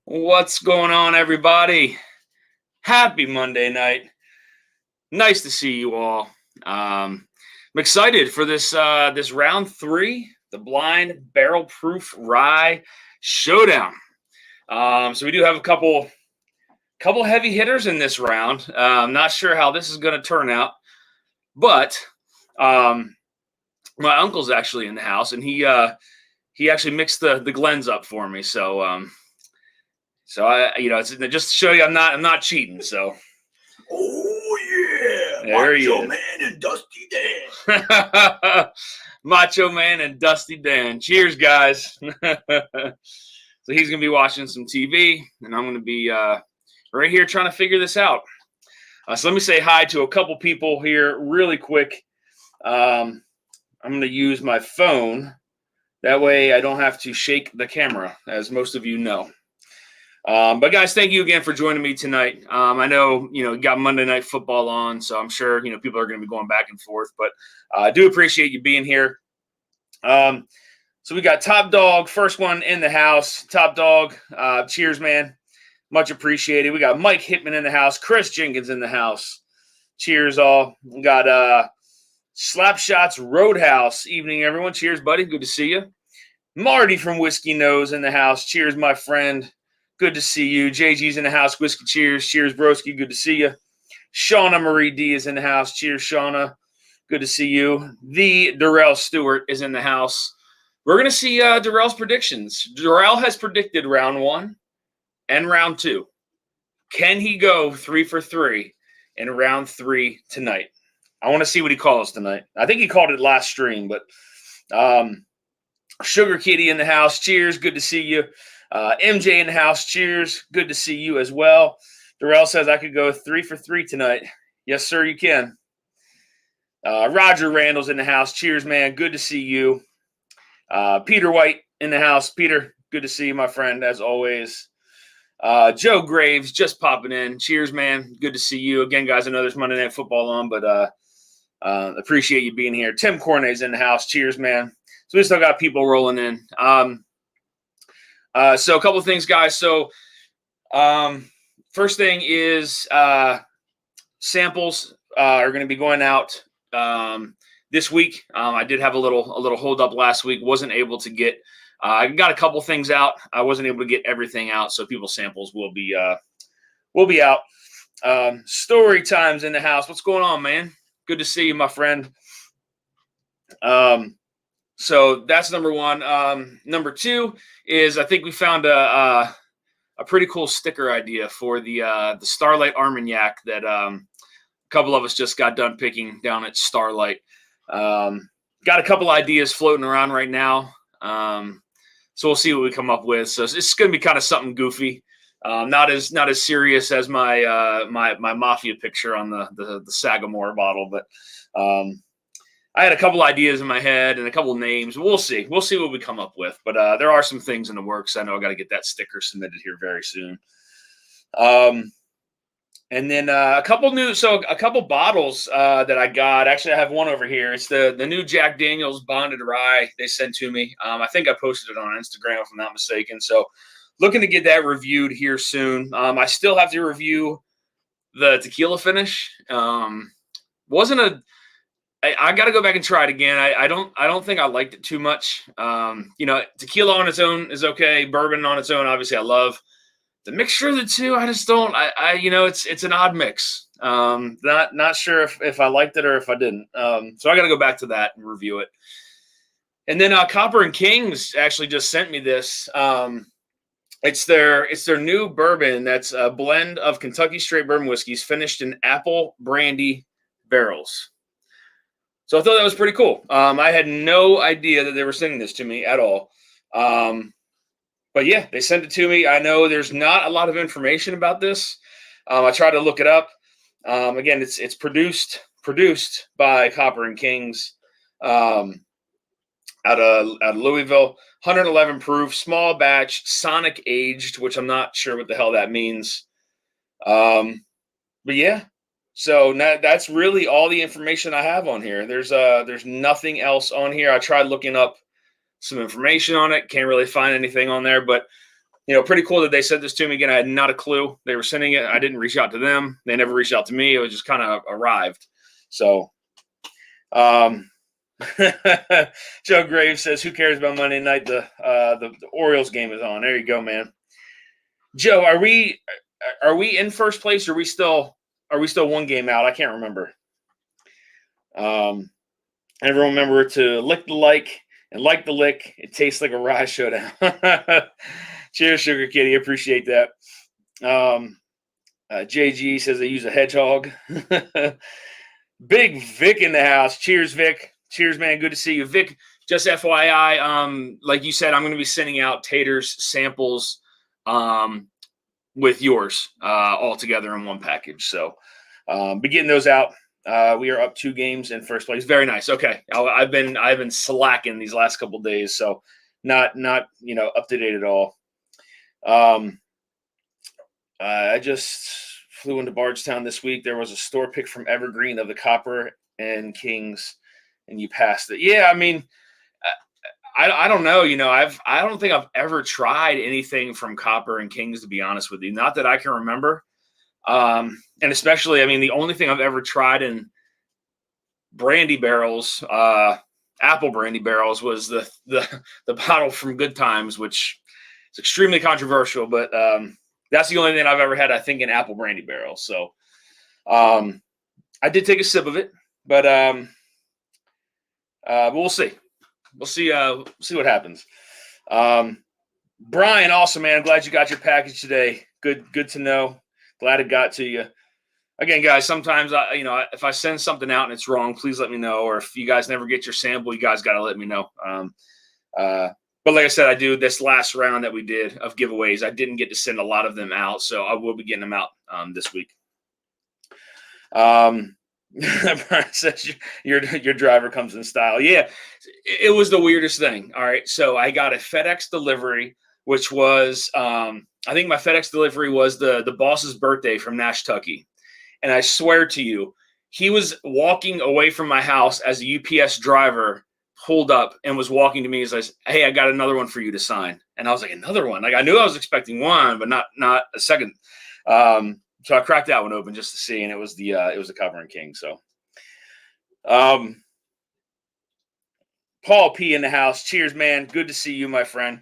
What's going on, everybody? Happy Monday night. Nice to see you all. I'm excited for this round three, the blind barrel proof rye showdown. So we do have a couple heavy hitters in this round. I'm not sure how this is going to turn out, but um, my uncle's actually in the house, and he actually mixed the Glens up for me. So I, it's just to show you I'm not cheating. So Oh yeah, there he Macho is. Man and Dusty Dan. Macho Man and Dusty Dan. Cheers, guys. So he's gonna be watching some TV, and I'm gonna be right here trying to figure this out. So let me say hi to a couple people here really quick. I'm gonna use my phone. That way I don't have to shake the camera, as most of you know. But guys, thank you again for joining me tonight. I know, you got Monday Night Football on, so I'm sure, people are going to be going back and forth, but I do appreciate you being here. So we got Top Dog, first one in the house. Top Dog, cheers, man. Much appreciated. We got Mike Hitman in the house. Chris Jenkins in the house. Cheers, all. We got Slapshots Roadhouse. Evening, everyone. Cheers, buddy. Good to see you. Marty from Whiskey Nose in the house. Cheers, my friend. Good to see you. JG's in the house. Whiskey cheers. Cheers, broski. Good to see you. Shauna Marie D is in the house. Cheers, Shauna. Good to see you. The Darrell Stewart is in the house. We're going to see Darrell's predictions. Darrell has predicted round one and round two. Can he go 3 for 3 in round 3 tonight? I want to see what he calls tonight. I think he called it last stream, but Sugar Kitty in the house. Cheers. Good to see you. MJ in the house, cheers. Good to see you as well. Darrell says I could go 3 for 3 tonight. Yes, sir, you can. Roger Randall's in the house. Cheers, man. Good to see you. Peter White in the house. Peter, good to see you, my friend, as always. Joe Graves just popping in. Cheers, man. Good to see you. Again, guys, I know there's Monday Night Football on, but appreciate you being here. Tim Cornet's in the house. Cheers, man. So we still got people rolling in. So a couple of things, guys. So first thing is samples are going to be going out this week. I did have a little hold up last week. Wasn't able to get. I got a couple things out. I wasn't able to get everything out, so people's samples will be out. Story time's in the house. What's going on, man? Good to see you, my friend. So that's number one. Number two is I think we found a pretty cool sticker idea for the Starlight Armagnac that a couple of us just got done picking down at Starlight. Got a couple ideas floating around right now. So we'll see what we come up with. So it's going to be kind of something goofy. Not as serious as my Mafia picture on the Sagamore bottle, but I had a couple ideas in my head and a couple names. We'll see. We'll see what we come up with. But there are some things in the works. I know I got to get that sticker submitted here very soon. And then a couple bottles that I got. Actually, I have one over here. It's the new Jack Daniel's Bonded Rye they sent to me. I think I posted it on Instagram if I'm not mistaken. So looking to get that reviewed here soon. I still have to review the tequila finish. I got to go back and try it again. I don't think I liked it too much. Tequila on its own is okay. Bourbon on its own, obviously, I love. The mixture of the two, I just don't. It's an odd mix. Not sure if I liked it or if I didn't. So I got to go back to that and review it. And then Copper and Kings actually just sent me this. It's their new bourbon that's a blend of Kentucky straight bourbon whiskeys finished in apple brandy barrels. So I thought that was pretty cool. I had no idea that they were sending this to me at all. But yeah, they sent it to me. I know there's not a lot of information about this. I tried to look it up. Again, it's produced by Copper and Kings out of Louisville. 111 proof, small batch, sonic aged, which I'm not sure what the hell that means. But yeah. So that's really all the information I have on here. There's nothing else on here. I tried looking up some information on it. Can't really find anything on there. But pretty cool that they sent this to me. Again, I had not a clue they were sending it. I didn't reach out to them. They never reached out to me. It was just kind of arrived. So, Joe Graves says, "Who cares about Monday night? The Orioles game is on." There you go, man. Joe, are we in first place? Or are we still one game out? I can't remember. Everyone remember to lick the like and like the lick. It tastes like a Rye Showdown. Cheers, Sugar Kitty. Appreciate that. JG says they use a hedgehog. Big Vic in the house. Cheers, Vic. Cheers, man. Good to see you. Vic, just FYI, like you said, I'm going to be sending out Tater's samples with yours all together in one package. So be getting those out. We are up 2 games in first place. Very nice. Okay. I've been slacking these last couple of days, so not up to date at all. I just flew into Bardstown this week. There was a store pick from Evergreen of the Copper and Kings, and you passed it. Yeah, I mean, I don't know. I don't think I've ever tried anything from Copper and Kings, to be honest with you. Not that I can remember. And especially, I mean, the only thing I've ever tried in brandy barrels, apple brandy barrels, was the bottle from Good Times, which is extremely controversial, but that's the only thing I've ever had, I think, in apple brandy barrel. So I did take a sip of it, but we'll see. We'll see what happens. Brian, also, man, I'm glad you got your package today. Good to know. Glad it got to you. Again, guys, sometimes if I send something out and it's wrong, please let me know. Or if you guys never get your sample, you guys got to let me know. But like I said, I do this last round that we did of giveaways. I didn't get to send a lot of them out, so I will be getting them out this week. Brian says your driver comes in style. Yeah, it was the weirdest thing. All right, so I got a FedEx delivery, which was I think my FedEx delivery was the boss's birthday from Nashtucky. And I swear to you, he was walking away from my house as a UPS driver pulled up and was walking to me. He's like, "Hey, I got another one for you to sign." And I was like, "Another one?" Like, I knew I was expecting one, but not a second. So I cracked that one open just to see, and it was the Copper and King. So, Paul P in the house. Cheers, man. Good to see you, my friend.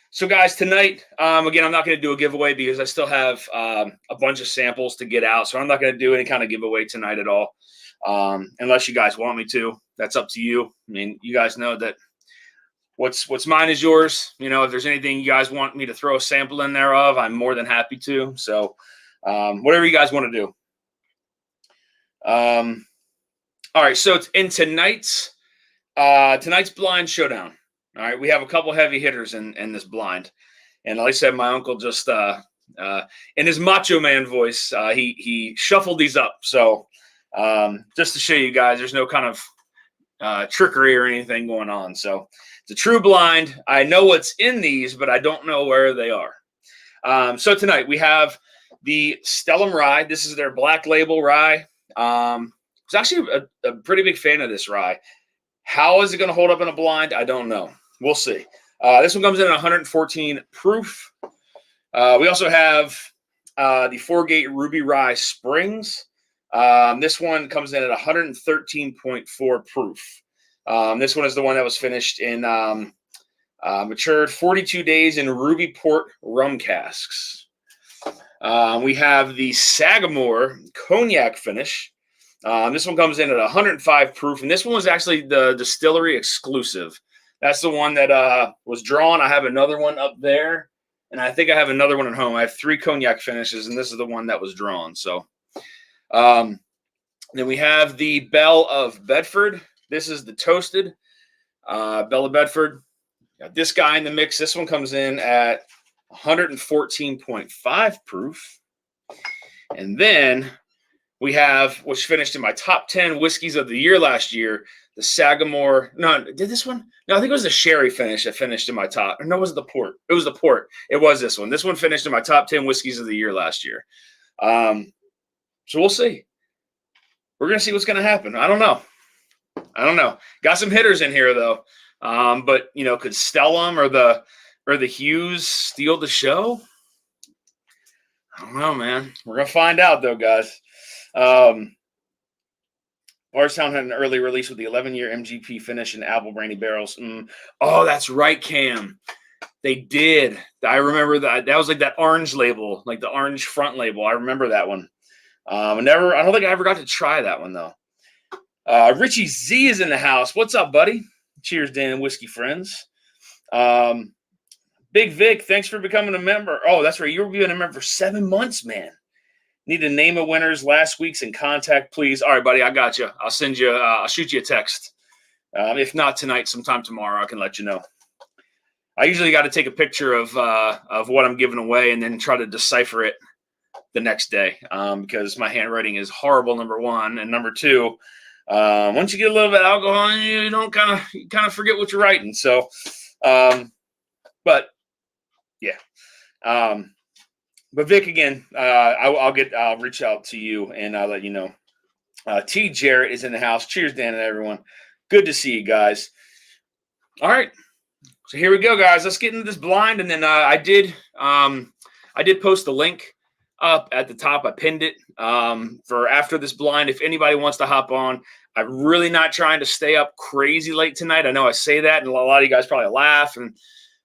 So, guys, tonight, again, I'm not going to do a giveaway because I still have a bunch of samples to get out. So I'm not going to do any kind of giveaway tonight at all, unless you guys want me to. That's up to you. I mean, you guys know that what's mine is yours. If there's anything you guys want me to throw a sample in there of, I'm more than happy to. So whatever you guys want to do. All right, so in tonight's blind showdown. All right, we have a couple heavy hitters in this blind, and like I said, my uncle just in his macho man voice, he shuffled these up. So just to show you guys, there's no kind of trickery or anything going on. So it's a true blind. I know what's in these, but I don't know where they are. So tonight we have the Stellum Rye. This is their black label rye. I was actually a pretty big fan of this rye. How is it going to hold up in a blind? I don't know. We'll see. This one comes in at 114 proof. We also have the 4-gate Ruby Rye Springs. This one comes in at 113.4 proof. This one is the one that was finished in matured 42 days in Ruby Port rum casks. We have the Sagamore Cognac finish. This one comes in at 105 proof, and this one was actually the distillery exclusive. That's the one that was drawn. I have another one up there, and I think I have another one at home. I have 3 cognac finishes, and this is the one that was drawn. So then we have the Belle of Bedford. This is the toasted Belle of Bedford. Got this guy in the mix. This one comes in at 114.5 proof. And then we have, which finished in my top 10 whiskeys of the year last year, the Sagamore. No, did this one? No, I think it was the sherry finish that finished in my top. No, it was the port. It was the port. It was this one. This one finished in my top 10 whiskeys of the year last year. So we'll see. We're going to see what's going to happen. I don't know. Got some hitters in here, though. But, could Stellum or the or the Hughes steal the show? I don't know, man. We're going to find out, though, guys. Bardstown had an early release with the 11-year MGP finish in apple brandy barrels. Oh, that's right, Cam. They did. I remember that. That was like that orange label, like the orange front label. I remember that one. I don't think I ever got to try that one, though. Richie Z is in the house. What's up, buddy? Cheers, Dan and Whiskey Friends. Big Vic, thanks for becoming a member. Oh, that's right. You're being a member for 7 months, man. Need to name a winners last week's and contact, please. All right, buddy, I got you. I'll send you. I'll shoot you a text. If not tonight, sometime tomorrow, I can let you know. I usually got to take a picture of what I'm giving away and then try to decipher it the next day because my handwriting is horrible. Number one, and number two, once you get a little bit of alcohol, you don't kind of forget what you're writing. So, but yeah. But Vic, again, I'll reach out to you and I'll let you know. T. Jarrett is in the house. Cheers, Dan and everyone. Good to see you guys. All right, so here we go, guys. Let's get into this blind, and then I did post the link up at the top. I pinned it for after this blind. If anybody wants to hop on, I'm really not trying to stay up crazy late tonight. I know I say that, and a lot of you guys probably laugh, and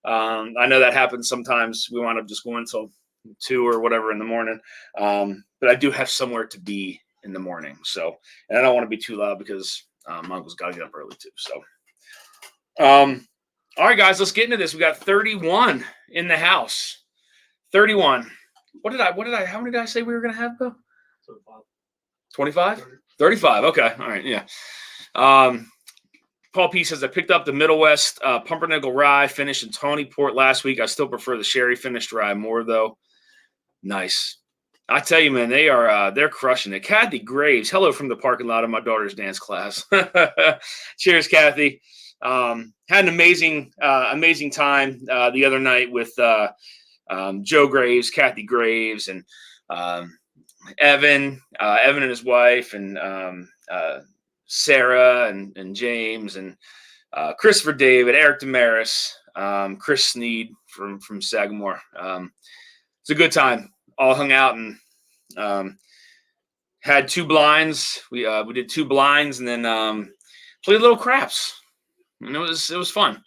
I know that happens sometimes. We wind up just going until 2 or whatever in the morning. But I do have somewhere to be in the morning. So, and I don't want to be too loud because my uncle's got to get up early too. So, all right, guys, let's get into this. We got 31 in the house. 31. How many did I say we were going to have, though? 25? 35. Okay. All right. Yeah. Paul P says, I picked up the Middle West Pumpernickel Rye finished in Tawny Port last week. I still prefer the sherry finished rye more, though. Nice. I tell you, man, they're crushing it. Kathy Graves, hello from the parking lot of my daughter's dance class. Cheers, Kathy. Had an amazing time the other night with Joe Graves, Kathy Graves, and Evan and his wife, and Sarah and James, and Christopher David, Eric Damaris, Chris Sneed from Sagamore. It's a good time. All hung out and had 2 blinds. We did 2 blinds and then played little craps. And it was fun.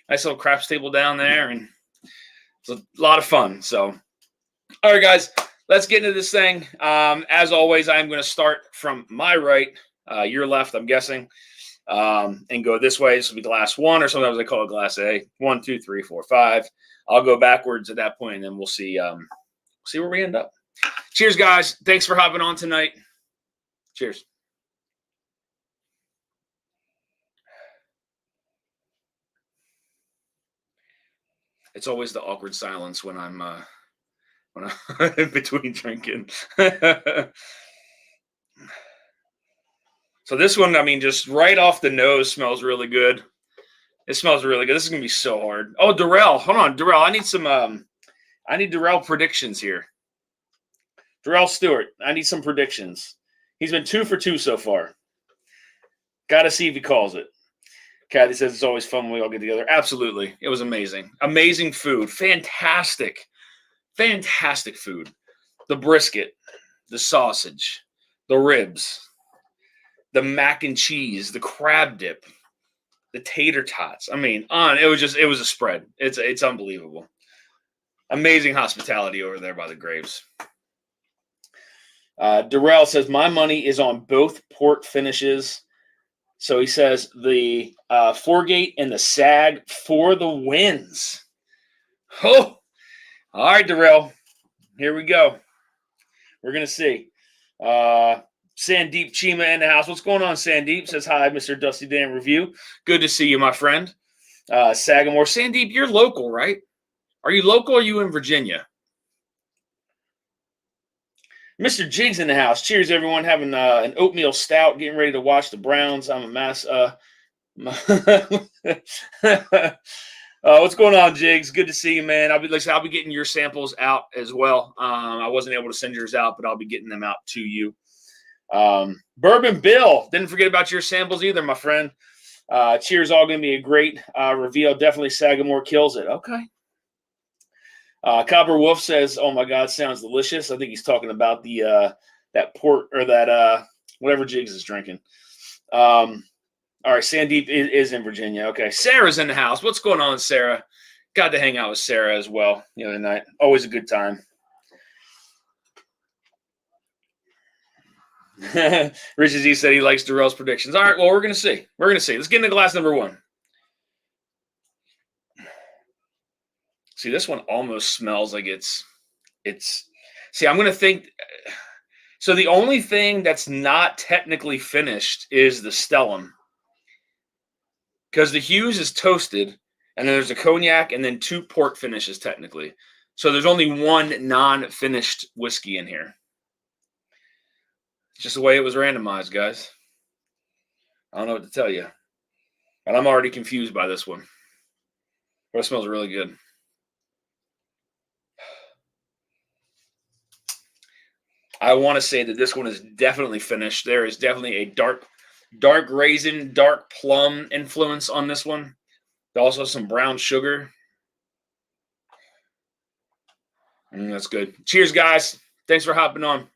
Nice little craps table down there, and it's a lot of fun. So, all right, guys, let's get into this thing. As always, I'm going to start from my right, your left, I'm guessing, and go this way. This will be glass 1, or sometimes I call it glass A. 1, 2, 3, 4, 5. I'll go backwards at that point, and then we'll see where we end up. Cheers, guys. Thanks for hopping on tonight. Cheers. It's always the awkward silence when I'm in between drinking. So this one, I mean, just right off the nose smells really good. It smells really good. This is gonna be so hard. Oh, Darrell, hold on, Darrell. I need Darrell predictions here. Darrell Stewart, I need some predictions. He's been 2 for 2 so far. Got to see if he calls it. Kathy says it's always fun when we all get together. Absolutely. It was amazing. Amazing food. Fantastic. Fantastic food. The brisket, the sausage, the ribs, the mac and cheese, the crab dip, the tater tots. I mean, it was a spread. It's unbelievable. Amazing hospitality over there by the Graves. Darrell says, my money is on both port finishes. So he says the Foregate and the Sag for the wins. Oh, all right, Darrell. Here we go. We're going to see. Sandeep Chima in the house. What's going on, Sandeep? Says, hi, Mr. Dusty Dan Review. Good to see you, my friend. Sagamore. Sandeep, you're local, right? Are you local or are you in Virginia? Mr. Jiggs in the house. Cheers, everyone. Having an oatmeal stout, getting ready to watch the Browns. I'm a mass. What's going on, Jiggs? Good to see you, man. I'll be getting your samples out as well. I wasn't able to send yours out, but I'll be getting them out to you. Bourbon Bill, didn't forget about your samples either, my friend. Cheers, all going to be a great reveal. Definitely Sagamore kills it. Okay. Copper Wolf says, "Oh my God, sounds delicious." I think he's talking about the that port or that whatever Jigs is drinking. All right, Sandeep is in Virginia. Okay, Sarah's in the house. What's going on, Sarah? Got to hang out with Sarah as well the other night. Always a good time. Richie Z said he likes Darrell's predictions. All right, well, we're going to see. We're going to see. Let's get into glass number one. See, this one almost smells like it's. See, I'm going to think. So the only thing that's not technically finished is the Stellum. Because the Hughes is toasted, and then there's a cognac, and then 2 port finishes technically. So there's only 1 non-finished whiskey in here. It's just the way it was randomized, guys. I don't know what to tell you. And I'm already confused by this one. But it smells really good. I want to say that this one is definitely finished. There is definitely a dark raisin, dark plum influence on this one. Also some brown sugar. That's good. Cheers, guys. Thanks for hopping on.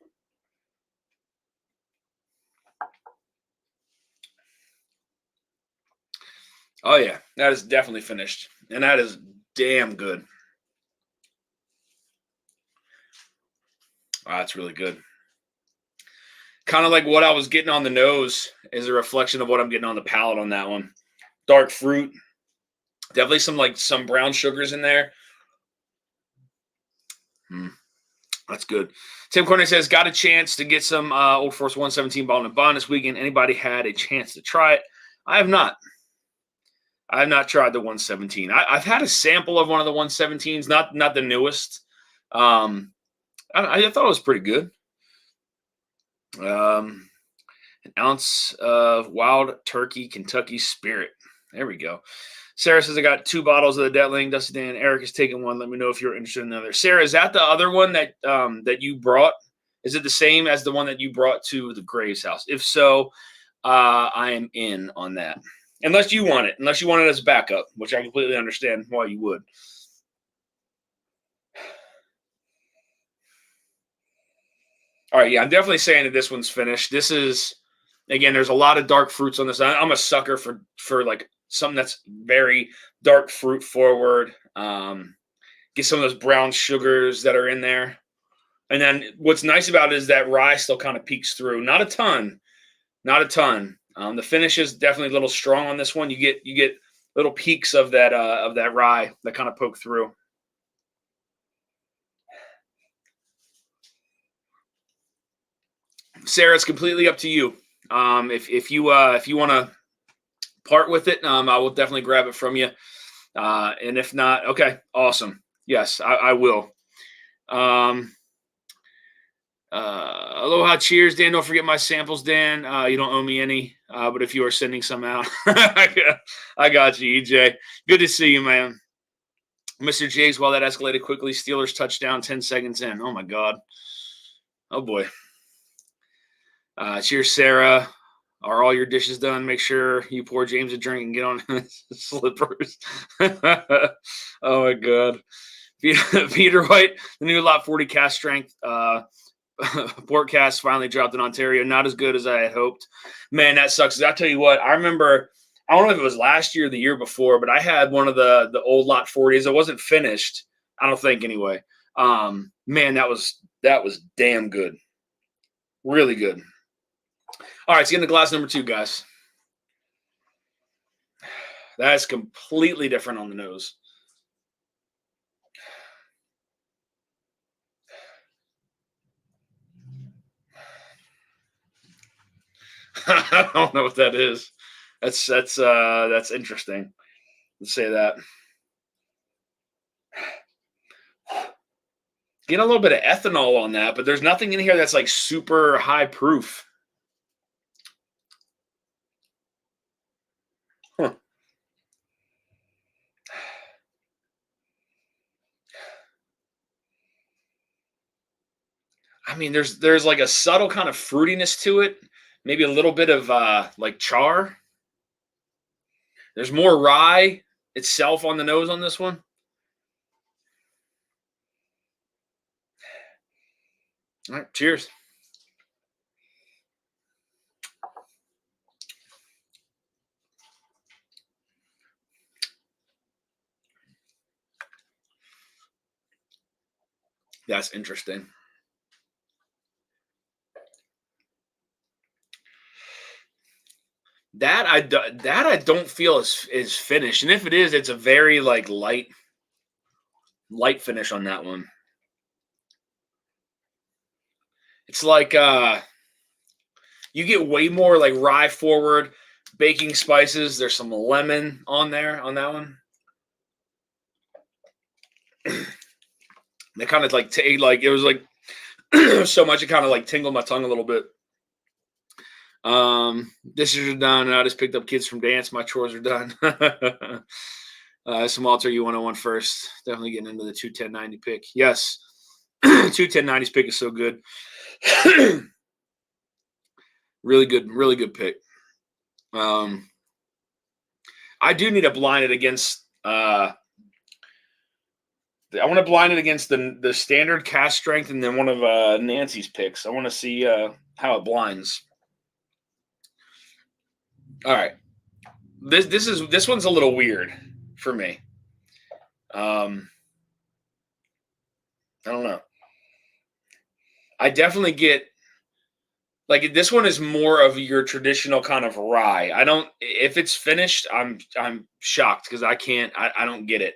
Oh, yeah. That is definitely finished. And that is damn good. Wow, that's really good. Kind of like what I was getting on the nose is a reflection of what I'm getting on the palate on that one. Dark fruit. Definitely some brown sugars in there. That's good. Tim Corney says, got a chance to get some Old Force 117 bottle and bond this weekend. Anybody had a chance to try it? I have not. I have not tried the 117. I've had a sample of one of the 117s, not the newest. I thought it was pretty good. An ounce of Wild Turkey Kentucky Spirit. There we go. Sarah says, I got 2 bottles of the Detling. Dusty Dan, Eric is taking one. Let me know if you're interested in another. Sarah, is that the other one that you brought? Is it the same as the one that you brought to the Graves house? If so, I am in on that. Unless you want it as a backup, which I completely understand why you would. All right, yeah, I'm definitely saying that this one's finished. This is, again, there's a lot of dark fruits on this. I'm a sucker for like something that's very dark fruit forward. Get some of those brown sugars that are in there. And then what's nice about it is that rye still kind of peeks through. Not a ton. The finish is definitely a little strong on this one. You get little peaks of that rye that kind of poke through. Sarah, it's completely up to you. If you want to part with it, I will definitely grab it from you. And if not, okay, awesome. Yes, I will. Aloha, cheers, Dan. Don't forget my samples, Dan. You don't owe me any, but if you are sending some out, I got you, EJ. Good to see you, man. Mr. Jags, while that escalated quickly, Steelers touchdown 10 seconds in. Oh, my God. Oh, boy. Cheers, Sarah. Are all your dishes done? Make sure you pour James a drink and get on his slippers. Oh, my God. Peter White, the new Lot 40 cast strength port cast finally dropped in Ontario. Not as good as I had hoped. Man, that sucks. I'll tell you what, I remember, I don't know if it was last year or the year before, but I had one of the old Lot 40s. It wasn't finished, I don't think anyway. Man, that was damn good. Really good. All right, let's get into glass number 2, guys. That's completely different on the nose. I don't know what that is. That's interesting. Let's say that. Get a little bit of ethanol on that, but there's nothing in here that's like super high proof. Huh. I mean, there's like a subtle kind of fruitiness to it. Maybe a little bit of like char. There's more rye itself on the nose on this one. All right, cheers. That's interesting. That I don't feel is finished, and if it is, it's a very like light finish on that one. It's like you get way more like rye forward, baking spices. There's some lemon on there on that one. They kind of like like it was like so much it kind of like tingled my tongue a little bit. Dishes are done, and I just picked up kids from dance. My chores are done. Some Walter, you 101 first. Definitely getting into the 21090 pick. Yes, 21090s pick is so good. Really good pick. I do need to blind it against. I want to blind it against the standard cast strength, and then one of Nancy's picks. I want to see how it blinds. All right, this one's a little weird for me. I don't know. I definitely get like this one is more of your traditional kind of rye. I don't if it's finished, I'm shocked because I don't get it.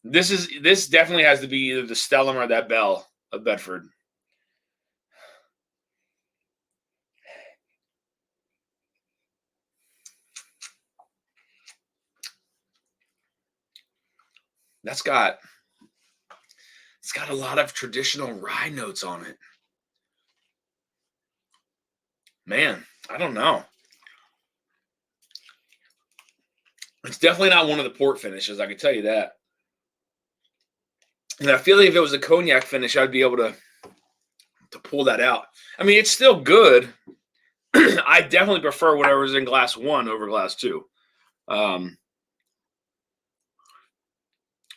This definitely has to be either the Stellum or that Bell of Bedford. It's got a lot of traditional rye notes on it. Man, I don't know. It's definitely not one of the port finishes, I can tell you that. And I feel like if it was a cognac finish, I'd be able to pull that out. I mean, it's still good. I definitely prefer whatever's in glass 1 over glass 2.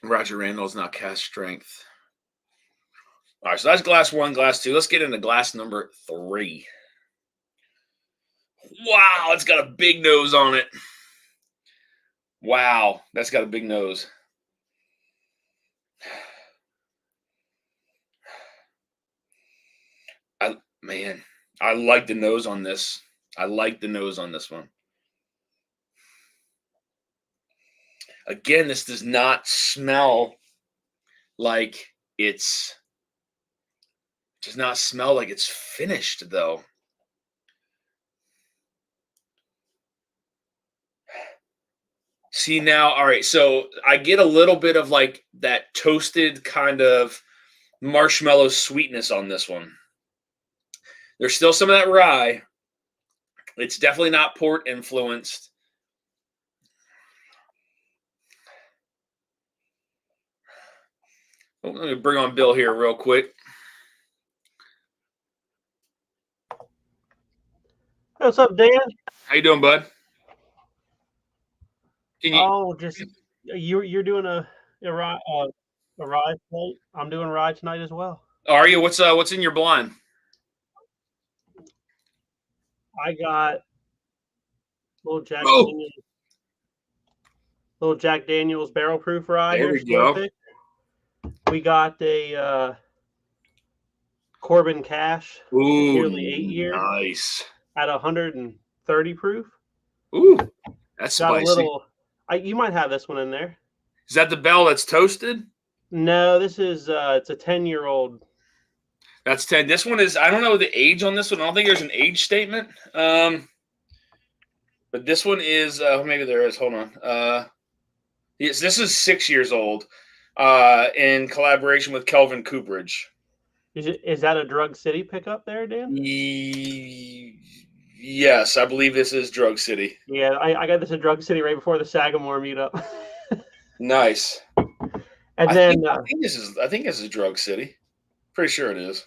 Roger Randall's not cast strength. All right, so that's glass 1, glass 2. Let's get into glass number 3. Wow, it's got a big nose on it. Wow, that's got a big nose. I like the nose on this. I like the nose on this one. Again, this does not smell like it's finished though. See now, all right, so I get a little bit of like that toasted kind of marshmallow sweetness on this one. There's still some of that rye. It's definitely not port influenced. Oh, let me bring on Bill here real quick. What's up, Dan? How you doing, bud? Just you're doing a rye tonight. I'm doing rye tonight as well. Are you? What's in your blind? I got little Jack Daniel's barrel proof rye There here. we go. We got a Corbin Cash, nearly 8 years. Nice. At 130 proof. Ooh, that's got spicy. You might have this one in there. Is that the Bell that's toasted? No, this is it's a 10-year-old. That's 10. This one is, I don't know the age on this one. I don't think there's an age statement. But this one is, maybe there is. Hold on. Yes, this is 6 years old in collaboration with Kelvin Cooperage. Is that a Drug City pickup there, Dan? Yes, I believe this is Drug City. Yeah, I got this at Drug City right before the Sagamore meetup. Nice. And I then think this is Drug City. Pretty sure it is.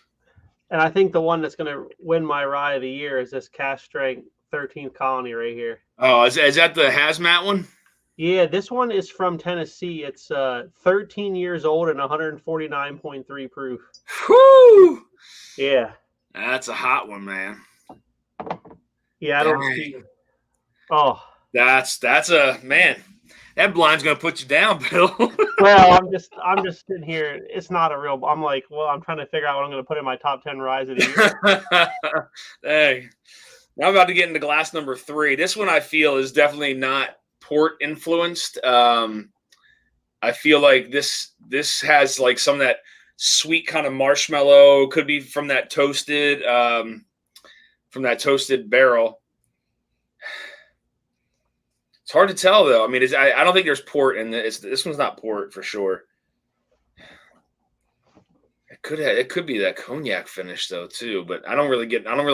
And I think the one that's going to win my rye of the year is this cast strength 13th colony right here. Oh, is that the hazmat one? Yeah, this one is from Tennessee. It's 13 years old and 149.3 proof. Whew! Yeah. That's a hot one, man. Yeah, I don't see. Dang. Oh. That's a man. That blind's gonna put you down, Bill. Well, I'm just sitting here. It's not a real. I'm like, well, I'm trying to figure out what I'm going to put in my top 10 Ryes of the year. Hey, now I'm about to get into glass number 3. This one I feel is definitely not port influenced. I feel like this has like some of that sweet kind of marshmallow. Could be from that toasted barrel. It's hard to tell though. I mean, I don't think there's port in this. This one's not port for sure. It could be that cognac finish though too, but I don't really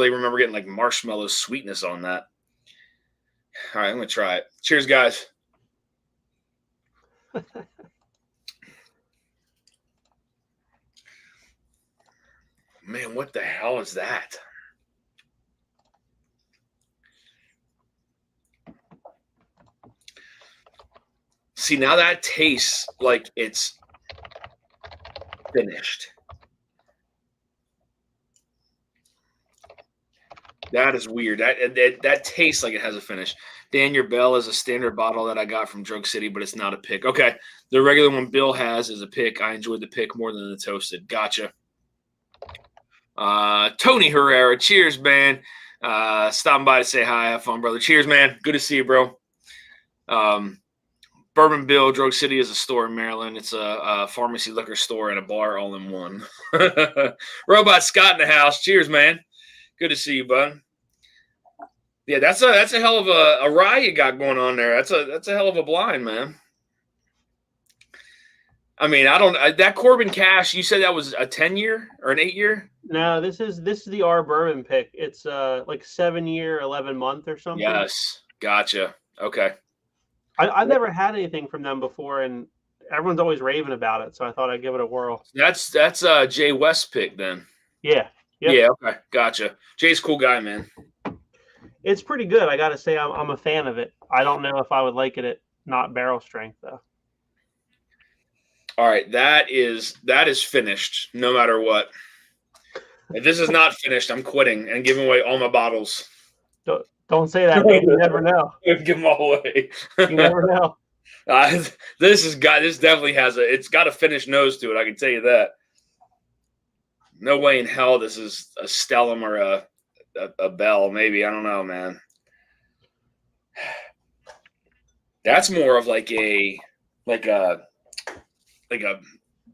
remember getting like marshmallow sweetness on that. All right, I'm gonna try it. Cheers, guys. Man, what the hell is that? See, now that tastes like it's finished. That is weird. That tastes like it has a finish. Dan, your Bell is a standard bottle that I got from Drug City, but it's not a pick. Okay, the regular one Bill has is a pick. I enjoyed the pick more than the toasted. Gotcha. Tony Herrera, cheers, man. Stopping by to say hi. Have fun, brother. Cheers, man. Good to see you, bro. Bourbon Bill, Drug City is a store in Maryland. It's a pharmacy, liquor store, and a bar all in one. Robot Scott in the house. Cheers, man. Good to see you, bud. Yeah, that's a hell of a rye you got going on there. That's a hell of a blind, man. I mean, that Corbin Cash. You said that was a 10-year or an 8-year? No, this is the R bourbon pick. It's like 7-year, 11-month or something. Yes, gotcha. Okay. I've never had anything from them before, and everyone's always raving about it. So I thought I'd give it a whirl. That's Jay West pick then. Yeah. Yep. Yeah. Okay. Gotcha. Jay's a cool guy, man. It's pretty good. I got to say, I'm a fan of it. I don't know if I would like it at not barrel strength though. All right, that is finished no matter what. If this is not finished, I'm quitting and giving away all my bottles. Don't say that, man. You never know. Give them all away. You never know. This definitely has it's got a finished nose to it. I can tell you that. No way in hell this is a Stellum or a Bell. Maybe, I don't know, man. That's more of like a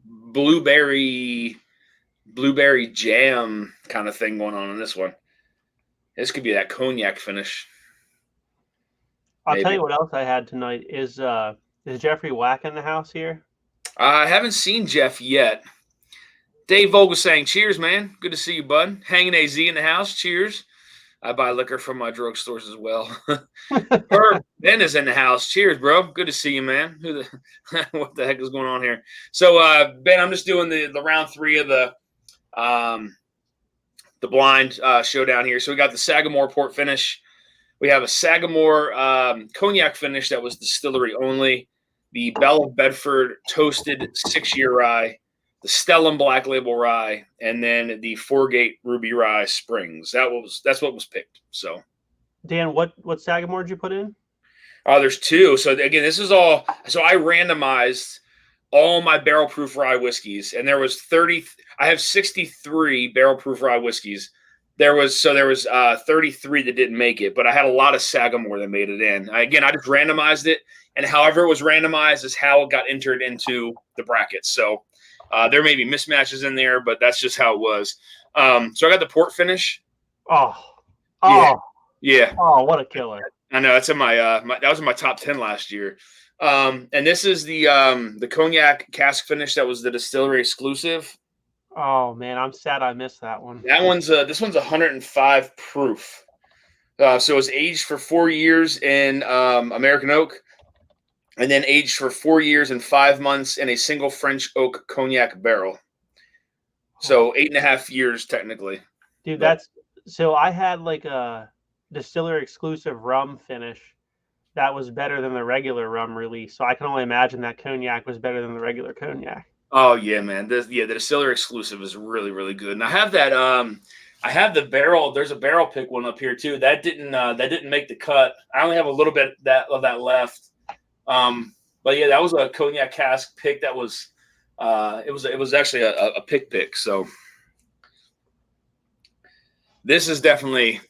blueberry jam kind of thing going on in this one. This could be that cognac finish. I'll tell you what else I had tonight. Is Jeffrey Wack in the house here? I haven't seen Jeff yet. Dave Vogel saying, cheers, man. Good to see you, bud. Hanging AZ in the house. Cheers. I buy liquor from my drugstores as well. Herb Ben is in the house. Cheers, bro. Good to see you, man. What the heck is going on here? So, Ben, I'm just doing the round 3 of the blind showdown here. So we got the Sagamore port finish. We have a Sagamore cognac finish that was distillery only. The Belle of Bedford toasted 6-year rye. The Stellum Black Label Rye, and then the Foregate Ruby Rye Springs. That's what was picked. So, Dan, what Sagamore did you put in? There's 2. So again, this is all. So I randomized all my barrel proof rye whiskeys, and there was 30. I have 63 barrel proof rye whiskeys. There was 33 that didn't make it, but I had a lot of Sagamore that made it in. I just randomized it, and however it was randomized is how it got entered into the brackets. So. There may be mismatches in there, but that's just how it was. So I got the port finish. Oh, yeah. Oh, what a killer! I know that's in my that was in my top 10 last year. And this is the cognac cask finish that was the distillery exclusive. Oh man, I'm sad I missed that one. That one's this one's 105 proof. So it's aged for 4 years in American oak. And then aged for 4 years and 5 months in a single French oak cognac barrel. So 8.5 years technically. Dude, so I had like a distiller exclusive rum finish that was better than the regular rum release. So I can only imagine that cognac was better than the regular cognac. Oh yeah, man. The distiller exclusive is really, really good. And I have that. I have the barrel. There's a barrel pick one up here too. That didn't make the cut. I only have a little bit of that left. But yeah, that was a cognac cask pick. That was. It was actually a pick. So this is definitely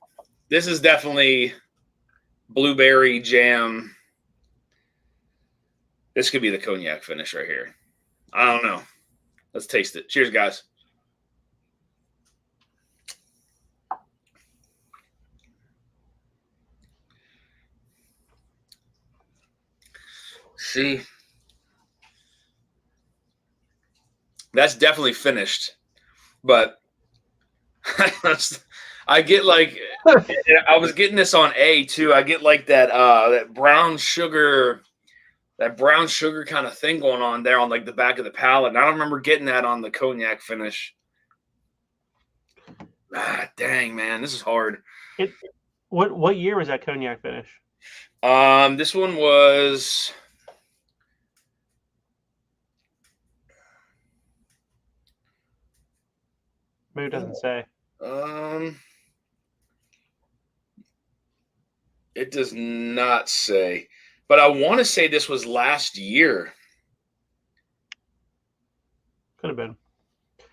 blueberry jam. This could be the cognac finish right here. I don't know. Let's taste it. Cheers, guys. See, that's definitely finished, but I get like I was getting this on A too. I get like that brown sugar kind of thing going on there on like the back of the palate. And I don't remember getting that on the cognac finish. Ah, dang, man, this is hard. What year was that cognac finish? This one was. Maybe it doesn't say. It does not say, but I want to say this was last year. Could have been.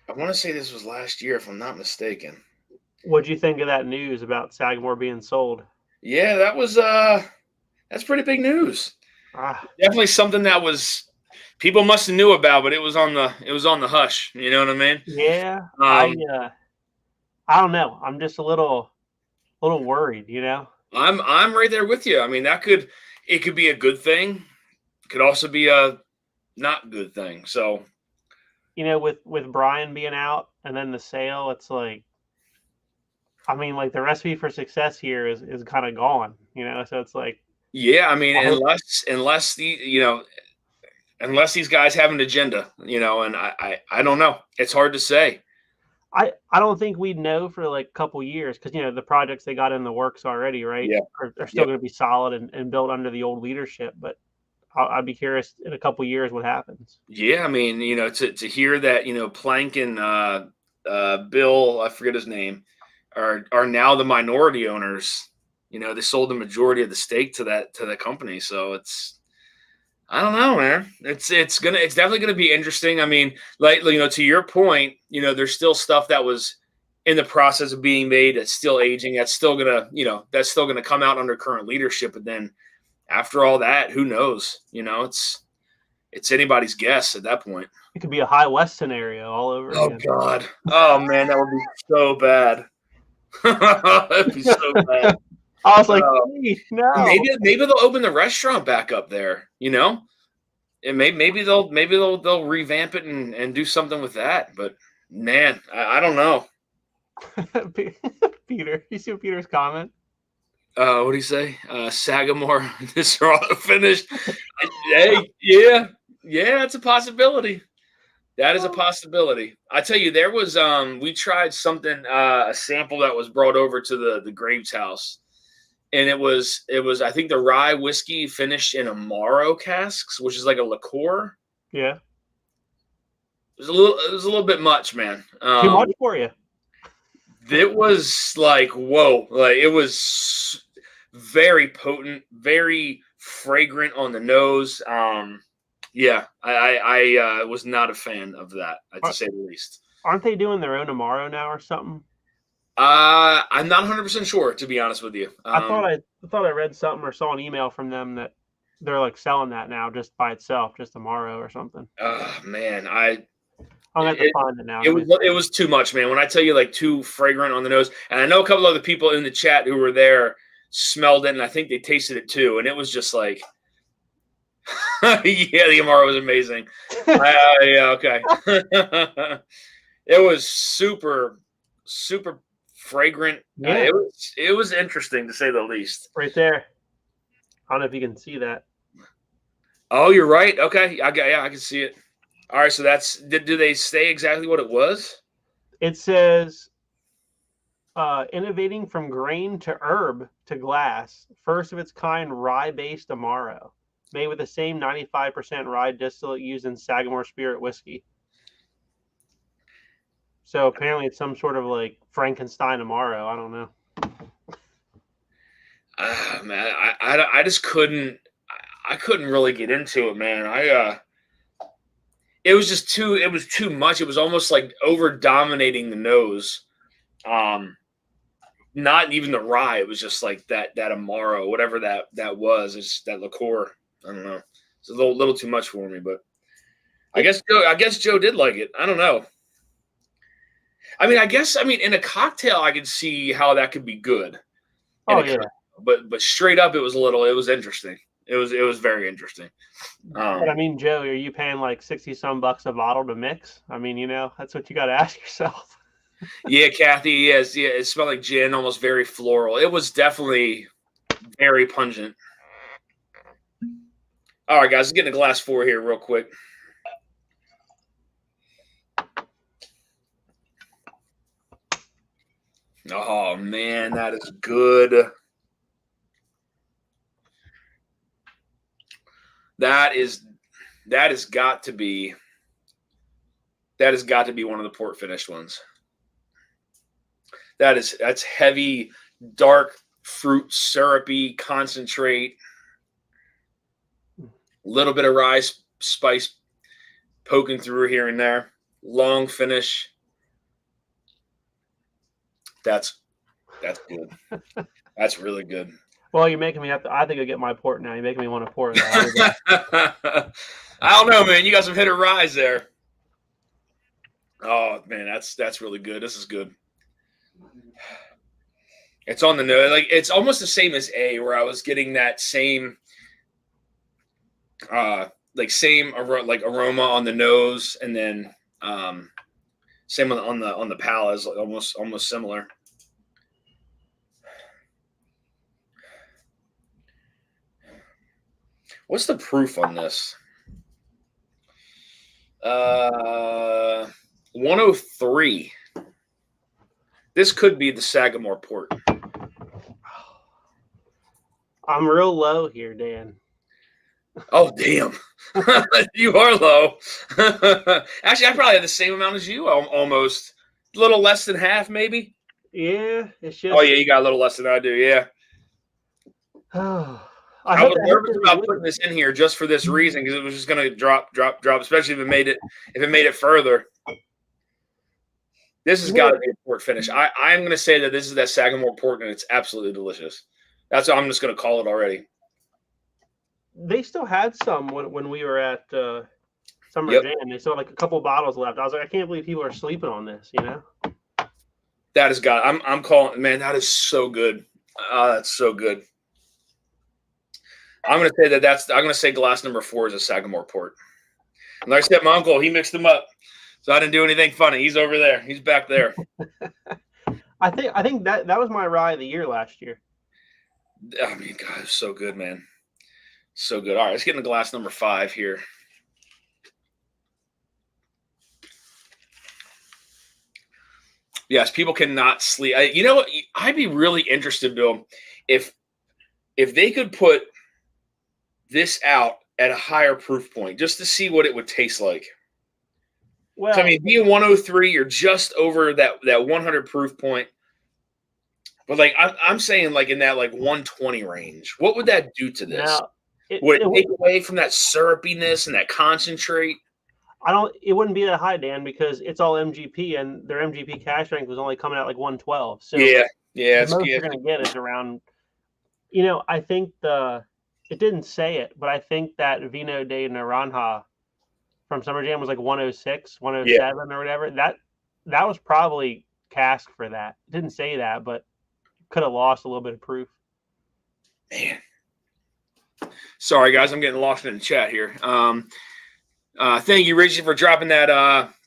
I want to say this was last year, if I'm not mistaken. What'd you think of that news about Sagamore being sold? Yeah, that's pretty big news. Definitely something that was people must have knew about, but it was on the hush. You know what I mean? Yeah. I don't know. I'm just a little worried, you know. I'm right there with you. I mean, it could be a good thing. It could also be a not good thing. So, you know, with Brian being out and then the sale, it's like, I mean, like the recipe for success here is kind of gone, you know. So it's like, yeah, I mean, unless these guys have an agenda, you know, and I don't know. It's hard to say. I don't think we'd know for like a couple years because, you know, the projects they got in the works already, right? Yeah. Are still going to be solid and built under the old leadership. But I'd be curious in a couple years what happens. Yeah, I mean, you know, to hear that, you know, Plank and Bill, I forget his name, are now the minority owners. You know, they sold the majority of the stake to the company. So I don't know, man. It's definitely gonna be interesting. I mean, like, you know, to your point, you know, there's still stuff that was in the process of being made that's still aging. That's still gonna come out under current leadership. But then after all that, who knows? You know, it's anybody's guess at that point. It could be a High West scenario all over Oh again. God. Oh man, that would be so bad. That'd be so bad. I was like, no. Maybe they'll open the restaurant back up there, you know? And maybe they'll revamp it and do something with that. But man, I don't know. Peter, you see Peter's comment? What do you say? Sagamore, this are all finished. Hey, yeah, it's a possibility. That is a possibility. I tell you, there was we tried something, a sample that was brought over to the Graves house. And it was I think the rye whiskey finished in Amaro casks, which is like a liqueur. Yeah. It was a little bit much, man. Too much for you. It was like, whoa, like it was very potent, very fragrant on the nose. Yeah, I was not a fan of that, to say the least. Aren't they doing their own Amaro now or something? I'm not 100% sure, to be honest with you. I thought I read something or saw an email from them that they're like selling that now just by itself, just Amaro or something. Man, I'll have to find it now. It was too much, man. When I tell you, like, too fragrant on the nose, and I know a couple other people in the chat who were there smelled it, and I think they tasted it too, and it was just like, yeah, the Amaro was amazing. Yeah, okay. It was super, super fragrant. Yeah. It was interesting, to say the least. Right there. I don't know if you can see that. Oh, you're right. Okay, I can see it. All right, so do they say exactly what it was? It says Innovating from grain to herb to glass, first of its kind rye-based Amaro, made with the same 95% rye distillate used in Sagamore Spirit whiskey. So apparently it's some sort of like Frankenstein Amaro. I don't know. Man, I just couldn't. I couldn't really get into it, man. It was just too. It was too much. It was almost like over dominating the nose. Not even the rye. It was just like that Amaro, whatever that was. It's that liqueur. I don't know. It's a little too much for me, but I guess Joe did like it. I don't know. I mean, in a cocktail, I could see how that could be good. Oh yeah. But straight up, it was interesting. It was very interesting. But I mean, Joe, are you paying like 60 some bucks a bottle to mix? I mean, that's what you got to ask yourself. Yeah, Kathy, yes, yeah. It smelled like gin, almost very floral. It was definitely very pungent. All right, guys, let's get into glass 4 here real quick. Oh man, that is good. That has got to be one of the port finished ones. That's heavy, dark fruit, syrupy concentrate. Little bit of rye spice poking through here and there. Long finish. That's good. That's really good. Well, you're making me have to. I think I'll get my port now. You're making me want to pour that. I don't know, man. You got some hit or rise there. Oh man, that's really good. This is good. It's on the nose. Like it's almost the same as A, where I was getting that same aroma on the nose, and then same on the palate, like almost similar. What's the proof on this? 103. This could be the Sagamore port. I'm real low here, Dan. Oh, damn. You are low. Actually, I probably have the same amount as you, almost. A little less than half, maybe. Yeah, it's just. Oh, yeah, you got a little less than I do, yeah. I was nervous about putting this in here just for this reason, because it was just going to drop, especially if it made it further. This has got to be a port finish. I'm going to say that this is that Sagamore port, and it's absolutely delicious. That's what I'm just going to call it already. They still had some when we were at Summer Jam. They still had like a couple bottles left. I was like, I can't believe people are sleeping on this, That has got. I'm calling, man. That is so good. That's so good. I'm going to say I'm going to say glass number 4 is a Sagamore port. And like I said, my uncle, he mixed them up, so I didn't do anything funny. He's over there. He's back there. I think that was my rye of the year last year. I mean, God, it's so good, man. So good. All right, let's get into glass number 5 here. Yes, people cannot sleep. You know what? I'd be really interested, Bill, if they could put this out at a higher proof point, just to see what it would taste like. Well, so, I mean, being 103, you're just over that 100 proof point. But like I'm saying, like in that like 120 range, what would that do to this? Now, would it take away from that syrupiness and that concentrate? It wouldn't be that high, Dan, because it's all MGP, and their MGP cash strength was only coming out like 112. So yeah, the most you're going to get is around. I think it didn't say it, but I think that Vino de Naranja from Summer Jam was like 106, 107 or whatever. That was probably cask for that. It didn't say that, but could have lost a little bit of proof. Man. Sorry, guys. I'm getting lost in the chat here. Thank you, Richie, for dropping that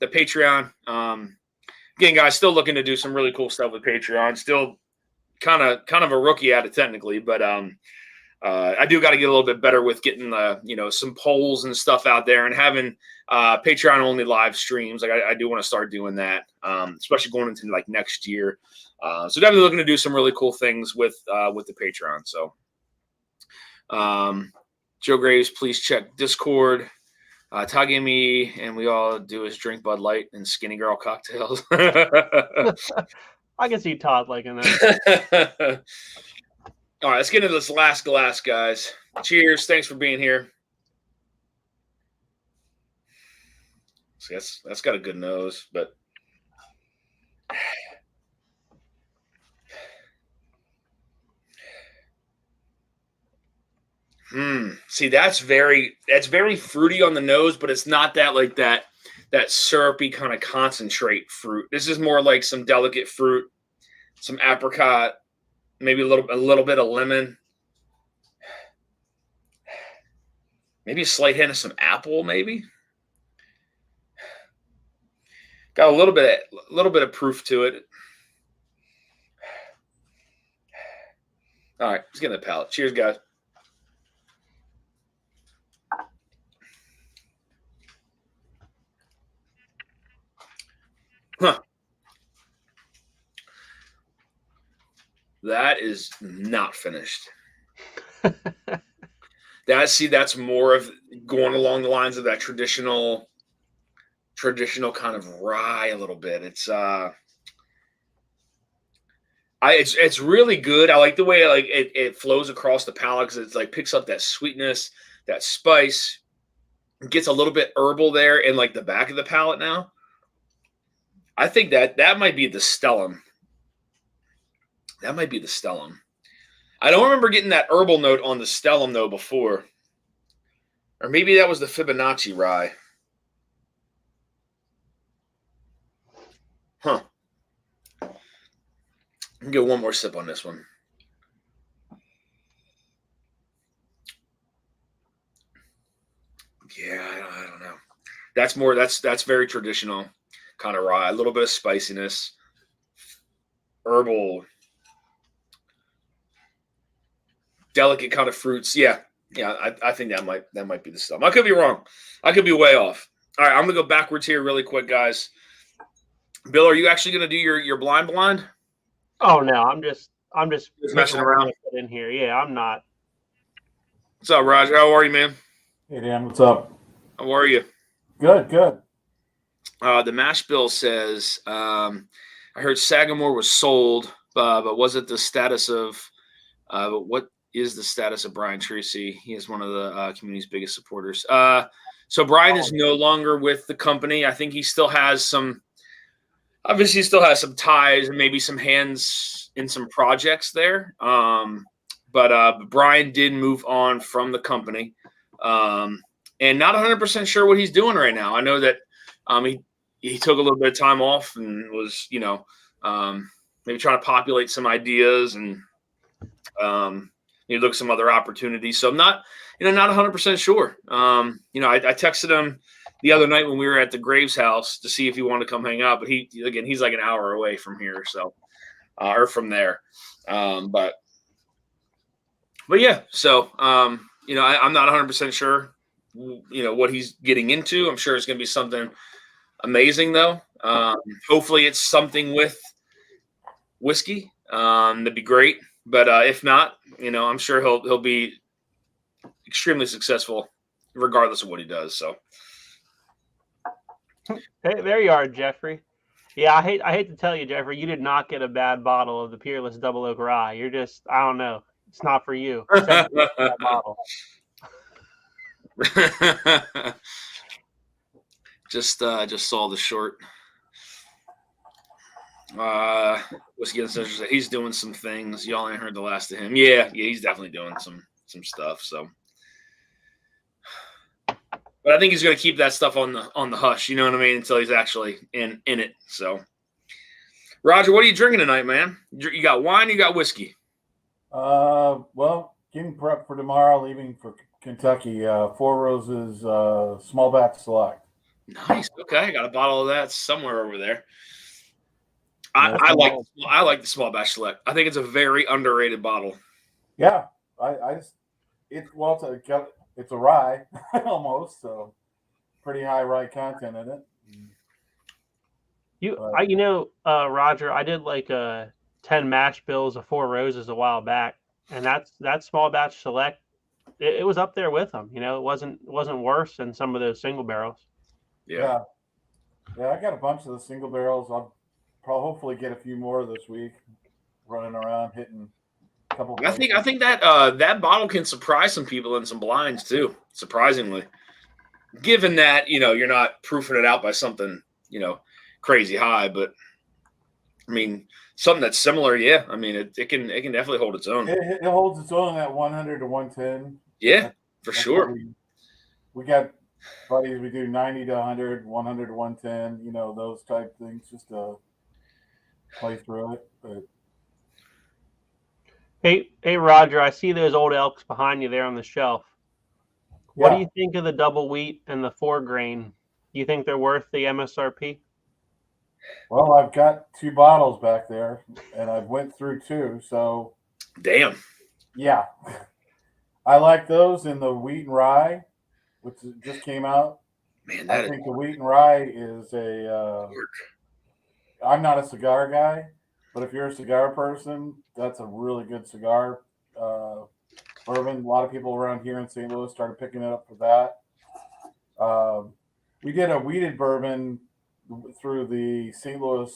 the Patreon. Again, guys, still looking to do some really cool stuff with Patreon. Still kind of a rookie at it technically, but I do got to get a little bit better with getting the, some polls and stuff out there and having Patreon only live streams. Like I do want to start doing that, especially going into like next year. So definitely looking to do some really cool things with the Patreon. So Joe Graves, please check Discord. Todd gave me, and we all do is drink Bud Light and Skinny Girl cocktails. I can see Todd liking that. All right, let's get into this last glass, guys. Cheers. Thanks for being here. See, that's got a good nose, but see, that's very fruity on the nose, but it's not that like that syrupy kind of concentrate fruit. This is more like some delicate fruit, some apricot, maybe a little bit of lemon, maybe a slight hint of some apple, maybe. Got a little bit of proof to it. All right, let's get in the palate. Cheers, guys. Huh. That is not finished. That's more of going along the lines of that traditional kind of rye a little bit. It's really good. I like the way it flows across the palate because it's like picks up that sweetness, that spice. It gets a little bit herbal there in like the back of the palate now. I think that might be the stellum. That might be the stellum. I don't remember getting that herbal note on the stellum though before. Or maybe that was the Fibonacci rye. Huh. I'll get one more sip on this one. Yeah, I don't know. That's very traditional kind of rye. A little bit of spiciness, herbal, delicate kind of fruits. Yeah. I think that might be the stuff. I could be wrong. I could be way off. All right, I'm gonna go backwards here really quick, guys. Bill, are you actually gonna do your blind? Oh no, I'm just messing around in here. Yeah, I'm not. What's up, Roger? How are you, man? Hey Dan, what's up? How are you? Good. The mash bill says, I heard Sagamore was sold, but was it the status of what is the status of Brian Tracy? He is one of the community's biggest supporters. So Brian is no longer with the company. I think he still has some ties and maybe some hands in some projects there. But Brian did move on from the company. And not 100% sure what he's doing right now. I know that he took a little bit of time off and was, maybe trying to populate some ideas and look at some other opportunities. So I'm not 100% sure. I texted him the other night when we were at the Graves house to see if he wanted to come hang out, but he's like an hour away from here. So, or from there. But yeah, so, I'm not 100% sure, what he's getting into. I'm sure it's going to be something amazing though. Hopefully it's something with whiskey. That'd be great. But if not, I'm sure he'll be extremely successful regardless of what he does. So Hey, there you are, Jeffrey. Yeah, I hate to tell you, Jeffrey, you did not get a bad bottle of the Peerless Double Oak Rye. You're just, I don't know. It's not for you. That bottle. Just saw the short. Whiskey Uncensored said he's doing some things. Y'all ain't heard the last of him. Yeah, he's definitely doing some stuff. So, but I think he's going to keep that stuff on the hush. You know what I mean? Until he's actually in it. So, Roger, what are you drinking tonight, man? You got wine. You got whiskey. Well, getting prep for tomorrow, leaving for Kentucky. Four Roses small batch select. Nice. Okay, I got a bottle of that somewhere over there. I like the small batch select. I think it's a very underrated bottle. Yeah, I just it's a rye almost, so pretty high rye content in it. Roger, I did like 10 mash bills of Four Roses a while back, and that small batch select. It was up there with them. It wasn't worse than some of those single barrels. Yeah. I got a bunch of the single barrels. I'll probably hopefully get a few more this week. Running around hitting a couple. I think that that bottle can surprise some people in some blinds too. Surprisingly, given that you're not proofing it out by something crazy high, but I mean something that's similar. Yeah, I mean it can definitely hold its own. It holds its own at 100 to 110. Yeah, for sure. We got buddies. We do 90 to 100, 100 to 110. Those type things just to play through it. But Hey, Roger, I see those old elks behind you there on the shelf. What do you think of the double wheat and the 4 grain? Do you think they're worth the MSRP? Well, I've got 2 bottles back there, and I've went through 2. So, damn. Yeah, I like those in the wheat and rye, which just came out. Man, I think the wheat and rye is I'm not a cigar guy. But if you're a cigar person, that's a really good cigar bourbon. A lot of people around here in St. Louis started picking it up for that. We did a wheated bourbon through the St. Louis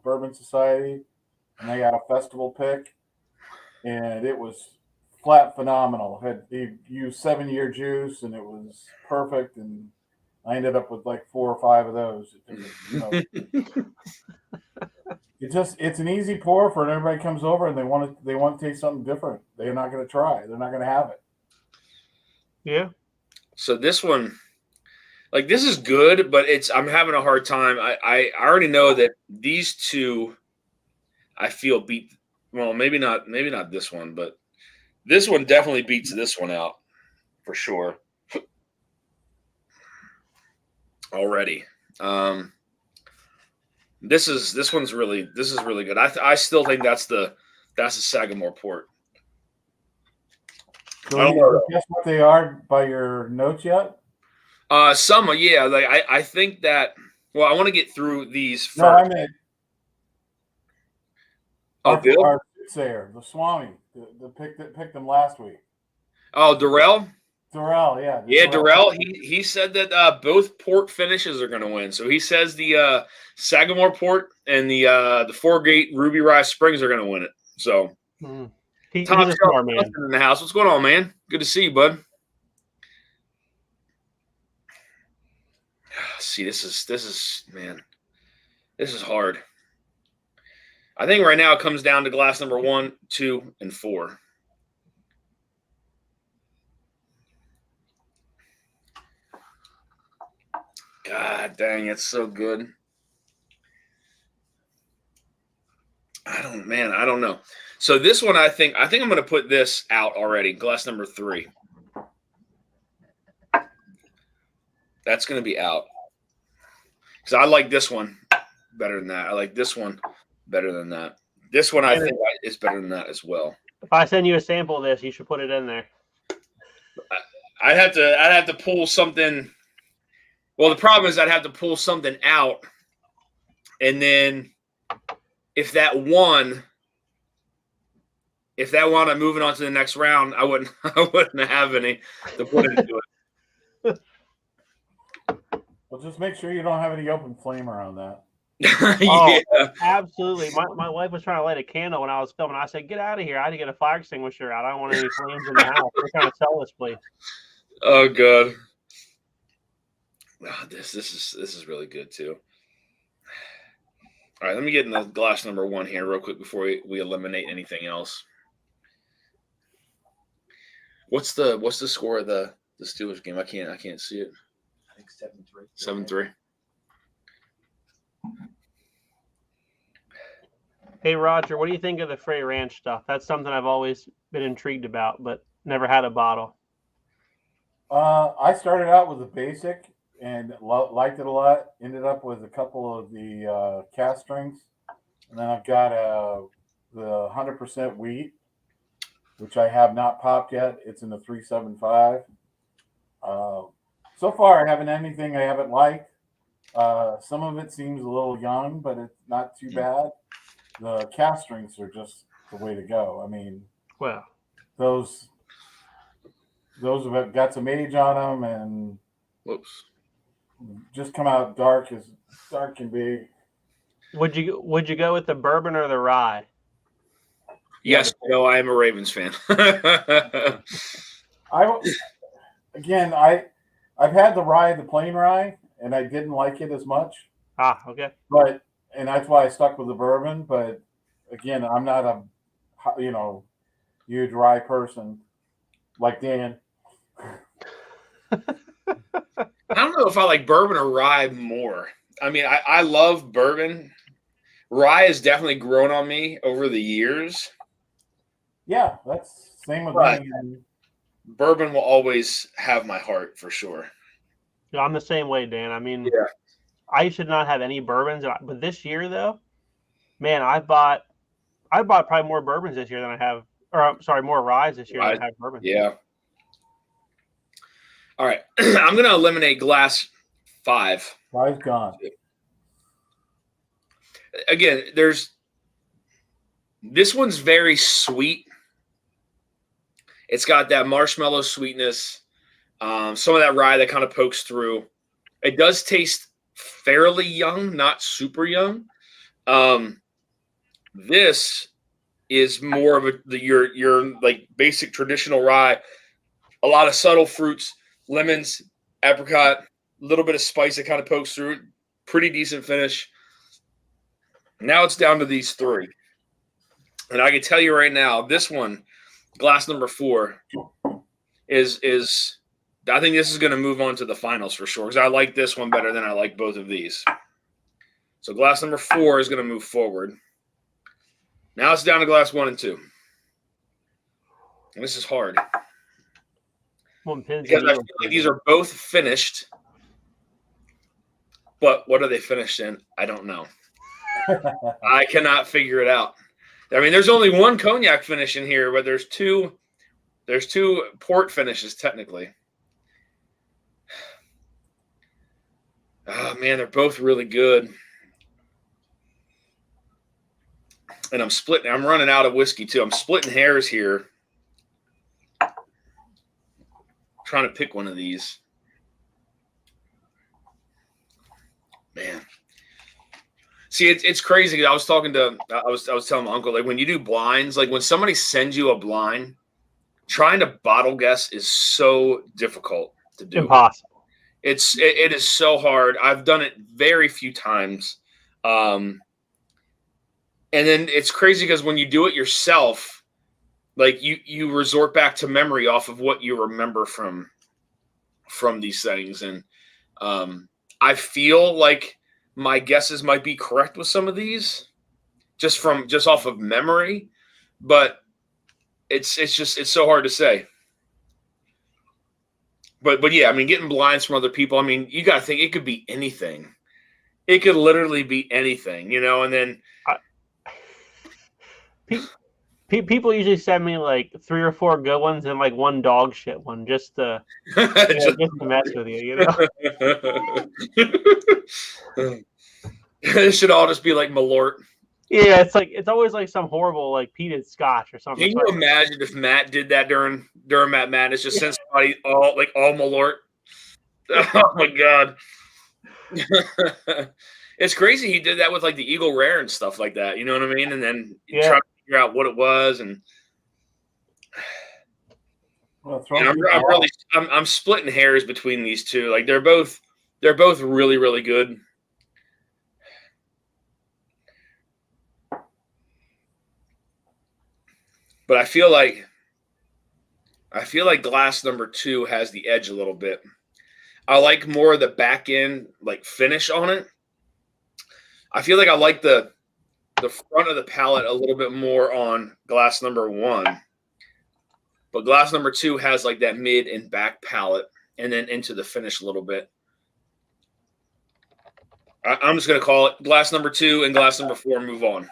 Bourbon Society, and they got a festival pick, and it was flat phenomenal. They used 7-year juice, and it was perfect, and I ended up with like 4 or 5 of those. It's an easy pour for everybody comes over and they want to taste something different. They're not going to try. They're not going to have it. Yeah. So this one, like this is good, but I'm having a hard time. I already know that these 2, I feel beat. Well, maybe not this one, but this one definitely beats this one out for sure. Already. This is really good. I still think that's the Sagamore port. So I don't know. Guess what they are by your notes yet? Some, yeah. Like I think that. Well, I want to get through these first. No, I meant Bill? Our soothsayer, the Swami, the pick that picked them last week. Oh, Durrell. Durrell, yeah. Yeah, Durrell. He said that both port finishes are going to win. So he says the Sagamore port and the 4 Gate Ruby Rye Springs are going to win it. So he's a smart man in the house. What's going on, man? Good to see you, bud. See, this is man, this is hard. I think right now it comes down to glass number 1, 2, and 4. God dang, it's so good. I don't know. So this one, I think I'm going to put this out already. Glass number 3. That's going to be out. Because I like this one better than that. I like this one better than that. This one I think is better than that as well. If I send you a sample of this, you should put it in there. I'd have to pull something. Well, the problem is I'd have to pull something out, and then if that one I'm moving on to the next round, I wouldn't have any to put into it. Well, just make sure you don't have any open flame around that. Yeah. Oh, absolutely. My wife was trying to light a candle when I was filming. I said, "Get out of here! I had to get a fire extinguisher out. I don't want any flames in the house. We're trying to sell this place." Oh God. Oh, this is really good too. All right, let me get in the glass number 1 here real quick before we eliminate anything else. What's the score of the Steelers game? I can't see it. I think 7-3. 7-3. Hey, Roger, what do you think of the Frey Ranch stuff? That's something I've always been intrigued about, but never had a bottle. I started out with a basic and liked it a lot. Ended up with a couple of the cast strings, and then I've got the 100% wheat. which I have not popped yet. It's in the 375. So far, I haven't anything I haven't liked. Some of it seems a little young, but it's not too bad. The cast strengths are just the way to go. I mean, Well, those have got some age on them and Whoops. just come out dark as dark can be. would you go with the bourbon or the rye? Yes, no, I am a Ravens fan. I've had the rye, the plain rye, and I didn't like it as much. Ah, okay. And that's why I stuck with the bourbon. But again, I'm not a huge rye person like Dan. I don't know if I like bourbon or rye more. I mean, I love bourbon. Rye has definitely grown on me over the years. Yeah, that's same with Right. me. Bourbon will always have my heart for sure. Yeah, I'm the same way, Dan. I mean, Yeah. I should not have any bourbons, but this year though, man, I bought probably more bourbons this year than I have, or I'm sorry, more ryes this year than I have bourbons. Yeah. All right. I'm going to eliminate glass 5. Rye's gone. Again, this one's very sweet. It's got that marshmallow sweetness, some of that rye that kind of pokes through. It does taste fairly young, not super young. This is more of your like basic traditional rye. A lot of subtle fruits, lemons, apricot, a little bit of spice that kind of pokes through. Pretty decent finish. Now it's down to these 3. And I can tell you right now, this one, glass number 4, is I think this is going to move on to the finals for sure because I like this one better than I like both of these. So glass number 4 is going to move forward. Now it's down to glass 1 and 2. And this is hard. Because I feel like these are both finished. But what are they finished in? I don't know. I cannot figure it out. I mean, there's only one cognac finish in here, but there's two port finishes technically. Oh man, they're both really good. And I'm running out of whiskey too. I'm splitting hairs here. Trying to pick one of these. Man. See, it's crazy. I was telling my uncle, like when you do blinds, like when somebody sends you a blind, trying to bottle guess is so difficult to do. Impossible. It is so hard. I've done it very few times. And then it's crazy because when you do it yourself, like you resort back to memory off of what you remember from these things. And I feel like my guesses might be correct with some of these just off of memory, but it's so hard to say. But yeah, I mean, getting blinds from other people, I mean, you got to think it could be anything. It could literally be anything, and then people usually send me like 3 or 4 good ones and like one dog shit one just to just to mess with you, This should all just be like Malort. Yeah, it's always like some horrible like peated scotch or something. Can you imagine if Matt did that during Matt Madness? Just send somebody all Malort. Oh my god. It's crazy he did that with like the Eagle Rare and stuff like that. You know what I mean? And then try to figure out what it was. And I'm splitting hairs between these two. Like they're both really, really good. But I feel like glass number 2 has the edge a little bit. I like more of the back end like finish on it. I feel like I like the front of the palate a little bit more on glass number 1. But glass number 2 has like that mid and back palate and then into the finish a little bit. I'm just going to call it glass number 2 and glass number 4 move on.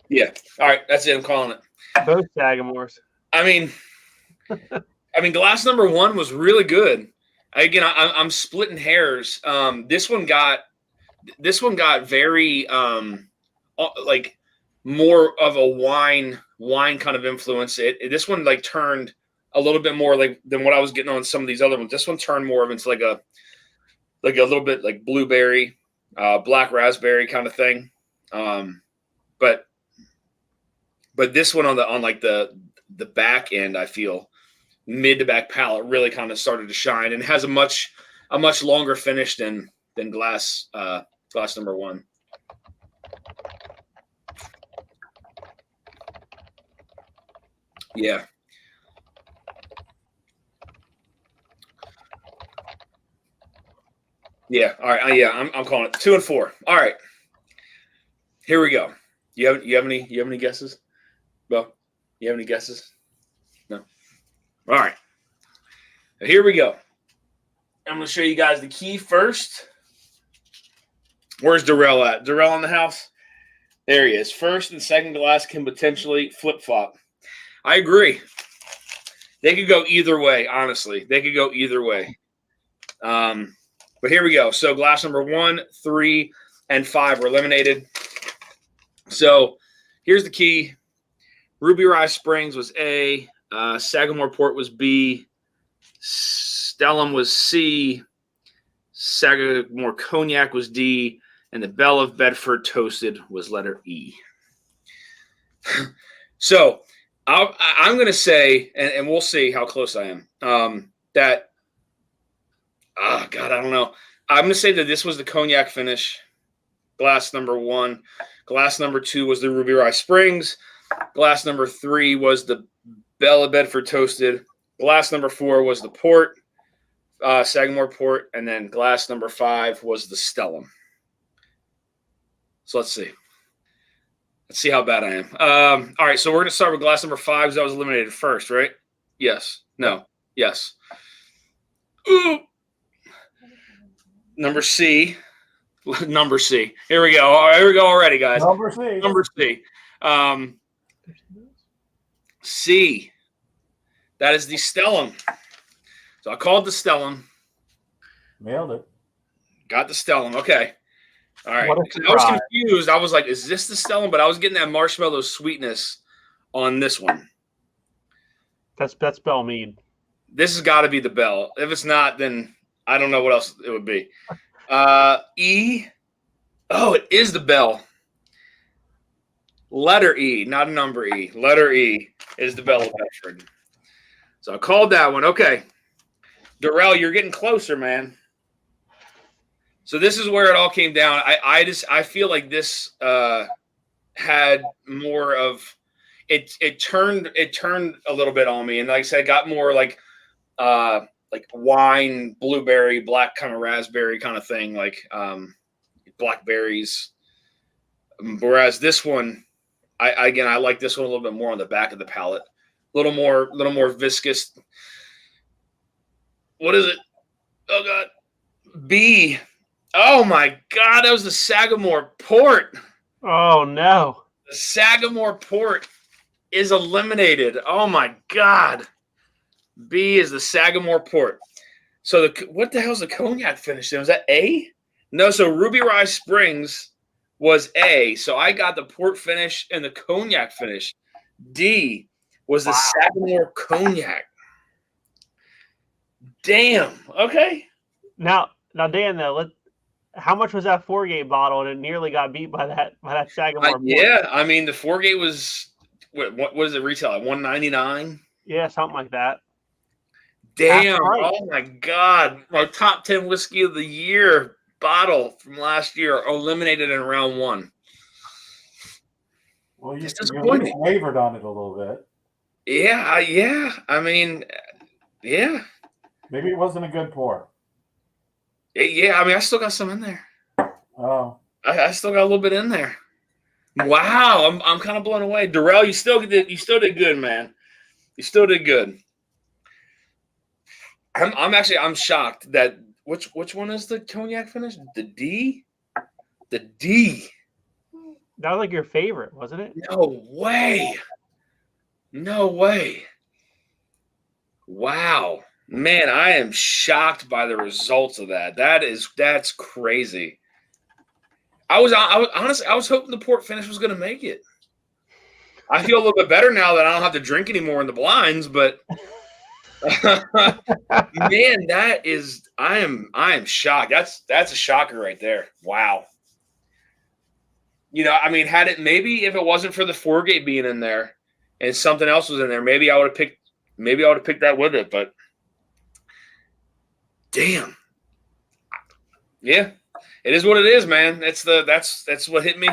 Yeah. All right. That's it. I'm calling it. Both Sagamores. I mean, glass number 1 was really good. Again, I'm splitting hairs. This one got very like more of a wine kind of influence. This one like turned a little bit more like than what I was getting on some of these other ones. This one turned more of into like a little bit like blueberry, black raspberry kind of thing. But this one on the back end, I feel mid to back palate really kind of started to shine and has a much longer finish than glass number 1. Yeah. Yeah. All right. Yeah. I'm calling it 2 and 4. All right. Here we go. You have any guesses? Well, you have any guesses? No. All right. Now here we go. I'm going to show you guys the key first. Where's Darrell at? Darrell in the house? There he is. First and second glass can potentially flip-flop. I agree. They could go either way, honestly. They could go either way. But here we go. So glass number 1, 3, and 5 were eliminated. So here's the key. Ruby Rye Springs was A. Sagamore Port was B. Stellum was C. Sagamore Cognac was D. And the Belle of Bedford Toasted was letter E. So I'm going to say, and we'll see how close I am, that, oh, God, I don't know. I'm going to say that this was the Cognac finish, glass number 1. Glass number 2 was the Ruby Rye Springs. Glass number 3 was the Belle of Bedford Toasted. Glass number 4 was the Port, Sagamore Port. And then glass number 5 was the Stellum. So let's see. Let's see how bad I am. All right, so we're going to start with glass number 5 because that was eliminated first, right? Yes. No. Yes. Ooh. Number C. Number C. Here we go. All right, here we go already, guys. Number C. Number C. C. That is the Stellum. So I called the Stellum. Nailed it. Got the Stellum. Okay. All right. What a I was surprise. confused. I was like, is this the Stellum? But I was getting that marshmallow sweetness on this one. That's Belle Mead. This has got to be the Belle. If it's not, then I don't know what else it would be. E. Oh, it is the Belle. Letter E, not a number E. Letter E is the Belle of Bedford. So I called that one. Okay. Darrell, you're getting closer, man. So this is where it all came down. I feel like this had more of it. It turned a little bit on me, and like I said, got more like wine, blueberry, black kind of raspberry kind of thing, like blackberries. Whereas this one, I like this one a little bit more on the back of the palate, a little more viscous. What is it? Oh God, B. Oh my God, that was the Sagamore Port. Oh no. The Sagamore Port is eliminated. Oh my God. B is the Sagamore Port. So what the hell is the Cognac finish then? Was that A? No, so Ruby Rye Springs was A. So I got the Port finish and the Cognac finish. D was the Sagamore Cognac. Damn. Okay. Now Dan, though, how much was that 4-gate bottle? And it nearly got beat by that Sagamore. Yeah, I mean the 4-gate was what does it retail at? $199? Yeah, something like that. Damn! Right. Oh my God! My top 10 whiskey of the year bottle from last year eliminated in round 1. Well, you disappointing. wavered on it a little bit. Yeah. I mean, yeah. Maybe it wasn't a good pour. Yeah, I mean, I still got some in there. Oh, I still got a little bit in there. Wow, I'm kind of blown away. Darrell, you still did good, man. You still did good. I'm shocked that which one is the Cognac finish? The D? The D. That was like your favorite, wasn't it? No way. No way. Wow. Man, I am shocked by the results of that. That's crazy. I was honestly, I was hoping the port finish was going to make it. I feel a little bit better now that I don't have to drink anymore in the blinds, but man, I am shocked. That's a shocker right there. Wow. I mean, maybe if it wasn't for the four-gate being in there and something else was in there, maybe I would have picked that with it, but damn. Yeah. It is what it is, man. That's what hit me,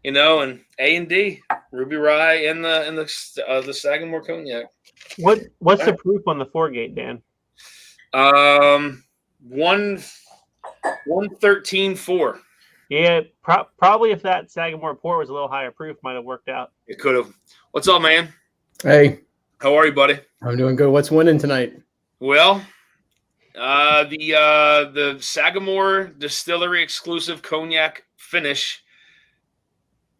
and A and D, Ruby Rye and the Sagamore Cognac. What's the proof on the four-gate, Dan? 113.4. Yeah, probably if that Sagamore port was a little higher proof, might have worked out. It could have. What's up, man? Hey, how are you, buddy? I'm doing good. What's winning tonight? Well, the Sagamore Distillery exclusive cognac finish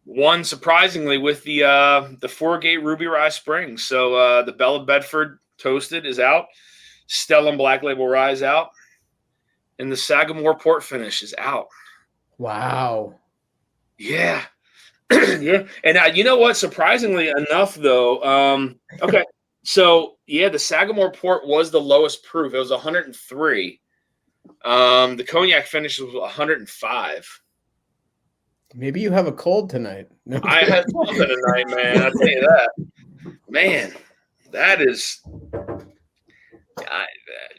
won surprisingly with the four-gate Ruby Rye Springs. So the Belle of Bedford Toasted is out, Stellum Black Label Rye is out, and the Sagamore Port finish is out. Wow. Yeah. Yeah. And you know what? Surprisingly enough, though, okay. So, yeah, the Sagamore Port was the lowest proof. It was 103. The cognac finish was 105. Maybe you have a cold tonight. No. I had something tonight, man. I'll tell you that. Man, that is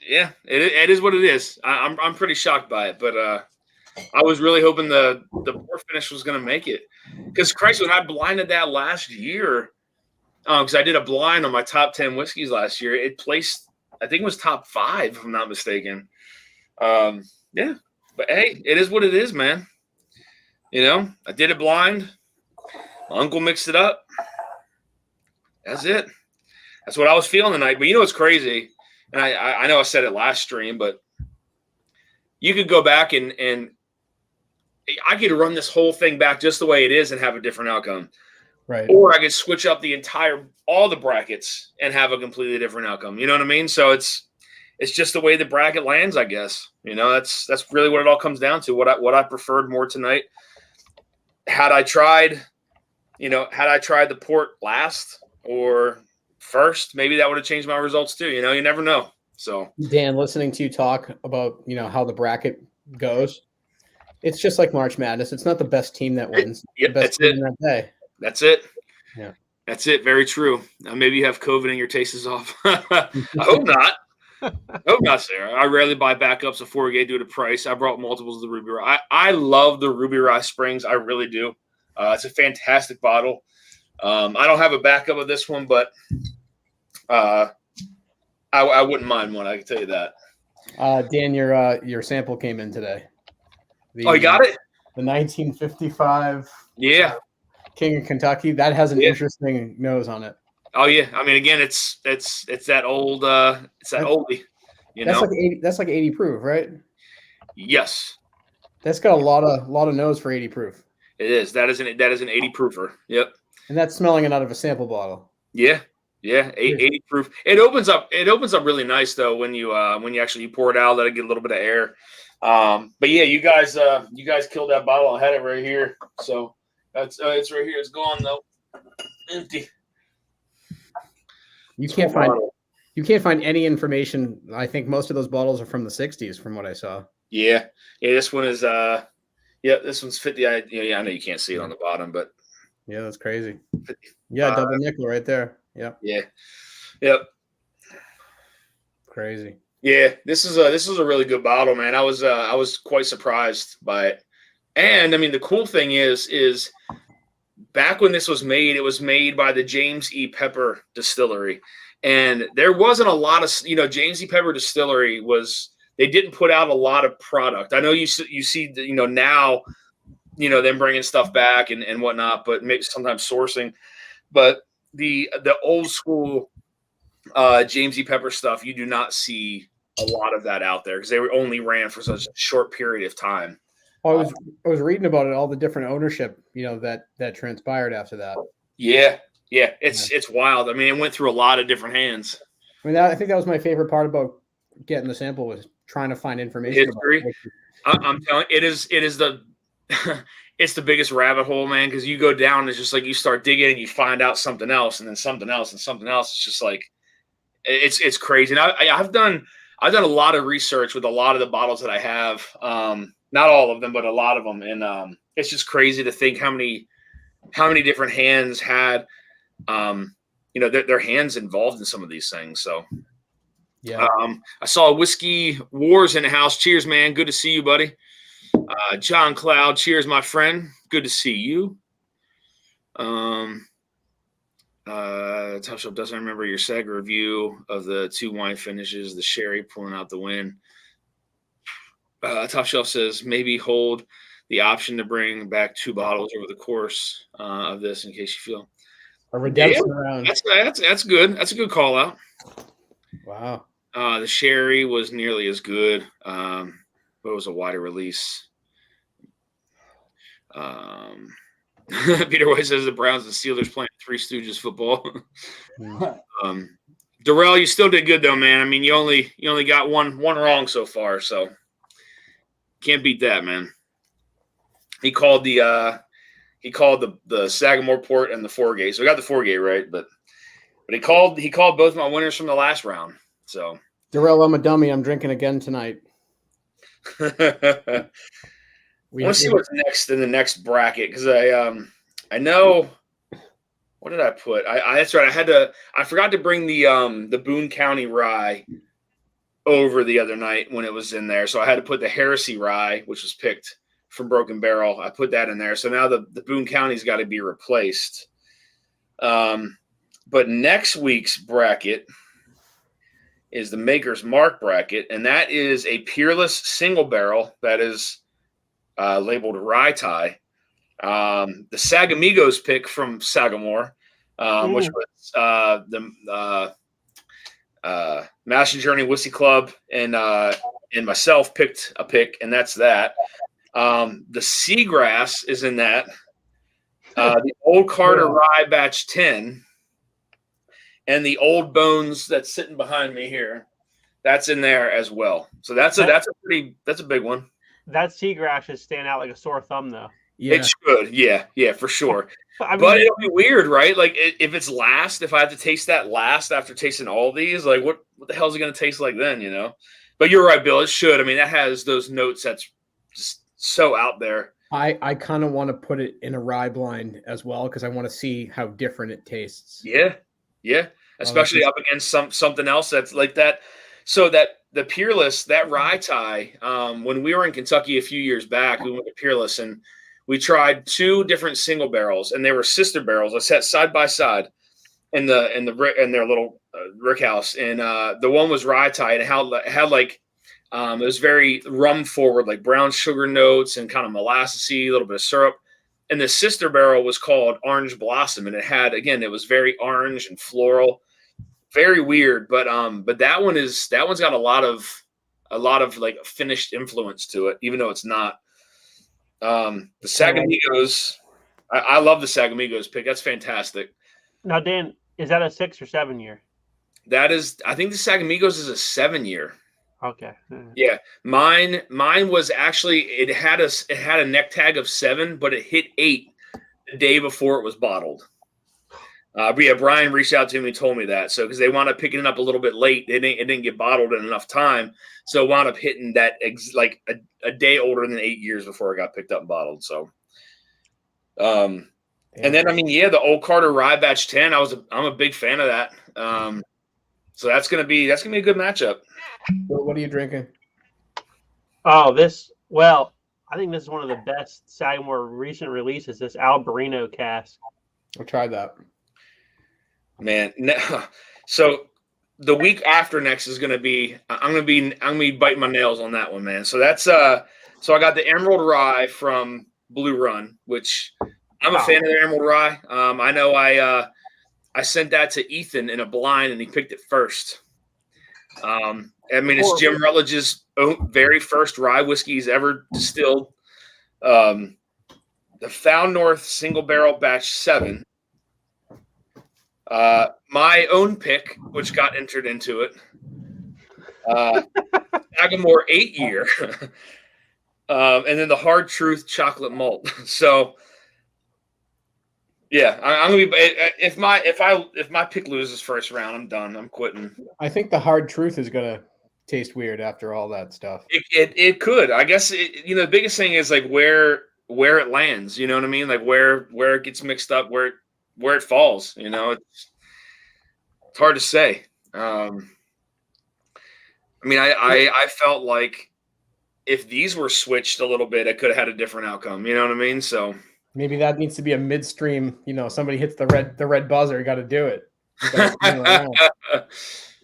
yeah, it is what it is. I'm pretty shocked by it, but I was really hoping the port finish was going to make it. Because, Christ, when I blinded that last year, because I did a blind on my top 10 whiskeys last year, it placed, I think it was top 5, if I'm not mistaken. Yeah. But, hey, it is what it is, man. I did it blind. My uncle mixed it up. That's it. That's what I was feeling tonight. But you know what's crazy? And I know I said it last stream, but you could go back and I could run this whole thing back just the way it is and have a different outcome. Right. Or I could switch up all the brackets and have a completely different outcome. You know what I mean? So it's just the way the bracket lands, I guess. That's really what it all comes down to. What I preferred more tonight. Had I tried the port last or first, maybe that would have changed my results too. You never know. So Dan, listening to you talk about, how the bracket goes, it's just like March Madness. It's not the best team that wins. Yep, the best that's team it. That day. That's it. Yeah. That's it. Very true. Maybe you have COVID and your taste is off. I hope not. Hope not, Sarah. I rarely buy backups of four-gate due to price. I brought multiples of the Ruby Rye. I love the Ruby Rye Springs. I really do. It's a fantastic bottle. I don't have a backup of this one, but I wouldn't mind one. I can tell you that. Dan, your sample came in today. You got it? The 1955. Yeah. King of Kentucky. That has an interesting nose on it. Oh yeah. I mean, again, it's that old oldie. That's like 80 proof, right? Yes. That's got a lot of nose for 80 proof. It is. That is an 80 proofer. Yep. And that's smelling it out of a sample bottle. Yeah. Yeah. 80 proof. It opens up really nice though when you actually pour it out, let it get a little bit of air. But yeah, you guys killed that bottle. I had it right here. So that's it's right here. It's gone though. Empty. You can't find any information. I think most of those bottles are from the 60s from what I saw. Yeah. Yeah, this one is this one's 50. I know you can't see it on the bottom, but yeah, that's crazy. Yeah, double nickel right there. Yep. Yeah. Yep. Crazy. Yeah, this is a really good bottle, man. I was quite surprised by it. And I mean, the cool thing is back when this was made, it was made by the James E. Pepper Distillery. And there wasn't a lot of, James E. Pepper Distillery they didn't put out a lot of product. I know you see, now, them bringing stuff back and whatnot, but maybe sometimes sourcing. But the old school James E. Pepper stuff, you do not see a lot of that out there because they only ran for such a short period of time. Well, I was reading about it, all the different ownership, that transpired after that. Yeah. Yeah, it's wild. I mean, it went through a lot of different hands. I mean, I think that was my favorite part about getting the sample was trying to find information History. about it. I'm telling you, it is the it's the biggest rabbit hole, man, because you go down and it's just like you start digging and you find out something else and then something else and something else. It's just like it's crazy. And I've done a lot of research with a lot of the bottles that I have. Not all of them, but a lot of them. And it's just crazy to think how many different hands had their hands involved in some of these things. So Yeah. I saw Whiskey Wars in the house. Cheers, man. Good to see you, buddy. John Cloud, cheers, my friend. Good to see you. Tough Shelf doesn't remember your seg review of the 2 wine finishes, the sherry pulling out the win. Tough Shelf says maybe hold the option to bring back 2 bottles over the course of this in case you feel A redemption round. That's good. That's a good call out. Wow. The sherry was nearly as good, but it was a wider release. Peter White says the Browns and Steelers playing Three Stooges football. Darrell, you still did good though, man. I mean, you only got one wrong so far, so can't beat that, man. He called the Sagamore Port and the Foregate. So we got the Foregate right, but he called both my winners from the last round. So Darrell, I'm a dummy. I'm drinking again tonight. I want to see what's next in the next bracket because I know what did I put? That's right. I forgot to bring the Boone County Rye over the other night when it was in there, so I had to put the Heresy Rye, which was picked from Broken Barrel. I put that in there, so now the Boone County's got to be replaced. But next week's bracket is the Maker's Mark bracket, and that is a Peerless single barrel that is labeled Rye Tie. The Sagamigos pick from Sagamore, which was the Master Journey Whiskey Club, and myself picked a pick, and that's that. The Seagrass is in that. The Old Carter Rye Batch 10, and the Old Bones that's sitting behind me here, that's in there as well. So that's a big one. That Seagrass should stand out like a sore thumb, though. Yeah. It should, yeah, for sure. I mean, But it'll be weird, right? Like if it's last, if I have to taste that last after tasting all these, like what the hell is it going to taste like then, you know? But you're right, Bill. It should. I mean, that has those notes that's just so out there. I kind of want to put it in a rye blind as well because I want to see how different it tastes. Yeah. Especially up against something else that's like that. So that the Peerless, that Rye Tie, when we were in Kentucky a few years back, we went to Peerless and we tried 2 different single barrels, and they were sister barrels. I sat side by side in their little rick house, and the one was Rye Tie, and it had like it was very rum forward, like brown sugar notes and kind of molassesy, a little bit of syrup. And the sister barrel was called Orange Blossom, and it was very orange and floral, very weird. But that one's got a lot of like finished influence to it, even though it's not. The Sagamigos, I love the Sagamigos pick. That's fantastic. now, Dan, is that a 6 or 7 year? That is, I think the Sagamigos is a 7-year. Okay. Yeah, mine was actually it had a neck tag of 7, but it hit 8 the day before it was bottled. But yeah, Brian reached out to me and told me that. So because they wound up picking it up a little bit late, it didn't get bottled in enough time, so it wound up hitting that like a day older than 8 years before it got picked up and bottled. So, and then I mean, yeah, the Old Carter Rye Batch 10, I'm a big fan of that. So that's gonna be a good matchup. What are you drinking? Oh, I think this is one of the best Sagamore recent releases. This Albarino cask. I tried that. Man, so the week after next is gonna be I'm gonna be biting my nails on that one, man. So that's so I got the Emerald Rye from Blue Run, which I'm a fan of the Emerald Rye. I know I sent that to Ethan in a blind, and he picked it first. I mean, it's Jim Rutledge's very first rye whiskey he's ever distilled. The Found North Single Barrel Batch 7. My own pick, which got entered into it, Sagamore 8-year, and then the Hard Truth chocolate malt. So, yeah, I'm gonna be. If my pick loses first round, I'm done. I'm quitting. I think the Hard Truth is gonna taste weird after all that stuff. It could. I guess the biggest thing is like where it lands. You know what I mean? Like where it gets mixed up, where it falls. It's hard to say. I mean, I felt like if these were switched a little bit, it could have had a different outcome. You know what I mean? So maybe that needs to be a midstream. Somebody hits the red buzzer. Got to do it.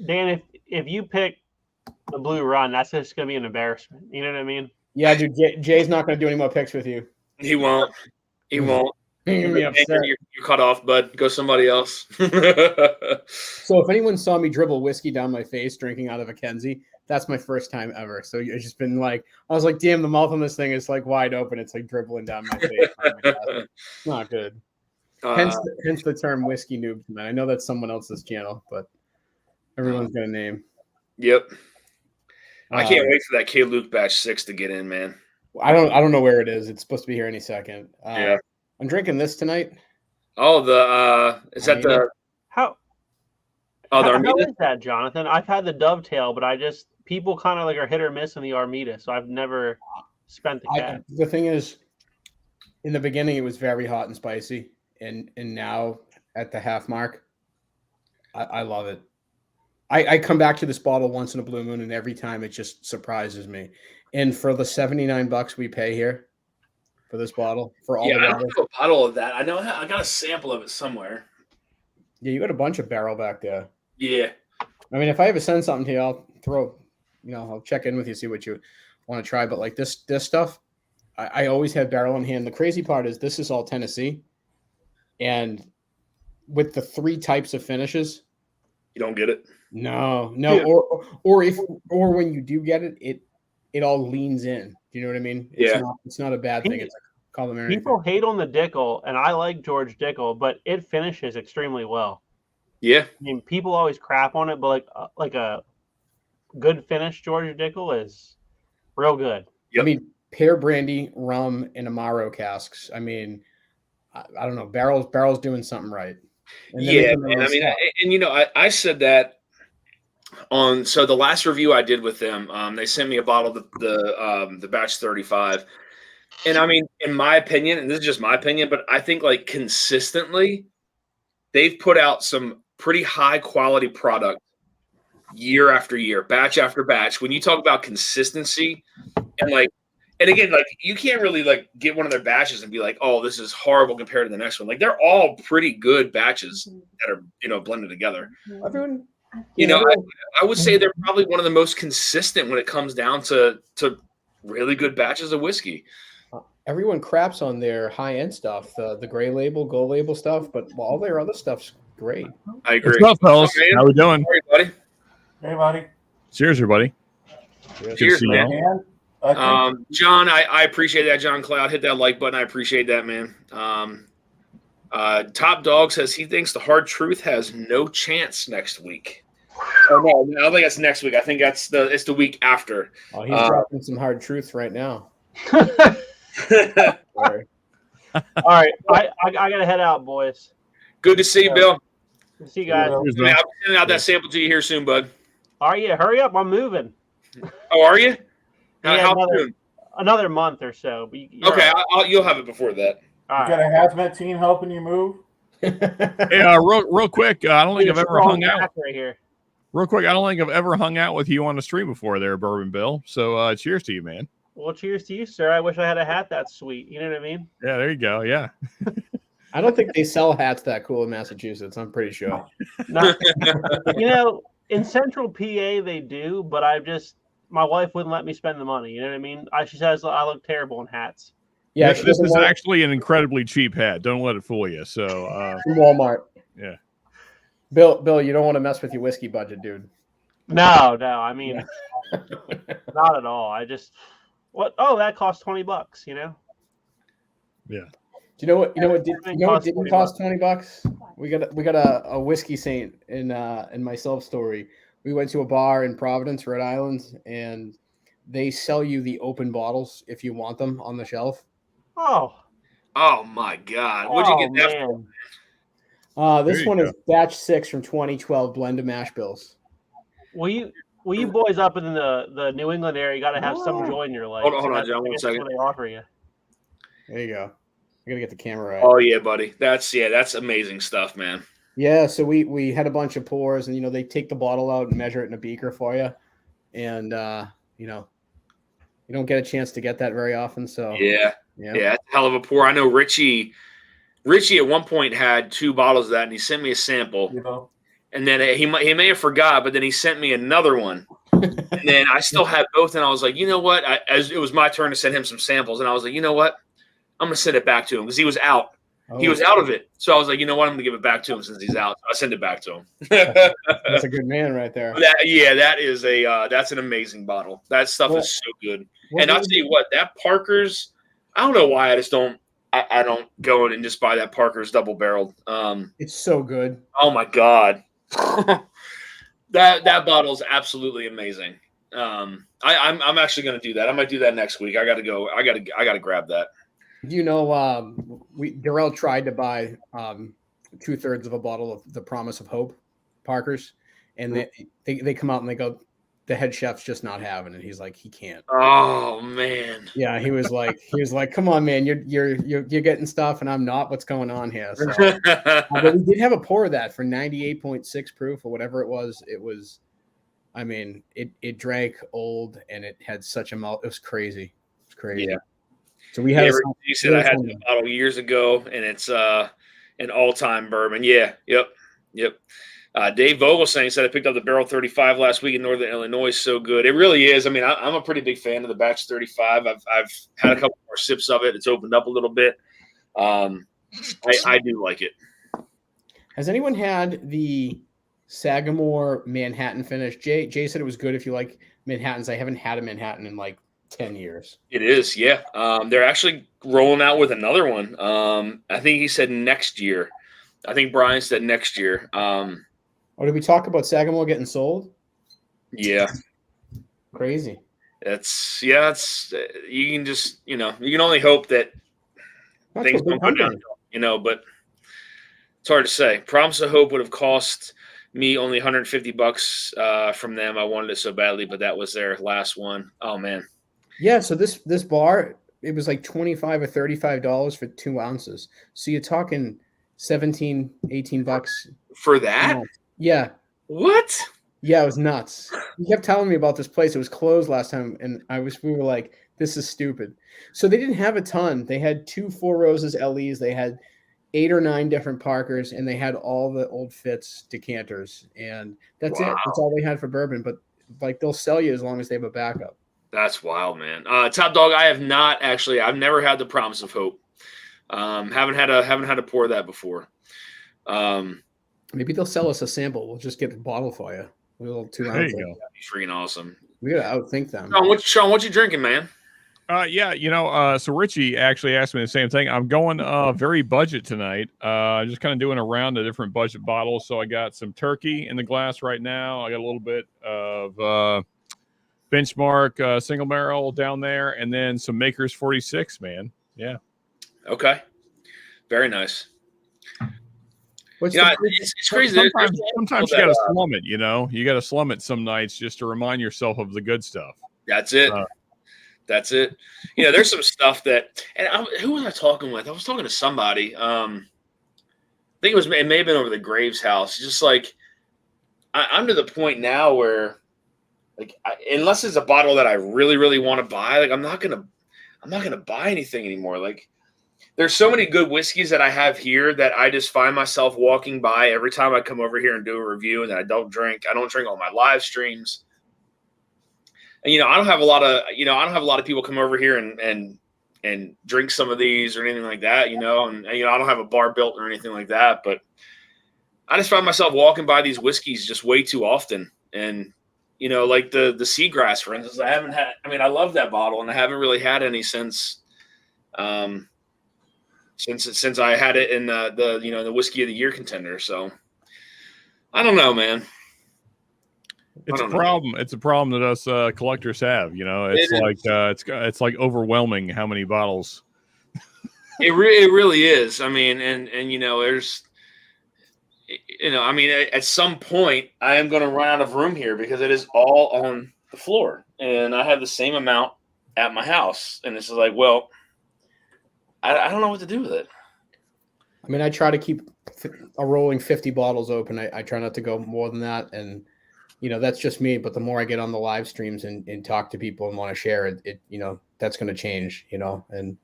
Dan, if you pick the Blue Run, that's just gonna be an embarrassment. You know what I mean? Yeah, dude. Jay's not gonna do any more picks with you. He won't. He won't. You're cut off, bud. Go somebody else. So if anyone saw me dribble whiskey down my face drinking out of a Kenzie, that's my first time ever. So it's just been like, I was like, damn, the mouth on this thing is like wide open. It's like dribbling down my face. It's not good. Hence the term whiskey noobs, man. I know that's someone else's channel, but everyone's got a name. Yep. I can't wait for that K Luke batch 6 to get in, man. I don't know where it is. It's supposed to be here any second. Yeah. I'm drinking this tonight. Oh, is that the how is that, Jonathan? I've had the Dovetail, but people kind of like are hit or miss in the Armida, so I've never spent the cash. The thing is, in the beginning, it was very hot and spicy, and now at the half mark, I love it. I come back to this bottle once in a blue moon, and every time it just surprises me. And for the $79 we pay here for this bottle, for all the I don't have a bottle of that. I know I got a sample of it somewhere. Yeah, you got a bunch of barrel back there. Yeah. I mean, if I ever send something to you, I'll I'll check in with you, see what you want to try. But like this stuff, I always have barrel in hand. The crazy part is this is all Tennessee, and with the 3 types of finishes, you don't get it. No, or when you do get it, it all leans in. Do you know what I mean? It's not a bad thing. It's like complimentary. People hate on the Dickel, and I like George Dickel, but it finishes extremely well. Yeah. I mean, people always crap on it, but like a good finish George Dickel is real good. Yep. I mean, pear brandy, rum, and Amaro casks. I mean, I don't know. Barrel's doing something right. Yeah, man. I mean, I said that so the last review I did with them, they sent me a bottle of the batch 35. And I mean, in my opinion, and this is just my opinion, but I think like consistently they've put out some pretty high quality product year after year, batch after batch. When you talk about consistency and again, like you can't really like get one of their batches and be like, oh, this is horrible compared to the next one. Like they're all pretty good batches that are, blended together. Everyone, I would say they're probably one of the most consistent when it comes down to really good batches of whiskey. Everyone craps on their high-end stuff, the gray label, gold label stuff, but all their other stuff's great. I agree. What's up, fellas? How we doing? Hey, buddy. Hey, buddy. Cheers, everybody. Cheers, man. John, I appreciate that. John Cloud, hit that like button. I appreciate that, man. Top Dog says he thinks the Hard Truth has no chance next week. Oh no, I don't think that's next week. I think it's the week after. Oh, he's dropping some hard truths right now. All right, I gotta head out, boys. Good to see you, Bill. Good to see you guys. I'll be sending out that sample to you here soon, bud. Are you? Hurry up! I'm moving. Oh, are you? How soon? Another month or so. Okay, you'll have it before that. All you got a hazmat team helping you move? Hey, real quick, I don't think I've ever hung out. Right here. Real quick, I don't think I've ever hung out with you on the stream before there, Bourbon Bill. So cheers to you, man. Well, cheers to you, sir. I wish I had a hat that sweet. You know what I mean? Yeah, there you go. Yeah. I don't think they sell hats that cool in Massachusetts. I'm pretty sure. In Central PA they do, but my wife wouldn't let me spend the money. You know what I mean? She says I look terrible in hats. Yeah, this is actually an incredibly cheap hat. Don't let it fool you. So from Walmart. Yeah. Bill, you don't want to mess with your whiskey budget, dude. No. I mean, not at all. That costs $20. Yeah. Do you know what? You know what? Everything You know what costs didn't 20 cost $20? We got a whiskey saint in my self story. We went to a bar in Providence, Rhode Island, and they sell you the open bottles if you want them on the shelf. Oh, Oh my God! What'd you oh get that for? man. This There you one go. is batch 6 from 2012, blend of mash bills. Well, you boys up in the New England area, you got to have some joy in your life. Hold on, John, I one guess that's second. what they offer you. There you go. I gotta get the camera right. Oh yeah, buddy. That's amazing stuff, man. Yeah, so we had a bunch of pours, and they take the bottle out and measure it in a beaker for you, and you don't get a chance to get that very often. So Yeah, yeah. that's a hell of a pour. I know Richie at one point had 2 bottles of that, and he sent me a sample. You know, And then he may have forgot, but then he sent me another one. And then I still had both, and I was like, you know what? As it was my turn to send him some samples, and I was like, you know what? I'm gonna send it back to him because he was out. He was out of it. So I was like, you know what? I'm gonna give it back to him since he's out. So I send it back to him. That's a good man right there. That's an amazing bottle. That stuff is so good. And I'll tell you what, that Parker's, I don't know why I don't go in and just buy that Parker's double barreled. It's so good. Oh my God. that bottle is absolutely amazing. I'm actually going to do that. I might do that next week. I got to go. I got to grab that. Darrell tried to buy 2/3 of a bottle of the Promise of Hope Parker's, and they come out and they go, the head chef's just not having it. He's like, he can't. Oh man. Yeah, he was like, come on, man, you're getting stuff, and I'm not. What's going on here? So, but we did have a pour of that for 98.6 proof or whatever it was. It was, I mean, it drank old, and it had such a mouth. It was crazy. It's crazy. Yeah. So we had. You said I had the bottle years ago, and it's an all-time bourbon. Yeah. Yep. Dave Vogelsang said I picked up the Barrel 35 last week in Northern Illinois. So good. It really is. I mean, I'm a pretty big fan of the Batch 35. I've had a couple more sips of it. It's opened up a little bit. I do like it. Has anyone had the Sagamore Manhattan finish? Jay said it was good if you like Manhattans. I haven't had a Manhattan in like 10 years. It is, yeah. They're actually rolling out with another one. I think he said next year. I think Brian said next year. Did we talk about Sagamore getting sold? Yeah. Crazy. It's you can just, you can only hope that things don't go down, but it's hard to say. Promise of Hope would have cost me only $150 from them. I wanted it so badly, but that was their last one. Oh man. Yeah, so this bar, it was like $25 or $35 for 2 ounces. So you're talking $17, $18 for that. Yeah. What? Yeah, it was nuts. You kept telling me about this place. It was closed last time, and we were like, this is stupid. So they didn't have a ton. They had 2 Four Roses LEs. They had 8 or 9 different Parkers, and they had all the Old Fitz decanters, and that's it. That's all they had for bourbon. But like, they'll sell you as long as they have a backup. That's wild, man. Top Dog, I have not actually. I've never had the Promise of Hope. Haven't had to pour that before. Maybe they'll sell us a sample. We'll just get a bottle for you. A little 2 ounces. There you go. That'd be freaking awesome. We gotta outthink them. Sean, what you drinking, man? So Richie actually asked me the same thing. I'm going very budget tonight. Just kind of doing a round of different budget bottles. So I got some turkey in the glass right now. I got a little bit of Benchmark single barrel down there, and then some Maker's 46, man. Yeah. Okay. Very nice. It's crazy. Sometimes you got to slum it, You got to slum it some nights just to remind yourself of the good stuff. That's it. That's it. There's some stuff that – and who was I talking with? I was talking to somebody. I think it may have been over the Graves house. Just like I'm to the point now where like unless it's a bottle that I really, really want to buy, like I'm not gonna buy anything anymore. Like there's so many good whiskeys that I have here that I just find myself walking by every time I come over here and do a review, and I don't drink on my live streams. And I don't have a lot of people come over here and drink some of these or anything like that, and I don't have a bar built or anything like that, but I just find myself walking by these whiskeys just way too often. And like the Seagrass, for instance, I love that bottle, and I haven't really had any since since I had it in the whiskey of the year contender. So I don't know, man. It's a don't know. problem. It's a problem that us collectors have. It's it's like overwhelming how many bottles. It really is. I mean, and there's, I mean, at some point I am going to run out of room here because it is all on the floor, and I have the same amount at my house, and it's like, well, I don't know what to do with it. I mean, I try to keep a rolling 50 bottles open. I try not to go more than that, and that's just me. But the more I get on the live streams and talk to people and want to share it, that's going to change. And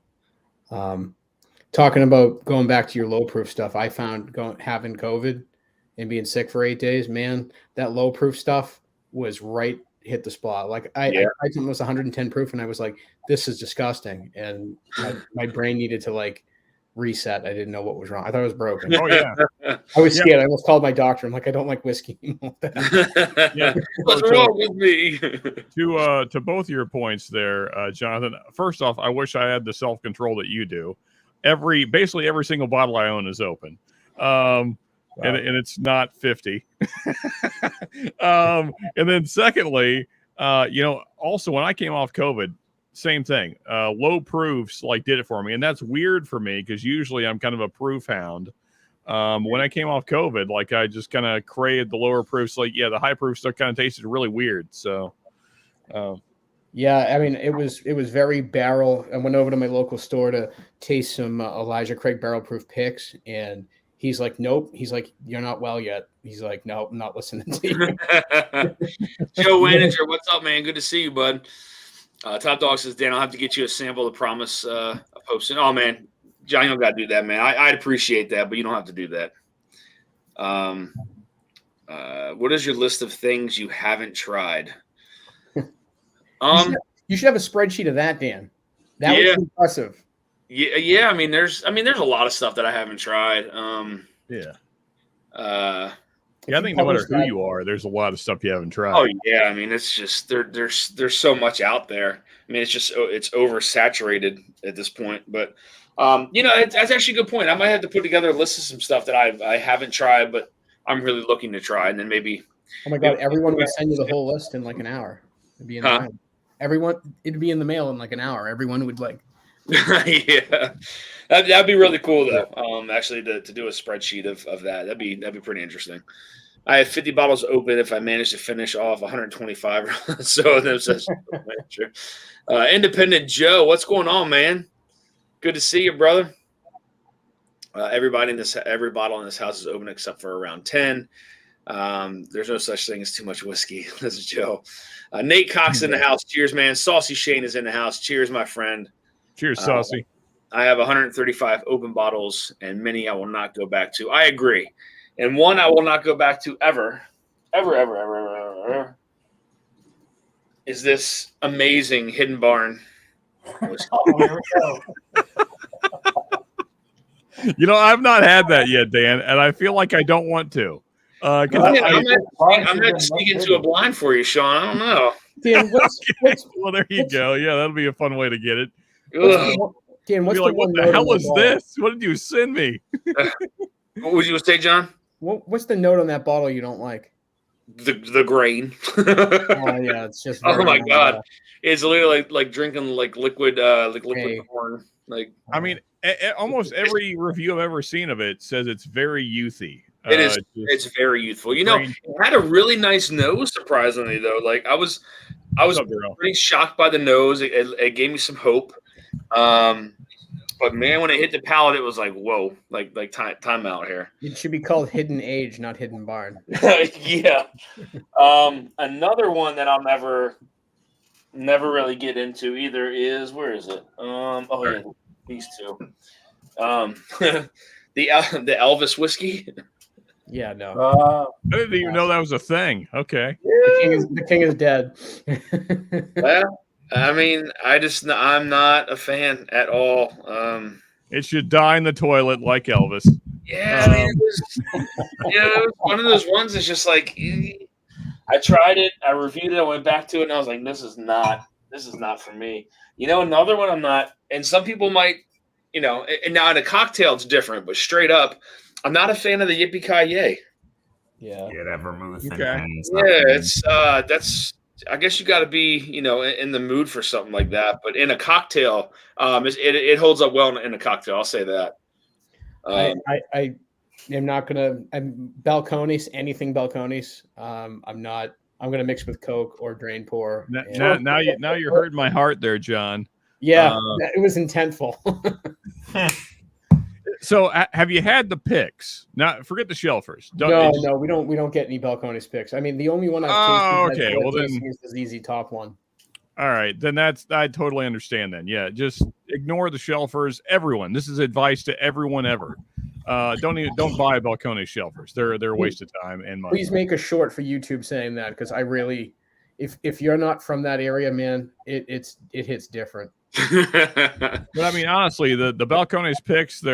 talking about going back to your low proof stuff, I found having COVID and being sick for 8 days, man, that low proof stuff was hit the spot. Like I tried something that was 110 proof, and I was like, this is disgusting. And my brain needed to like reset. I didn't know what was wrong. I thought it was broken. Oh yeah, I was scared. I almost called my doctor. I'm like, I don't like whiskey anymore. yeah. What's wrong with me? To both your points there, Jonathan. First off, I wish I had the self control that you do. Basically every single bottle I own is open. And it's not 50. And then secondly, also when I came off COVID, same thing. Low proofs did it for me. And that's weird for me because usually I'm kind of a proof hound. When I came off COVID, I just kind of craved the lower proofs. The high proof stuff kind of tasted really weird. So, yeah, I mean, it was very barrel. I went over to my local store to taste some Elijah Craig barrel proof picks, and he's like, nope. He's like, you're not well yet. He's like, nope, I'm not listening to you. Joe Wanager, what's up, man? Good to see you, bud. Top Dog says, Dan, I'll have to get you a sample of Promise posting. Oh, man. John, you don't got to do that, man. I'd appreciate that, but you don't have to do that. What is your list of things you haven't tried? You should have a spreadsheet of that, Dan. That would be impressive. Yeah. I mean, there's a lot of stuff that I haven't tried. I think no matter who you are, there's a lot of stuff you haven't tried. Oh yeah, I mean, it's just there's so much out there. I mean, it's oversaturated at this point. But that's actually a good point. I might have to put together a list of some stuff that I haven't tried, but I'm really looking to try, and then maybe. Oh my God! Everyone would send you the whole list in like an hour. It'd be in the mail. It'd be in the mail in like an hour. Everyone would like. Yeah, that'd be really cool though. Actually, to do a spreadsheet of that, that'd be pretty interesting. I have 50 bottles open if I manage to finish off 125. So that's Independent Joe, what's going on, man? Good to see you, brother. Every bottle in this house is open except for around 10. There's no such thing as too much whiskey. This is Joe. Nate Cox in the house. Cheers, man. Saucy Shane is in the house. Cheers, my friend. Cheers, Saucy. I have 135 open bottles and many I will not go back to. I agree. And one I will not go back to ever is this amazing Hidden Barn. Oh, here we go. Uh, I've not had that yet, Dan, and I feel like I don't want to. I'm not sneaking into a blind for you, Sean. I don't know. Dan, well, there you go. Yeah, that'll be a fun way to get it. Dan, what's what the hell is this? What did you send me? What would you say, John? What's the note on that bottle you don't like? The grain. Oh yeah, it's just. Oh my God, it's literally like drinking liquid corn. I mean, almost every review I've ever seen of it says it's very youthy. It is. It's very youthful. It had a really nice nose, surprisingly though. I was pretty shocked by the nose. It gave me some hope. But man, when it hit the palate, it was like, whoa, like time out here. It should be called Hidden Age, not Hidden Barn. Yeah. Another one that I'll never really get into either is, where is it? Yeah, these two. The Elvis whiskey. Yeah, no. I didn't even know that was a thing. Okay. The king is dead. Well, I mean, I'm not a fan at all. It should die in the toilet like Elvis. Yeah, it was one of those ones that's just like, I tried it, I reviewed it, I went back to it, and I was like, this is not for me. Another one I'm not, and some people might and now in a cocktail it's different, but straight up, I'm not a fan of the Yippee-Ki-Yay. Yeah. Yeah, that vermouth. Okay. Yeah, it's that's. I guess you got to be, in the mood for something like that. But in a cocktail, it holds up well in a cocktail. I'll say that. I am not gonna. I'm Balcones. Anything Balcones. I'm not. I'm gonna mix with Coke or drain pour. Now you hurt my heart there, John. Yeah, it was intentful. So have you had the picks? Not forget the Shelfers. No, we don't get any Balcones picks. I mean, the only one I've tasted. Okay. Well, then is the ZZ Top one. All right, then I totally understand. Then, yeah, just ignore the Shelfers. Everyone, this is advice to everyone ever. Don't buy Balcones Shelfers. They're a waste of time and money. Please make a short for YouTube saying that, because I really, if you're not from that area, man, it hits different. But I mean, honestly, the Balcones picks,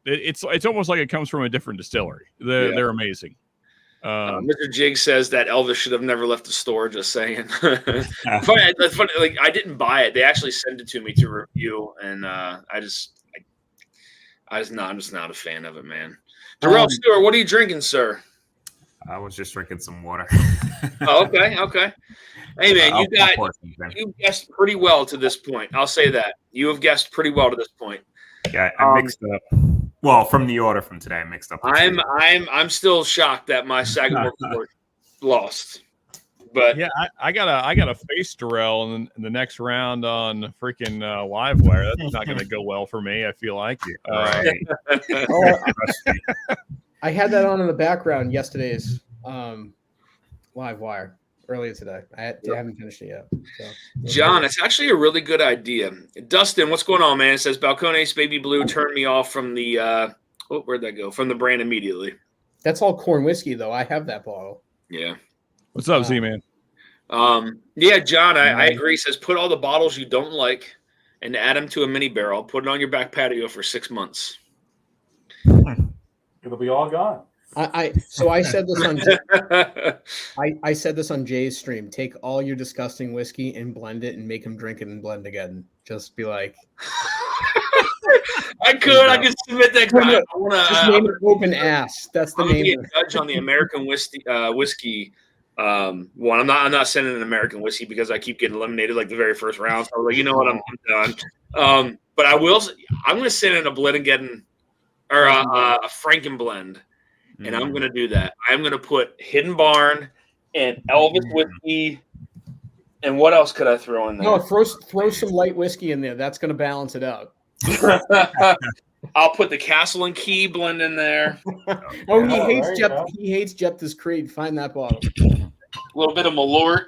it's almost like it comes from a different distillery. They're amazing. Mr. Jig says that Elvis should have never left the store. Just saying. Funny, like I didn't buy it. They actually sent it to me to review, and I'm just not a fan of it, man. Darrell Stewart, what are you drinking, sir? I was just drinking some water. Oh, okay. Hey, man, you guessed pretty well to this point. I'll say that you have guessed pretty well to this point. Yeah, I mixed up. Well, from the order from today, I mixed up. I'm still shocked that my Sagamore Court lost. But yeah, I got a face Darrell in the next round on freaking Livewire. That's not going to go well for me. I feel like. Right. I had that on in the background yesterday's Livewire earlier today. I haven't finished it yet. So. John, it's actually a really good idea. Dustin, what's going on, man? It says Balcones Baby Blue turned me off from the where'd that go? From the brand immediately. That's all corn whiskey, though. I have that bottle. Yeah. What's up, Z-Man? Yeah, John, I agree. It says put all the bottles you don't like and add them to a mini barrel. Put it on your back patio for 6 months. It'll be all gone. I said this on I said this on Jay's stream. Take all your disgusting whiskey and blend it and make him drink it and blend again. Just be like, I could submit that. Just name it open ass. That's the name. Judge on the American whiskey one. I'm not sending an American whiskey because I keep getting eliminated like the very first round. So I was like, you know what, I'm done. But I will. I'm going to send in a Blennigeddon or a Franken blend. And I'm going to do that. I'm going to put Hidden Barn and Elvis whiskey. And what else could I throw in there? No, throw some light whiskey in there. That's going to balance it out. I'll put the Castle and Key blend in there. He hates Jephthah's Creed. Find that bottle. A little bit of Malort.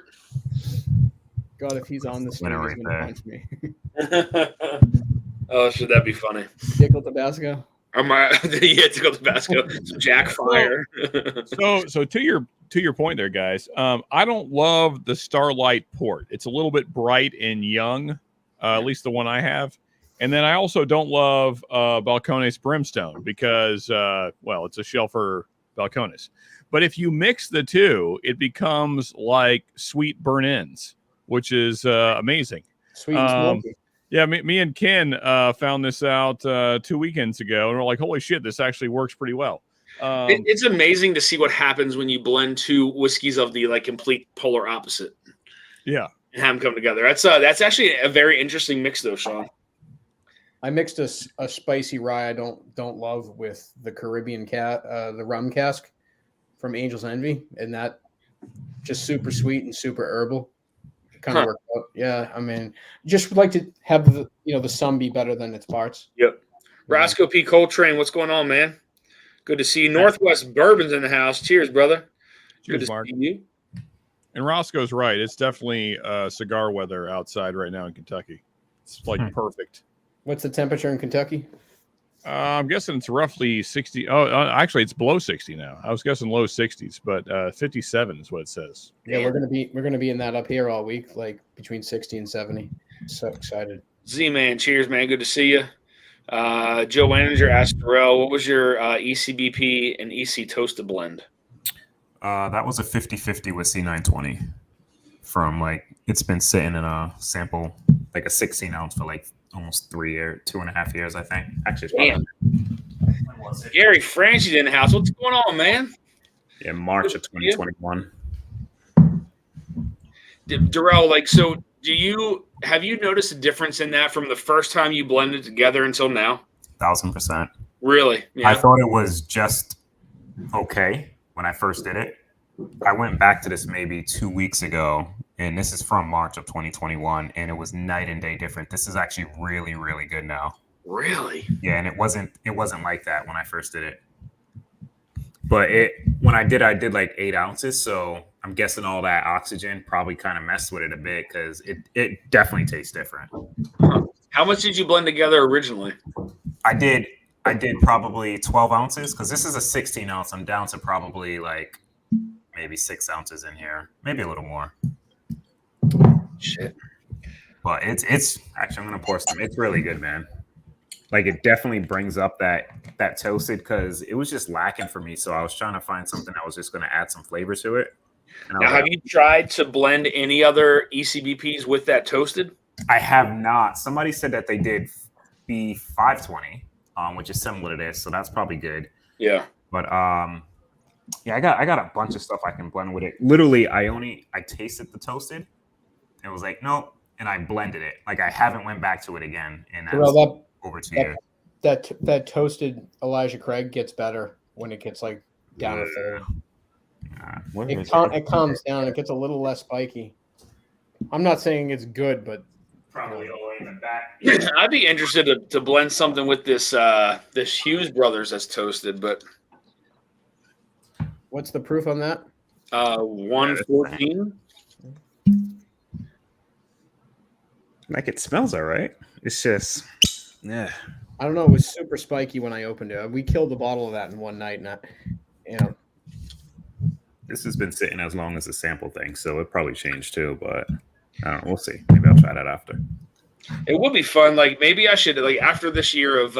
God, if he's on the stream, he's going to punch me. Oh, should that be funny? Pickle Tabasco. Tickle Tabasco, some Jack Fire. So to your point there, guys. I don't love the Starlight Port. It's a little bit bright and young, at least the one I have. And then I also don't love Balcones Brimstone because, it's a Shelfer Balcones. But if you mix the two, it becomes like sweet burn-ins, which is amazing. Sweet and smoky. Yeah, me and Ken found this out 2 weekends ago, and we're like, holy shit, this actually works pretty well. It's amazing to see what happens when you blend two whiskeys of the complete polar opposite. Yeah. And have them come together. That's actually a very interesting mix, though, Sean. I mixed a spicy rye I don't love with the Caribbean the rum cask from Angel's Envy, and that just super sweet and super herbal. Kind of worked out. Yeah, I mean, just would like to have the sum be better than its parts. Yep. Roscoe P. Coltrane, what's going on, man? Good to see you. Northwest Bourbon's in the house. Cheers, brother. Cheers, good to Mark. see you. And Roscoe's right. It's definitely cigar weather outside right now in Kentucky. It's like perfect. What's the temperature in Kentucky? I'm guessing it's roughly 60. Oh, actually, it's below 60 now. I was guessing low 60s, but 57 is what it says. Yeah, we're gonna be in that up here all week, like between 60 and 70. So excited. Z-Man, cheers, man. Good to see you. Joe Wenninger asked Darrell, what was your ECBP and EC Toasted blend? That was a 50-50 with C920 from it's been sitting in a sample, like a 16 ounce for almost 2.5 years, I think. Actually, it's probably, when was it? Gary Franchi's in the house. What's going on, man? Yeah, March of 2021. Darrell, like, so have you noticed a difference in that from the first time you blended together until now? 1,000%. Really? Yeah. I thought it was just okay when I first did it. I went back to this maybe 2 weeks ago, and this is from March of 2021, and it was night and day different. This is actually really, really good now. Really? Yeah, and it wasn't like that when I first did it. But when I did like 8 ounces, so I'm guessing all that oxygen probably kind of messed with it a bit because it definitely tastes different. Huh. How much did you blend together originally? I did probably 12 ounces because this is a 16 ounce. I'm down to probably like maybe 6 ounces in here, maybe a little more. Shit. But it's actually, I'm gonna pour some. It's really good, man. Like, it definitely brings up that toasted because it was just lacking for me. So I was trying to find something that was just gonna add some flavor to it. Now, have you tried to blend any other ECBPs with that toasted? I have not. Somebody said that they did B520, which is similar to this, so that's probably good. Yeah. But yeah, I got a bunch of stuff I can blend with it. Literally, I tasted the toasted. It was like, nope, and I blended it. Like, I haven't went back to it again in over 2 years. That toasted Elijah Craig gets better when it gets like down to third. It calms down. It gets a little less spiky. I'm not saying it's good, but Probably all the way in the back. I'd be interested to blend something with this Hughes Brothers that's toasted, but what's the proof on that? 114. Like, it smells all right. It's just, yeah. I don't know. It was super spiky when I opened it. We killed a bottle of that in one night, and This has been sitting as long as the sample thing, so it probably changed too. But I don't know. We'll see. Maybe I'll try that after. It would be fun. Like, maybe I should, like, after this year of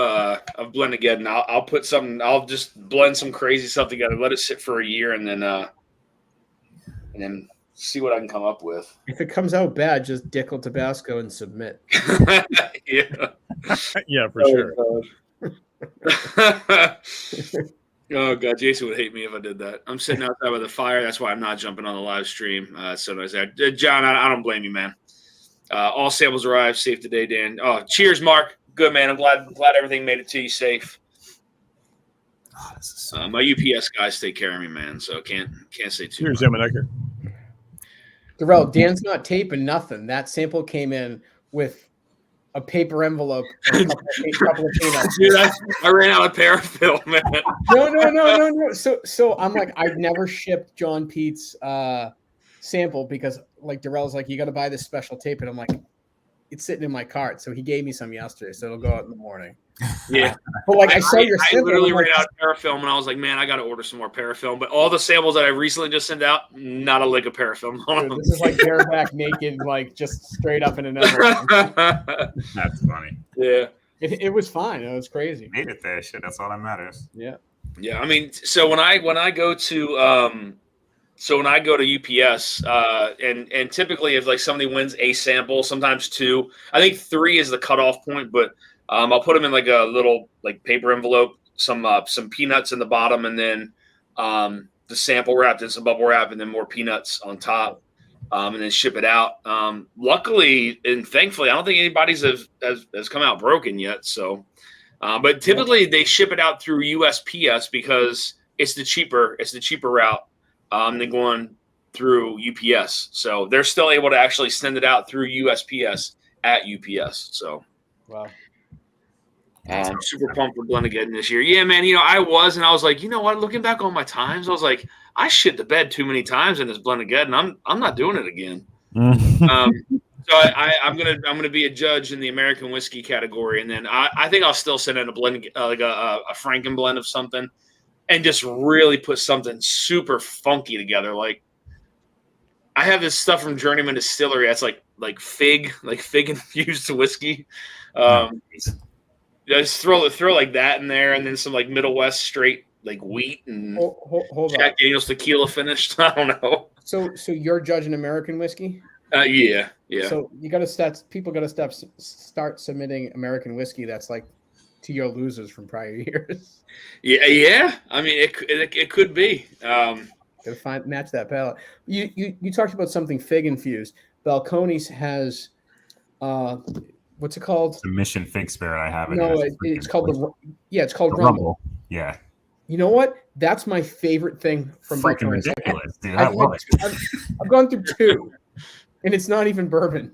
blend again, I'll put something. I'll just blend some crazy stuff together, let it sit for a year, and then see what I can come up with. if it comes out bad, just Dickel Tabasco and submit. Yeah. Yeah, for sure. Oh God, Jason would hate me if I did that. I'm sitting outside by the fire. That's why I'm not jumping on the live stream. So nice there, John. I don't blame you, man. All samples arrived safe today, Dan. Oh, cheers, Mark. Good, man. I'm glad everything made it to you safe. Oh, this is so My UPS guys take care of me, man. So can't say too Here's much. Emmett Darrell, Dan's not taping nothing. That sample came in with a paper envelope, and a couple of peanuts. Dude, I ran out of paraffin, man. No. So I'm like, I've never shipped John Pete's sample because, like, Darrell's like, you got to buy this special tape, and I'm like, it's sitting in my cart. So he gave me some yesterday, so it'll go out in the morning. Yeah, But like, I saw your I sample. literally I'm like, ran out of paraffin, and I was like, man, I got to order some more paraffin. But all the samples that I recently just sent out, not a lick of paraffin on dude, them. this is like bareback naked, like just straight up in an envelope. That's funny. Yeah. It was fine. It was crazy. Made it there. Shit, that's all that matters. Yeah. Yeah, I mean, so when I go to UPS, and typically if like somebody wins a sample, sometimes two, I think 3 is the cutoff point, but I'll put them in like a little like paper envelope, some peanuts in the bottom, and then the sample wrapped in some bubble wrap, and then more peanuts on top, and then ship it out. Luckily and thankfully, I don't think anybody's has come out broken yet. So, but typically they ship it out through USPS because it's the cheaper route than going through UPS. So they're still able to actually send it out through USPS at UPS. So. Wow. I'm super pumped for blend again this year. Yeah, man. I was like, you know what? Looking back on my times, I was like, I shit the bed too many times in this blend again, and I'm not doing it again. So I'm gonna be a judge in the American whiskey category, and then I think I'll still send in a blend, like a Franken blend of something, and just really put something super funky together. Like I have this stuff from Journeyman Distillery that's like fig infused whiskey. Just throw like that in there, and then some like Middle West straight like wheat and Hold Jack on. Daniel's tequila finished. I don't know. So you're judging American whiskey? Yeah. So you got to start. People got to start submitting American whiskey that's like to your losers from prior years. Yeah. I mean, it could be. Gotta match that palate. You talked about something fig infused. Balcones has what's it called? The Mission Fig Spirit I have. No, it's called it's called the Rumble. Yeah. You know what? That's my favorite thing from Freaking Balcones. ridiculous, dude. I love it. I've gone through 2, and it's not even bourbon.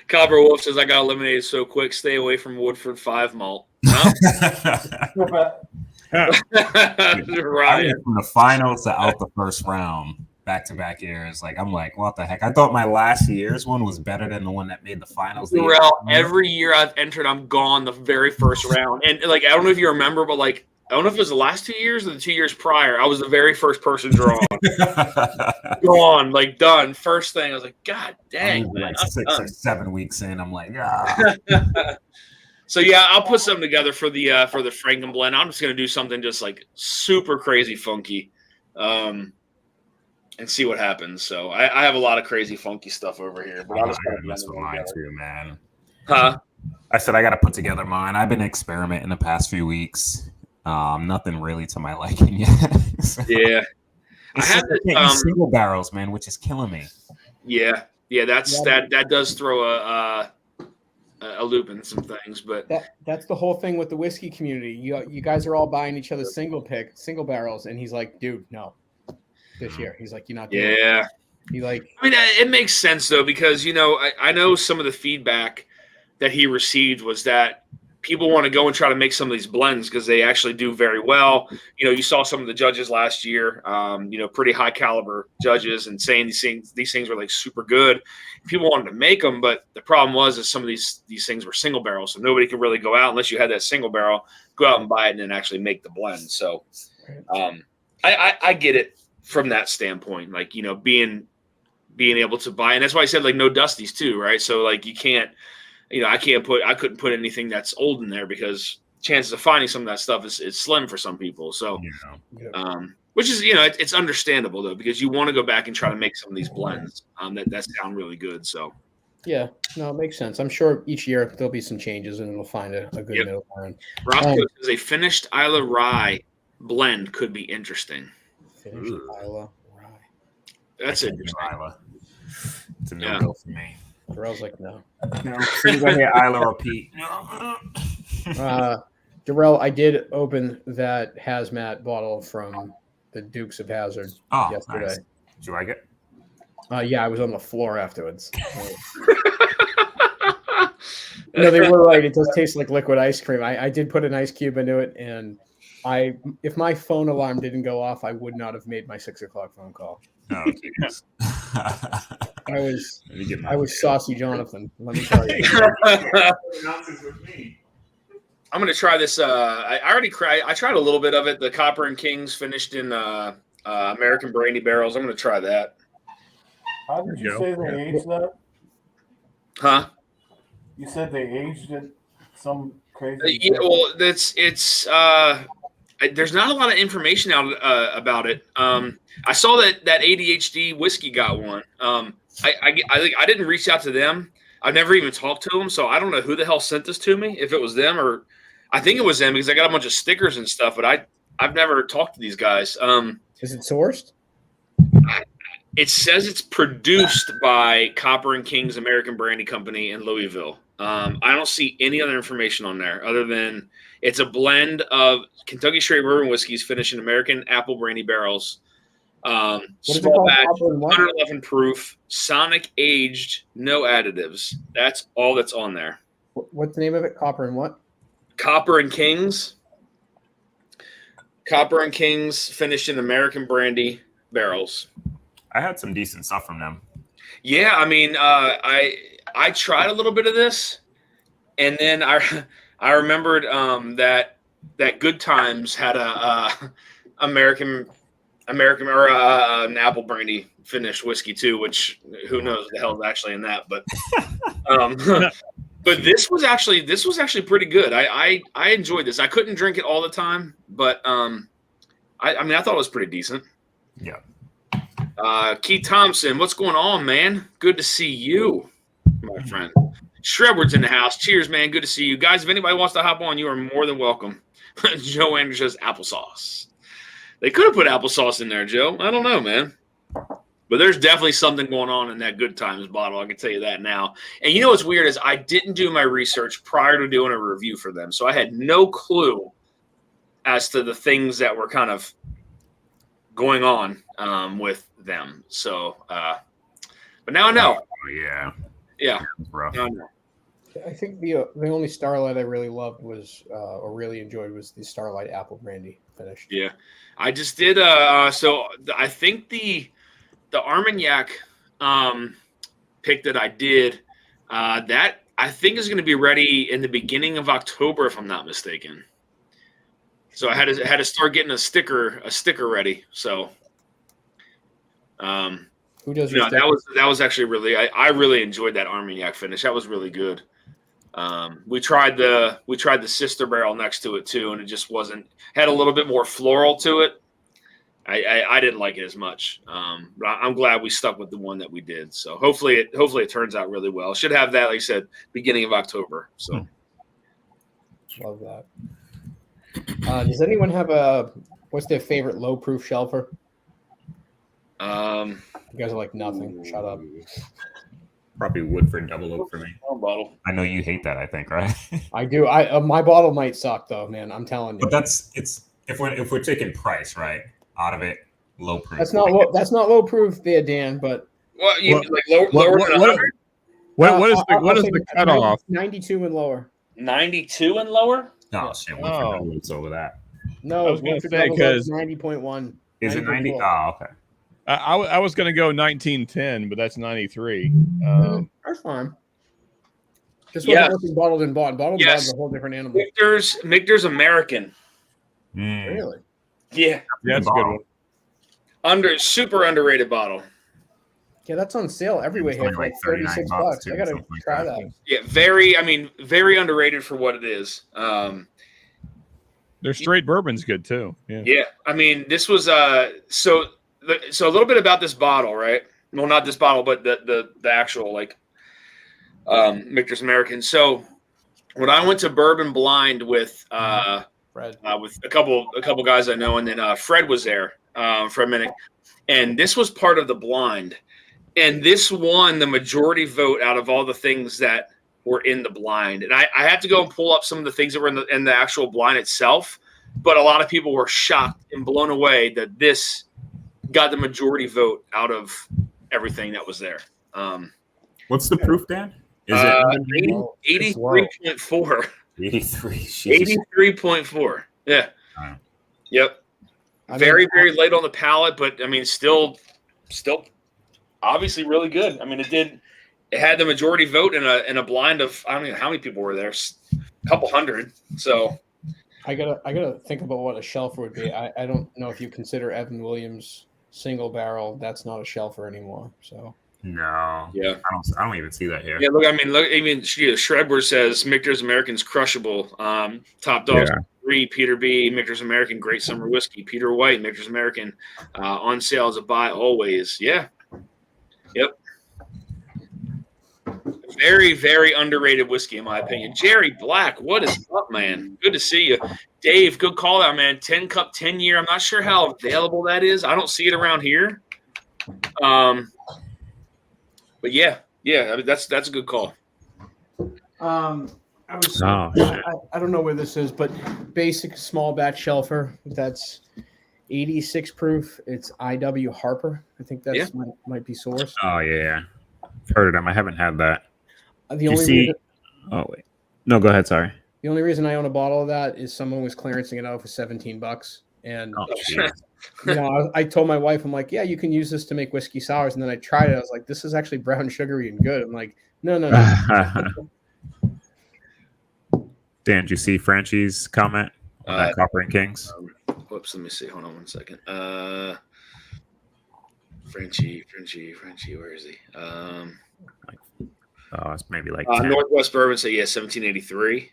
Copper Wolf says I got eliminated so quick. Stay away from Woodford 5 malt. Huh? I Right. went from the finals to out the first round, back-to-back years. Like I'm like, what the heck? I thought my last year's one was better than the one that made the finals. Every year I've entered, I'm gone the very first round. And like I don't know if you remember, but like I don't know if it was the last 2 years or the 2 years prior. I was the very first person drawn. Gone, like done. First thing, I was like, God dang, man. Like 6 or 7 weeks in, I'm like, yeah. So yeah, I'll put something together for the Franken blend. I'm just gonna do something just like super crazy funky, and see what happens. So I have a lot of crazy funky stuff over here, but I'll just put mess with mine too, man. Huh? I said I got to put together mine. I've been experimenting the past few weeks. Nothing really to my liking yet. So, Yeah, I had this, single barrels, man, which is killing me. Yeah, that does throw a loop in some things, but that's the whole thing with the whiskey community. You guys are all buying each other single barrels, and he's like, dude, no, this year. He's like, you're not doing it. He like, I mean, it makes sense though, because I know some of the feedback that he received was that people want to go and try to make some of these blends because they actually do very well. You saw some of the judges last year, pretty high caliber judges, and saying these things were like super good. People wanted to make them, but the problem was some of these things were single barrel, so nobody could really go out unless you had that single barrel, go out and buy it and then actually make the blend. So I get it from that standpoint, like being able to buy, and that's why I said like no Dusties too, right? So like you can't. I couldn't put anything that's old in there because chances of finding some of that stuff is slim for some people. So, which is, it's understandable though, because you want to go back and try to make some of these blends that sound really good. So, yeah, no, it makes sense. I'm sure each year there'll be some changes and it'll find a good middle ground. Roscoe says a finished Isla Rye blend could be interesting. Finished Isla Rye. That's interesting. Isla. It's a no-go for me. Darrell's like, no. As soon as I hear Isla repeat. Darrell, I did open that hazmat bottle from the Dukes of Hazzard yesterday. Nice. Did you like it? Yeah, I was on the floor afterwards. No, they were right. It does taste like liquid ice cream. I did put an ice cube into it, and if my phone alarm didn't go off, I would not have made my 6 o'clock phone call. Oh, geez. I was saucy Jonathan. Let me tell you. I'm gonna try this. I tried a little bit of it. The Copper and Kings finished in American brandy barrels. I'm gonna try that. How did you say they aged that? Huh? You said they aged it some crazy. Yeah, well, there's not a lot of information out about it. I saw that ADHD whiskey got one. I didn't reach out to them. I've never even talked to them, so I don't know who the hell sent this to me. If it was them, or I think it was them because I got a bunch of stickers and stuff. But I've never talked to these guys. Is it sourced? It says it's produced by Copper and Kings American Brandy Company in Louisville. I don't see any other information on there other than it's a blend of Kentucky straight bourbon whiskeys finished in American apple brandy barrels. Small batch, 111 proof, sonic aged, no additives. That's all that's on there. What's the name of it? Copper and what? Copper and Kings. Copper and Kings finished in American brandy barrels. I had some decent stuff from them. Yeah, I mean, I tried a little bit of this, and then I remembered that Good Times had a American or an apple brandy finished whiskey too, which who knows the hell is actually in that, but but this was actually pretty good. I enjoyed this. I couldn't drink it all the time, but I thought it was pretty decent. Yeah. Keith Thompson, what's going on, man? Good to see you, my friend. Shredward's in the house. Cheers, man. Good to see you. Guys, if anybody wants to hop on, you are more than welcome. Joe Andrews says applesauce. They could have put applesauce in there, Joe. I don't know, man. But there's definitely something going on in that Good Times bottle. I can tell you that now. And you know what's weird is I didn't do my research prior to doing a review for them. So I had no clue as to the things that were kind of going on with them. So, but now I know. Oh, yeah. Yeah. Rough. Now I know. I think the only Starlight I really loved was or really enjoyed was the Starlight Apple Brandy finish. Yeah. I just did. So I think the Armagnac pick that I did, that I think is going to be ready in the beginning of October, if I'm not mistaken. So I had to start getting a sticker ready. So, Who does your that was actually really I really enjoyed that Armagnac finish. That was really good. We tried the sister barrel next to it too, and it just had a little bit more floral to it. I didn't like it as much, but I'm glad we stuck with the one that we did. So hopefully it turns out really well. Should have that, like I said, beginning of October. So love that. Does anyone have what's their favorite low proof shelfer? You guys are like nothing. Shut up. Probably Woodford Double Oak for me. Bottle. I know you hate that, I think, right? I do. My bottle might suck though, man. I'm telling you. But if we're taking price, right, out of it, low proof. That's not low proof there, Dan. But What you like lower than 100? What is the cutoff? 92 and lower. 92 and lower? No, shit, Woodford Double Oak's over that. No, I was gonna Woodford say, Double Oak's 90.1. Is it 90? 90.4. Oh, okay. I was going to go 1910, but that's 93. That's fine. Just Yeah. wasn't working bottled and bond. Bottled and bond Yes. is a whole different animal. Michter's American. Really? Yeah. Yeah, that's a good one. Super underrated bottle. Yeah, that's on sale everywhere here It's for only like like 36 $39 bucks. too, I gotta something like try that. that. Yeah, very underrated for what it is. Their straight bourbon's good too. Yeah. Yeah, I mean, this was so a little bit about this bottle, right? Well, not this bottle, but the actual like Michter's American. So when I went to Bourbon Blind with Fred. with a couple guys I know, and then Fred was there for a minute, and this was part of the blind, and this won the majority vote out of all the things that were in the blind. And I had to go and pull up some of the things that were in the actual blind itself, but a lot of people were shocked and blown away that this got the majority vote out of everything that was there. What's the proof, Dan? Is it 83.4. 83? 83.4. Yeah. Wow. Yep. Very late on the palate, but I mean, still obviously really good. I mean, it had the majority vote in a blind of, I don't know how many people were there, a couple hundred. So I gotta think about what a shelfer would be. I don't know if you consider Evan Williams single barrel. That's not a shelfer anymore. So No. yeah, I don't even see that here. yeah. Look, even Shredward says Michter's American's crushable. Top dogs. Yeah. 3, Peter B. Michter's American, great summer whiskey. Peter White, Michter's American, on sale as a buy always. Yeah. Yep. Very, very underrated whiskey, in my opinion. Jerry Black, what is up, man? Good to see you. Dave, good call out, man. 10 cup, 10 year. I'm not sure how available that is. I don't see it around here. But yeah, I mean, that's a good call. I don't know where this is, but basic small batch shelfer. That's 86 proof. It's IW Harper. I think that's might be sourced. Oh yeah, I've heard of them. I haven't had that. Oh wait, no, go ahead. Sorry. The only reason I own a bottle of that is someone was clearancing it out for $17, and I told my wife, I'm like, yeah, you can use this to make whiskey sours, and then I tried it. I was like, this is actually brown sugary and good. I'm like, no. Dan, did you see Frenchie's comment on that Copper and Kings? Whoops, let me see. Hold on one second. Frenchie, where is he? It's maybe like Northwest Bourbon say 1783.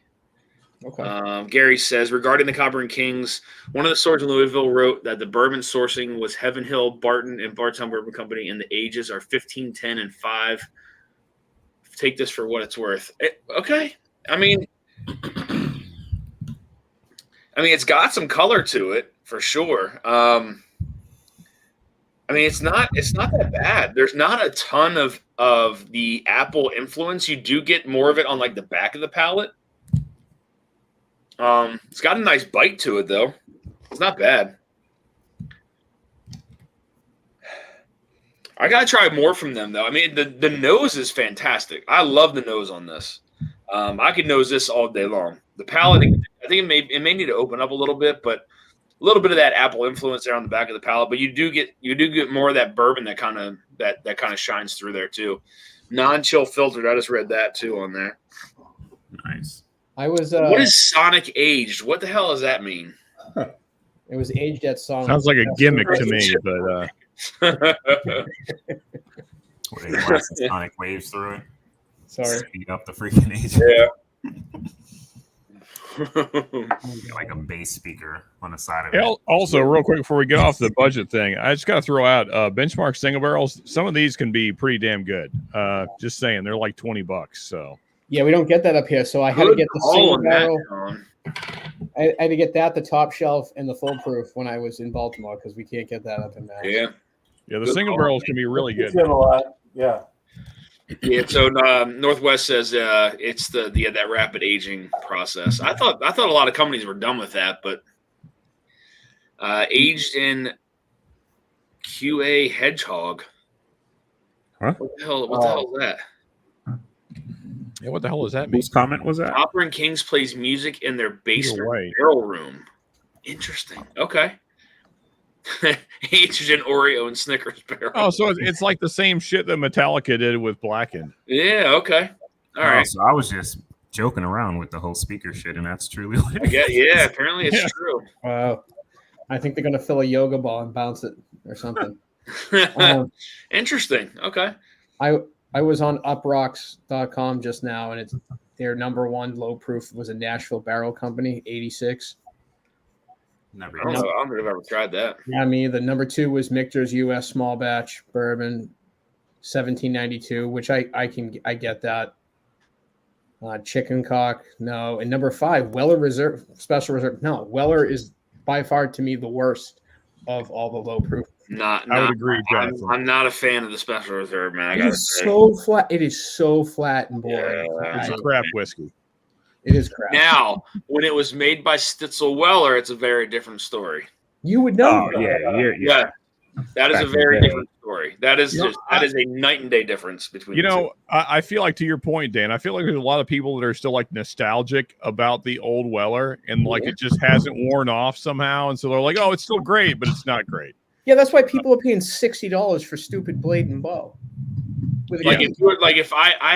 Okay. Gary says, regarding the Copper and Kings, one of the stores in Louisville wrote that the bourbon sourcing was Heaven Hill, Barton, and Bartown Bourbon Company, and the ages are 15, 10, and 5. Take this for what it's worth. Okay. I mean, it's got some color to it for sure. I mean, it's not that bad. There's not a ton of the apple influence. You do get more of it on like the back of the palate. It's got a nice bite to it though. It's not bad. I gotta try more from them though. I mean, the nose is fantastic. I love the nose on this. I could nose this all day long. The palate, I think it may need to open up a little bit, but a little bit of that apple influence there on the back of the palate. But you do get more of that bourbon that kind of shines through there too. Non-chill filtered. I just read that too on there. Nice. I was. What is Sonic aged? What the hell does that mean? It was aged at Sonic. Sounds like a gimmick to me, but Where they blast the sonic waves through it. Sorry. Speed up the freaking age. Yeah. Like a bass speaker on the side of it. also, real quick before we get off the budget thing, I just got to throw out Benchmark single barrels. Some of these can be pretty damn good. Just saying, they're like $20. So Yeah, we don't get that up here, so I had to get the single barrel. I had to get that, the top shelf, and the full proof when I was in Baltimore because we can't get that up in Mass. Yeah. yeah, the single barrels can be really good. It's a lot. Yeah. Yeah, so Northwest says it's that rapid aging process. I thought a lot of companies were done with that, but aged in QA Hedgehog. Huh? What the hell is that? Yeah, what the hell does that mean? Whose comment was that? Copper and Kings plays music in their basement way. barrel room. Interesting. Okay. Aged in Oreo and Snickers barrel. Oh, so it's like the same shit that Metallica did with Blackened. Yeah. Okay. All right. So I was just joking around with the whole speaker shit, and that's truly what it is. Yeah. Apparently, it's true. Wow. I think they're going to fill a yoga ball and bounce it or something. Interesting. Okay. I was on uprocks.com just now, and it's their number one low proof was a Nashville Barrel Company, 86. Never I don't know if I've ever tried that. Yeah, me. The number two was Michter's U.S. Small Batch Bourbon, 1792, which I get that. Chicken Cock, no. And number 5, Weller Reserve Special Reserve. No, Weller is by far to me the worst of all the low proof. I would agree, Jonathan. I'm not a fan of the Special Reserve, man. It is so flat. It is so flat and boring. Yeah. It's a crap whiskey. It is crap. Now, when it was made by Stitzel Weller, it's a very different story. You would know. Oh, yeah. Yeah. That is Back a in very the day. different story. That is that is a night and day difference between You the know, two. I feel like, to your point, Dan, I feel like there's a lot of people that are still like nostalgic about the old Weller, and like it just hasn't worn off somehow, and so they're like, oh, it's still great, but it's not great. Yeah, that's why people are paying $60 for stupid blade and bow. If I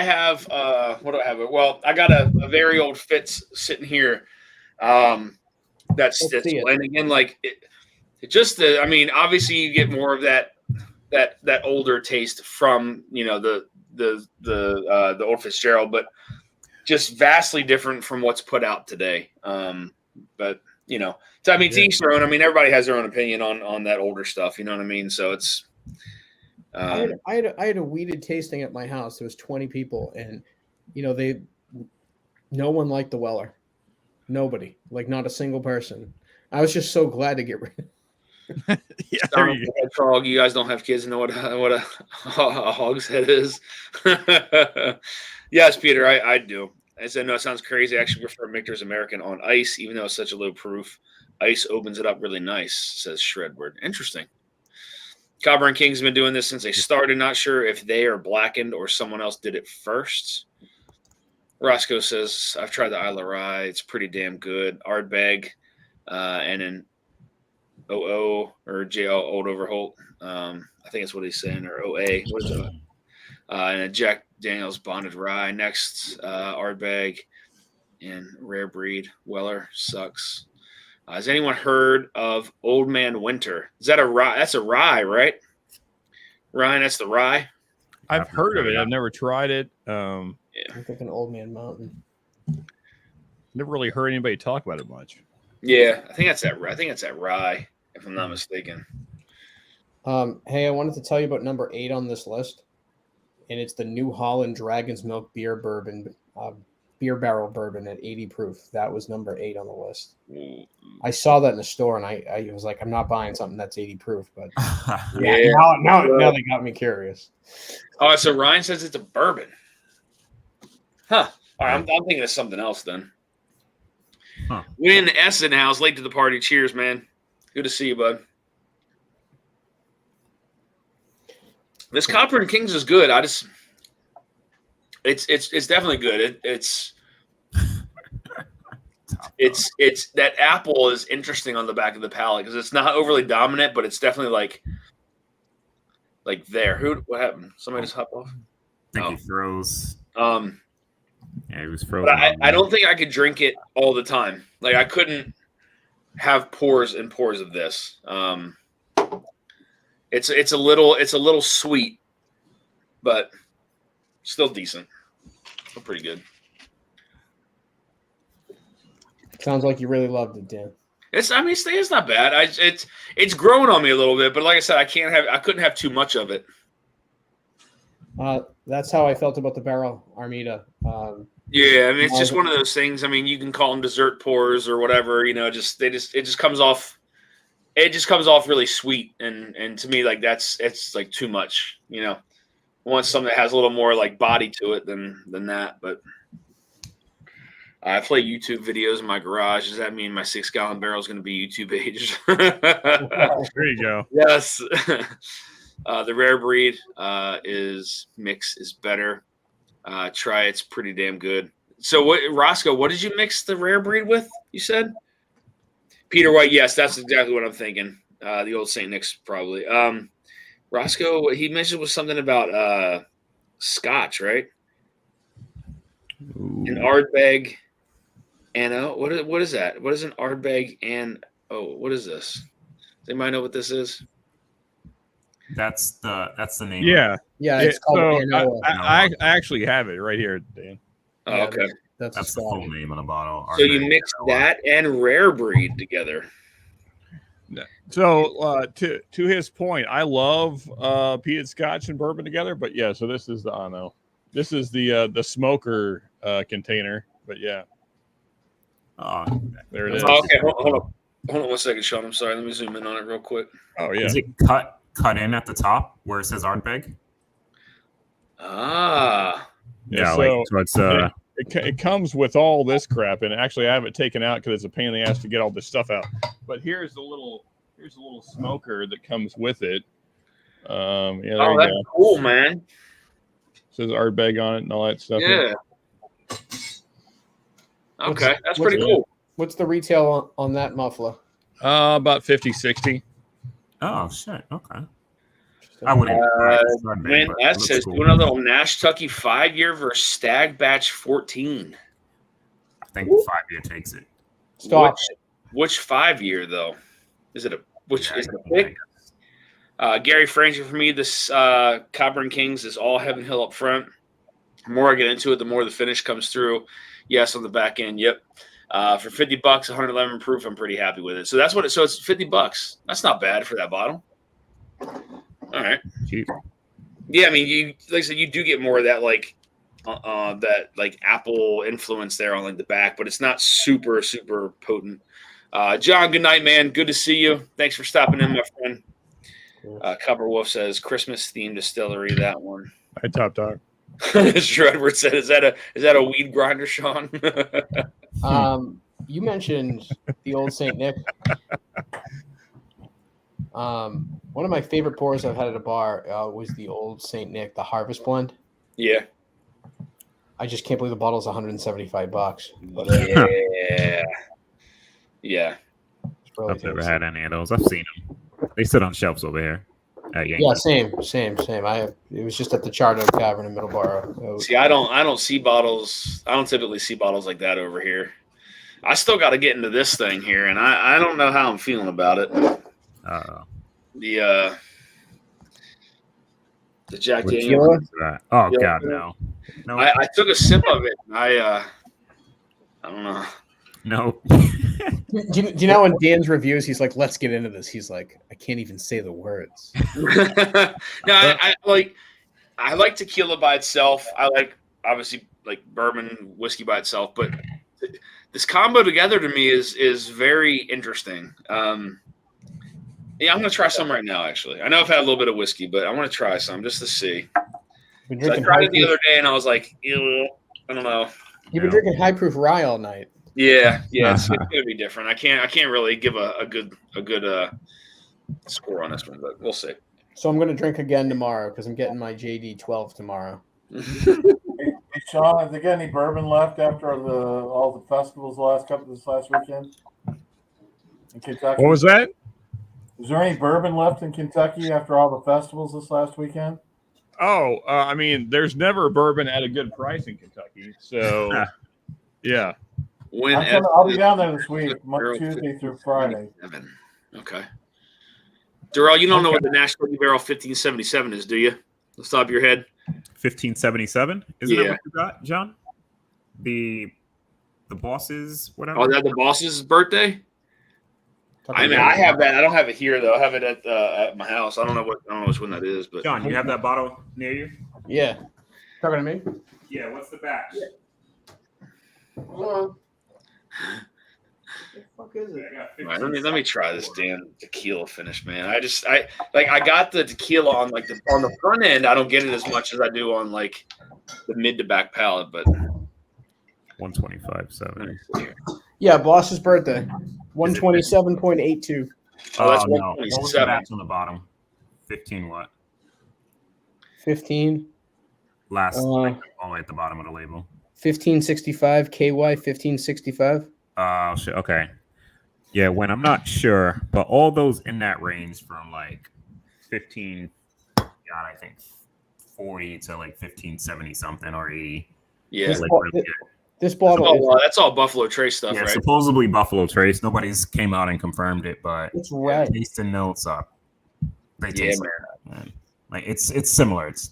have what do I have? Well, I got a very old Fitz sitting here. That's Stitzel, and again, obviously you get more of that older taste from the old Fitzgerald, but just vastly different from what's put out today. But to each their own. I mean, everybody has their own opinion on that older stuff. You know what I mean? So it's. I had a weeded tasting at my house. There was 20 people, and no one liked the Weller. Nobody, like not a single person. I was just so glad to get rid of it. Yeah, there you go. You guys don't have kids and know what a hogshead is. Yes, Peter, I do. I said, no, it sounds crazy. I actually prefer Michter's American on ice, even though it's such a low proof. Ice opens it up really nice, says Shredward. Interesting. Copper and King's been doing this since they started. Not sure if they are Blackened or someone else did it first. Roscoe says, I've tried the Isla Rye. It's pretty damn good. Ardbeg and an OO or JL Old Overholt. I think that's what he's saying, or OA. What is it? And a Jack Daniels Bonded Rye. Next, Ardbeg and Rare Breed. Weller sucks. Has anyone heard of Old Man Winter? Is that a rye? That's a rye, right? Ryan, that's the rye. I've heard of it. I've never tried it. I'm thinking Old Man Mountain. Never really heard anybody talk about it much. Yeah, I think that's at Rye, if I'm not mistaken. Hey, I wanted to tell you about number 8 on this list, and it's the New Holland Dragon's Milk Beer Bourbon, beer barrel bourbon at 80 proof. That was number 8 on the list. I saw that in the store, and I was like, I'm not buying something that's 80 proof, but Yeah. now they got me curious. Oh, so Ryan says it's a bourbon. Huh. All right, I'm thinking of something else then. Huh. Win S in the house, late to the party. Cheers, man. Good to see you, bud. This Copper and Kings is good. It's definitely good. It's that apple is interesting on the back of the palate because it's not overly dominant, but it's definitely like there. What happened? Somebody just hopped off. I think he froze. Yeah, he was frozen. But I don't think I could drink it all the time. Like I couldn't have pours and pours of this. It's a little sweet, but still decent. Still pretty good. Sounds like you really loved it, Dan. It's not bad. It's growing on me a little bit, but like I said, I couldn't have too much of it. That's how I felt about the Barrel Armida. Yeah, I mean, it's just one of those things. I mean, you can call them dessert pours or whatever. You know, it just comes off. It just comes off really sweet, and to me, like it's like too much. You know, I want something that has a little more like body to it than that. But I play YouTube videos in my garage. Does that mean my 6-gallon barrel is going to be YouTube aged? There you go. Yes. The rare breed is better. Try it's pretty damn good. So Roscoe, what did you mix the rare breed with? You said Peter White. Yes, that's exactly what I'm thinking. The old St. Nick's probably. Roscoe, he mentioned was something about Scotch, right? Ooh. An Ardbeg. And what is that? What is an Ardbeg? And what is this? Does anybody know what this is? That's the name. Yeah. Yeah, it's called so I actually have it right here, Dan. Oh, okay. That's the full name of the bottle. So you mix that and rare breed together. So to his point, I love peated Scotch and bourbon together. But yeah, so this is the smoker container. But yeah. There it is. Oh, okay, hold on 1 second, Sean. I'm sorry. Let me zoom in on it real quick. Oh yeah. Is it cut in at the top where it says Ardbeg? Ah. Yeah. So it's it comes with all this crap, and actually I have it taken out because it's a pain in the ass to get all this stuff out. But here's the little smoker that comes with it. Yeah, there you that's go. cool, man. It says Ardbeg on it and all that stuff. Yeah. Okay, that's pretty cool. What's the retail on that muffler? About 50, 60. Oh shit. Okay. I wouldn't. When S says doing a little Nash Tucky 5-year versus Stag Batch 14. I think the 5-year takes it. Stop. Which 5-year though? Is it a pick? Gary Frazier for me. This Copper and Kings is all Heaven Hill up front. The more I get into it, the more the finish comes through. Yes, on the back end. Yep. For $50, 111 proof, I'm pretty happy with it. So so it's $50. That's not bad for that bottle. All right. Cheap. Yeah, I mean, like I said, you do get more of that that apple influence there on like the back, but it's not super potent. John, good night, man. Good to see you. Thanks for stopping in, my friend. Copper Wolf says Christmas themed distillery. That one. Hi, Top Dog. Mr. Edward said, "Is that a weed grinder, Sean?" You mentioned the old St. Nick. One of my favorite pours I've had at a bar was the old St. Nick, the Harvest Blend. Yeah. I just can't believe the bottle's $175. But, yeah. Really I've never had any of those. I've seen them. They sit on shelves over here. Yeah, same. It was just at the Charter Tavern in Middleborough. See, I don't see bottles. I don't typically see bottles like that over here. I still got to get into this thing here, and I don't know how I'm feeling about it. The Jack Daniel's. Oh God, no. I took a sip of it. And I don't know. No. Do you know in Dan's reviews, he's like, "Let's get into this." He's like, "I can't even say the words." No, I like tequila by itself. I like obviously like bourbon whiskey by itself, but this combo together to me is very interesting. Yeah, I'm gonna try some right now. Actually, I know I've had a little bit of whiskey, but I want to try some just to see. Been So I drinking tried high it the proof, other day, and I was like, ew, I don't know. you've been drinking high proof rye all night. Yeah, it's gonna be different. I can't really give a good score on this one, but we'll see. So I'm going to drink again tomorrow because I'm getting my JD 12 tomorrow. Hey, Sean, have they got any bourbon left after all the festivals this last weekend in Kentucky? What was that? Is there any bourbon left in Kentucky after all the festivals this last weekend? Oh, I mean, there's never bourbon at a good price in Kentucky. So, yeah. I'll be down there this week, Tuesday through Friday. Okay. Darrell, you don't know what the National Barrel 1577 is, do you? Off the top of your head? 1577? Isn't that what you got, John? The boss's whatever? Oh, that the boss's birthday? I mean, I have that. I don't have it here though. I have it at my house. I don't know which one that is, but John, you have that bottle near you? Yeah. Talking to me? Yeah, what's the batch? Hold on. What the fuck is it? Right, let me try this damn tequila finish, man. I got the tequila on on the front end. I don't get it as much as I do on like the mid to back palate, but 125.7. Yeah, boss's birthday. 127.82. Oh, that's no. What was the 127. batch on the bottom? 15 what? 15. Last, all the way at the bottom of the label. 1565 KY 1565. Oh shit. Okay. Yeah, when I'm not sure, but all those in that range from like 15, God, I think 40 to like 1570 something or 80. Yeah, This, like bo- really good. this bottle that's all Buffalo Trace stuff, Yeah, right? supposedly Buffalo Trace. Nobody's came out and confirmed it, but it's red. taste and notes up. They Yeah, taste like that, man. Like it's similar. It's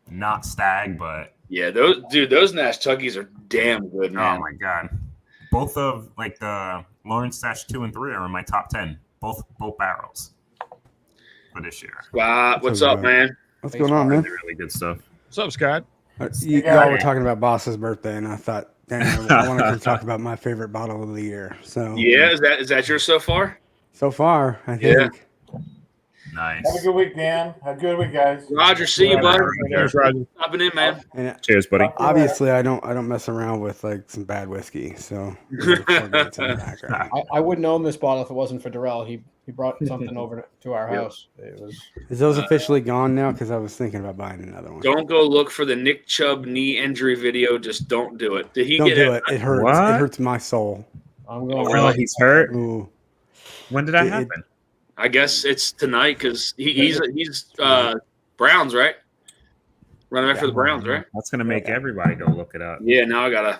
not Stag, but Yeah, those Nash Tuggies are damn good, man. oh my god. Both of like the Lawrence Stash 2 and 3 are in my top 10. Both barrels for this year. Scott, what's up, man? What's going on, man? Really, really good stuff. What's up, Scott? Y'all were talking about Boss's birthday, and I thought, damn, I wanted to talk about my favorite bottle of the year. So Yeah, is that yours so far? so far, I Yeah. think. Nice. Have a good week, Dan. Have a good week, guys. Roger, see you, bud. Cheers, Roger. Stopping in, man. And Cheers, buddy. obviously, I don't mess around with like some bad whiskey. So it's in the background. I wouldn't own this bottle if it wasn't for Darrell. He brought something over to our house. It was Is those officially gone now? Because I was thinking about buying another one. Don't go look for the Nick Chubb knee injury video. Just don't do it. Did he Don't get do it? it. It hurts. What? It hurts my soul. I'm going Really? He's hurt? Ooh. When did that It- happen? I guess it's tonight because he's Browns, right? Running back for the Browns, right? That's gonna make everybody go look it up. Yeah. Now I gotta.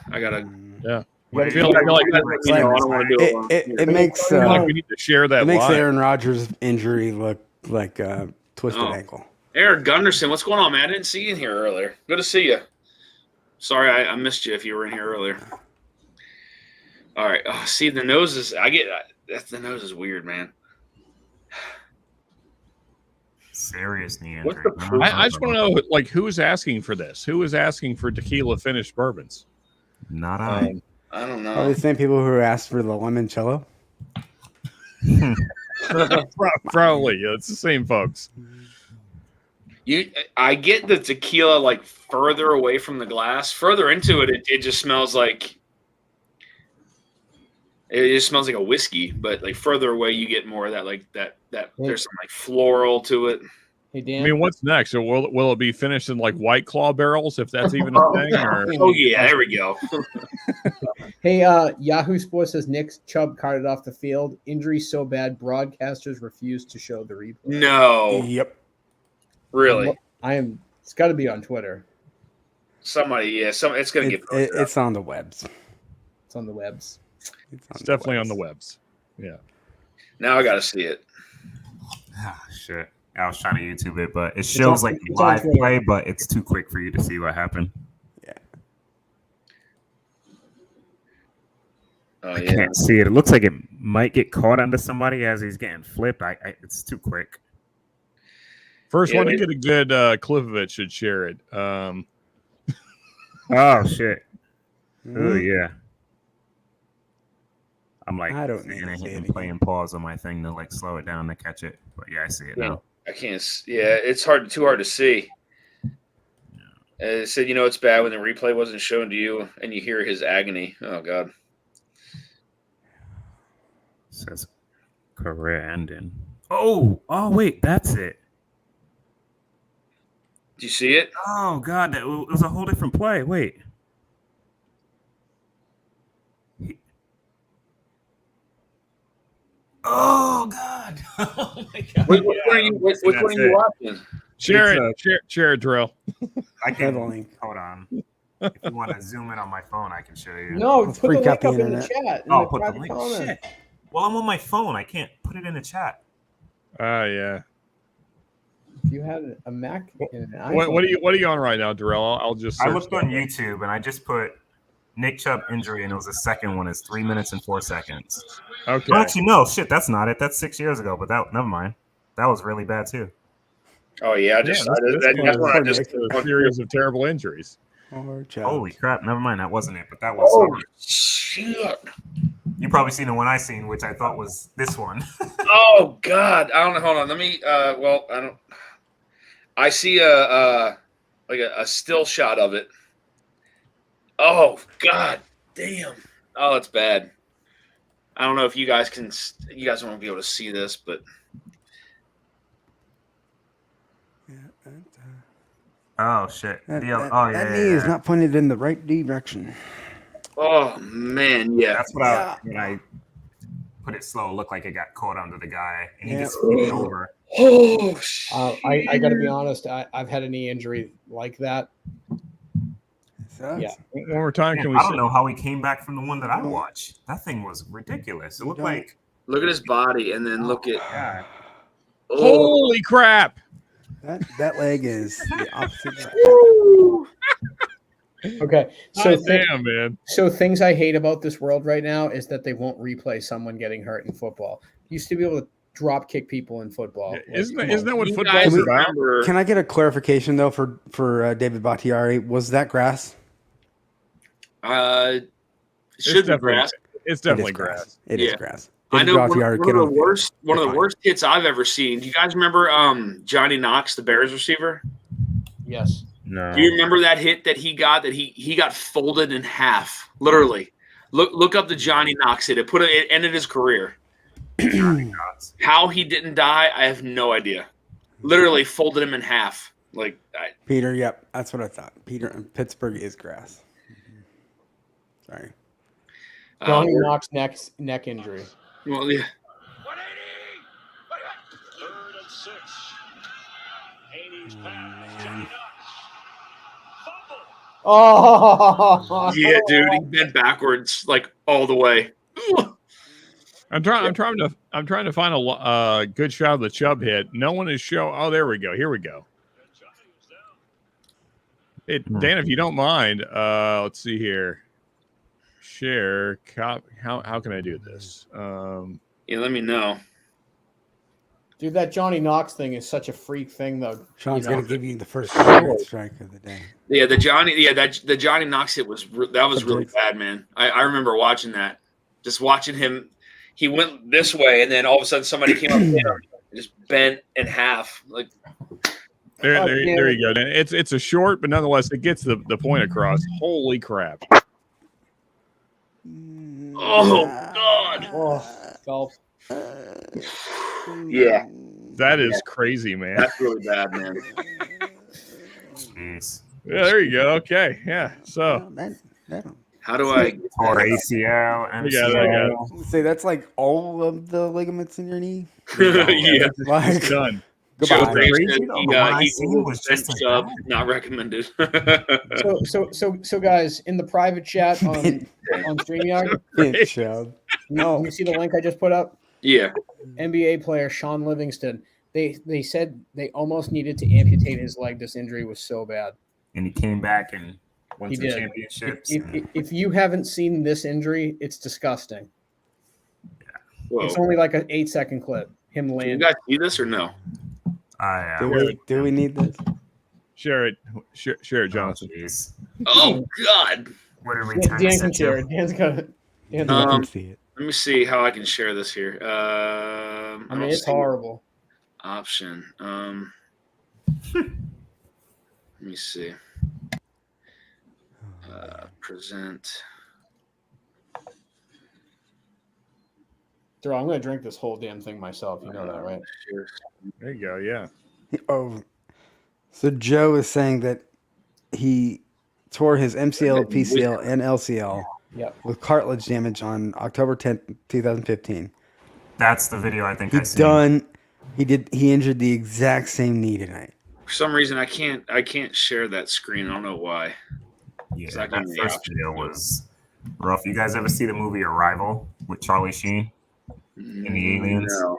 Yeah. What I feel like I don't want to do it. It makes I feel like we need to share that it makes live. Aaron Rodgers' injury look like a twisted Oh. ankle. Eric Gunderson, what's going on, man? I didn't see you in here earlier. Good to see you. Sorry, I missed you if you were in here earlier. All right. Oh, see, the nose is. The nose is weird, man. Serious knee What's injury. the proof? I just want to know, like, who is asking for this? Who is asking for tequila finished bourbons? Not I. I don't Are know. the same people who asked for the limoncello? Probably. Yeah, it's the same folks. I get the tequila like further away from the glass, further into it. It just smells like. It just smells like a whiskey, but like further away, you get more of that, like that. There's some like floral to it. Hey I Dan. mean, what's next? So will it be finished in like White Claw barrels, if that's even a thing? Or Oh yeah, there we go. Hey, Yahoo Sports says Nick Chubb carted off the field. Injury so bad, broadcasters refused to show the replay. No, Yep. really. It's got to be on Twitter. Somebody, it's gonna get. It's on the webs. It's on the webs. it's definitely on the webs. Yeah. Now I got to see it. Ah, shit. I was trying to YouTube it, but it shows like it's on live Twitter. play, but it's too quick for you to see what happened. Oh, I yeah. can't see it. It looks like it might get caught onto somebody as he's getting flipped. It's too quick. First Yeah, one to get a good clip of it should share it. Oh shit! Oh Mhm. yeah. I'm like, I don't need to see hitting it play and pause on my thing to like slow it down to catch it. But yeah, I see it now. I can't. Yeah, it's too hard to see. It said, it's bad when the replay wasn't shown to you and you hear his agony. Oh, God. It says career ending. Oh, wait, that's it. Do you see it? Oh God, it was a whole different play. Wait. Oh God! Oh my God! Which one are you watching? Share it. Share it, Drill. I Share can. the link. Hold on. If you want to zoom in on my phone, I can show you. No, Let's put the freak link out the up in the internet. chat. In Oh, the put the private link. comment. Shit. Well, I'm on my phone. I can't put it in the chat. Yeah. If you had a Mac and an iPhone. What are you on right now, Darrell? I'll just. I search looked on that. YouTube and I just put Nick Chubb injury, and it was the second one. It's 3 minutes and 4 seconds. Okay. Oh, actually, no, shit, that's not it. That's 6 years ago. But never mind. That was really bad too. Oh, yeah. That's That's when I just. a series of terrible injuries. Or Holy crap! Never mind. That wasn't it. But that was. Oh, shit. You probably seen the one I seen, which I thought was this one. Oh, God. I don't know. Hold on. Let me. Well, I don't. I see a still shot of it. Oh, God damn. Oh, it's bad. I don't know if you guys won't be able to see this, but Oh shit! That yeah, knee is not pointed in the right direction. oh man, yeah. That's what when I put it slow, it looked like it got caught under the guy, and he just flipped over. Oh, I got to be honest. I've had a knee injury like that. Sucks. Yeah. One more time, can we? I don't know how he came back from the one that I watched. That thing was ridiculous. It looked like. Look at his body, and then look at. God. Holy crap! That leg is the opposite. Okay, So damn, man. So things I hate about this world right now is that they won't replay someone getting hurt in football. Used to be able to drop kick people in football. Isn't that what You football guys is about? remember? Can I get a clarification though for David Bakhtiari? Was that grass? It should be grass. It's It definitely is grass. It is Yeah. grass. I David know Bakhtiari, one get of on the the field. worst Fine. hits I've ever seen. Do you guys remember Johnny Knox, the Bears receiver? Yes. No. Do you remember that hit that he got? That he got folded in half, literally. Look up the Johnny Knox hit. It ended his career. How he didn't die, I have no idea. Literally folded him in half. Peter, yep, that's what I thought. Pittsburgh is grass. Sorry. Johnny Knox neck injury. Well, yeah. 3rd and 6. Haney's pass. man. Oh Yeah, dude, he bent backwards all the way. I'm trying to find a good shot of the Chubb hit. No one is show. Oh, there we go. Here we go. Hey, Dan, if you don't mind, let's see here. Share. How can I do this? Yeah, let me know. Dude, that Johnny Knox thing is such a freak thing, though. Sean's gonna give you the first strike of the day. Yeah, the Johnny Knox hit was really bad, man. I remember watching that. Just watching him. He went this way, and then all of a sudden somebody came up and hit him, just bent in half. There you go. Dan. It's a short, but nonetheless, it gets the point across. Holy crap! Oh God! Oh, golf. Yeah, That is crazy, man. that's really bad, man. Jeez. Yeah, there you go. Okay, yeah. So How do I? Or ACL, I got it. MCL. Say that's like all of the ligaments in your knee. Yeah. Like, it's done. Joe goodbye. Briggs Crazy, said though. The one I he seen was just bench as sub, bad. not recommended. So guys, in the private chat on StreamYard, Bitch, Sean. you see the link I just put up? Yeah. NBA player Sean Livingston. They said they almost needed to amputate his leg. This injury was so bad. And he came back and won He some did. championships. If you haven't seen this injury, it's disgusting. Whoa. It's only like an 8-second clip. Him Can you landing. guys see this or no? Do we need this? Share it, Oh, Johnson. jeez. Oh God. What are we Dan trying to can set share you? it. Dan's got it. Dan's I got can it. see it. Let me see how I can share this here. I mean, don't it's see horrible. option. Let me see. Present. Bro, I'm gonna drink this whole damn thing myself. You know that, right? Sure. There you go. Yeah. Oh, so Joe is saying that he tore his MCL, PCL, and LCL Yep. with cartilage damage on October 10th, 2015. That's the video I think I He seen. He injured the exact same knee tonight. For some reason, I can't share that screen. I don't know why. Yeah, It's not that giving me the first option. video was rough. You guys ever see the movie Arrival with Charlie Sheen and the aliens? No.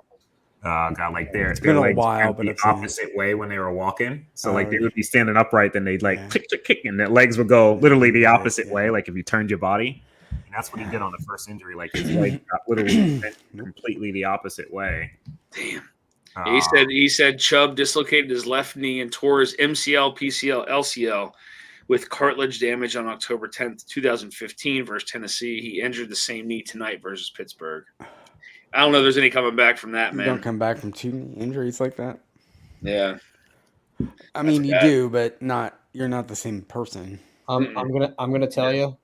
Got like their been a legs while, went but the I've seen it. opposite way when they were walking. So Oh, like they yeah. would be standing upright, then they'd like Yeah. click, click, click, and their legs would go literally the opposite Yeah. way, like if you turned your body. And that's what he did on the first injury. Like his leg got literally bent completely the opposite way. Damn. Uh, He said Chubb dislocated his left knee and tore his MCL, PCL, LCL with cartilage damage on October 10th, 2015 versus Tennessee. He injured the same knee tonight versus Pittsburgh. I don't know if there's any coming back from that, You man. don't come back from 2 knee injuries like that. Yeah. I mean, you bad. do, but you're not the same person. I'm gonna tell you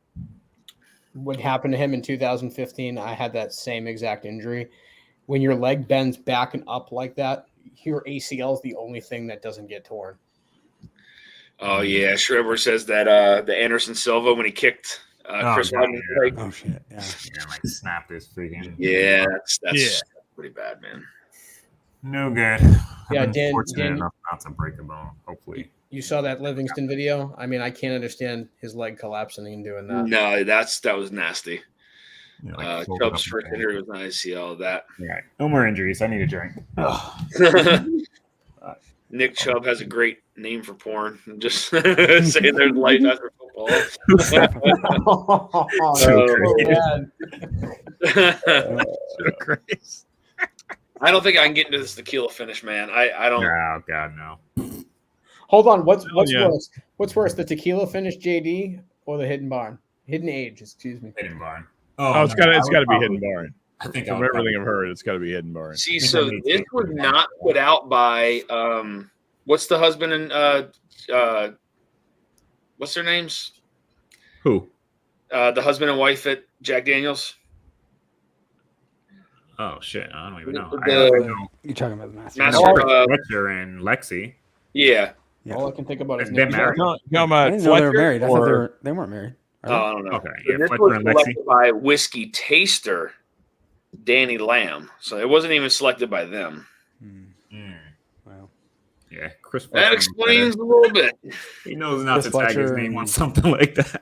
what happened to him in 2015. I had that same exact injury. When your leg bends back and up like that, your ACL is the only thing that doesn't get torn. Oh yeah, Shriver says that the Anderson Silva when he kicked Chris God, Rodman, yeah. like, Oh shit! Yeah. like snapped his freaking. yeah, that's Yeah. pretty bad, man. No good. Yeah, I've been Dan- fortunate Dan- enough not to break a bone. Hopefully. You saw that Livingston video? I mean, I can't understand his leg collapsing and doing that. No, that was nasty. You know, like, fold it Chubb's up first and- injury was an ICL. That Yeah. No more injuries. I need a drink. Nick Chubb has a great name for porn. Just saying there's life after football. I don't think I can get into this tequila finish, man. I don't. Oh God, no. Hold on. What's yeah. worse? What's worse, the tequila finish JD or the hidden barn? Hidden age, excuse me. Hidden barn. Oh, it's no, got I to would be probably- hidden barn. I think I From would everything probably- I've heard, it's got to be hidden barn. See, think so I need this to was take not put out by what's the husband and what's their names? Who? The husband and wife at Jack Daniels. Oh shit! I don't even know. The- I only know You're talking about the master. Master- Fletcher and Lexi. Yeah. Yeah. All I can think about is They're Nick married. Chubb. You talking I about didn't know they were Fletcher married. I thought or- they weren't married. Are Oh, they? I don't know. Okay, So yeah, this Fletcher was and Lexi. selected by Whiskey Taster Danny Lamb. So it wasn't even selected by them. Mm. Well, Yeah, Chris. Fletcher That knows explains better. a little bit. He knows not Chris to tag his Fletcher name on and- something like that.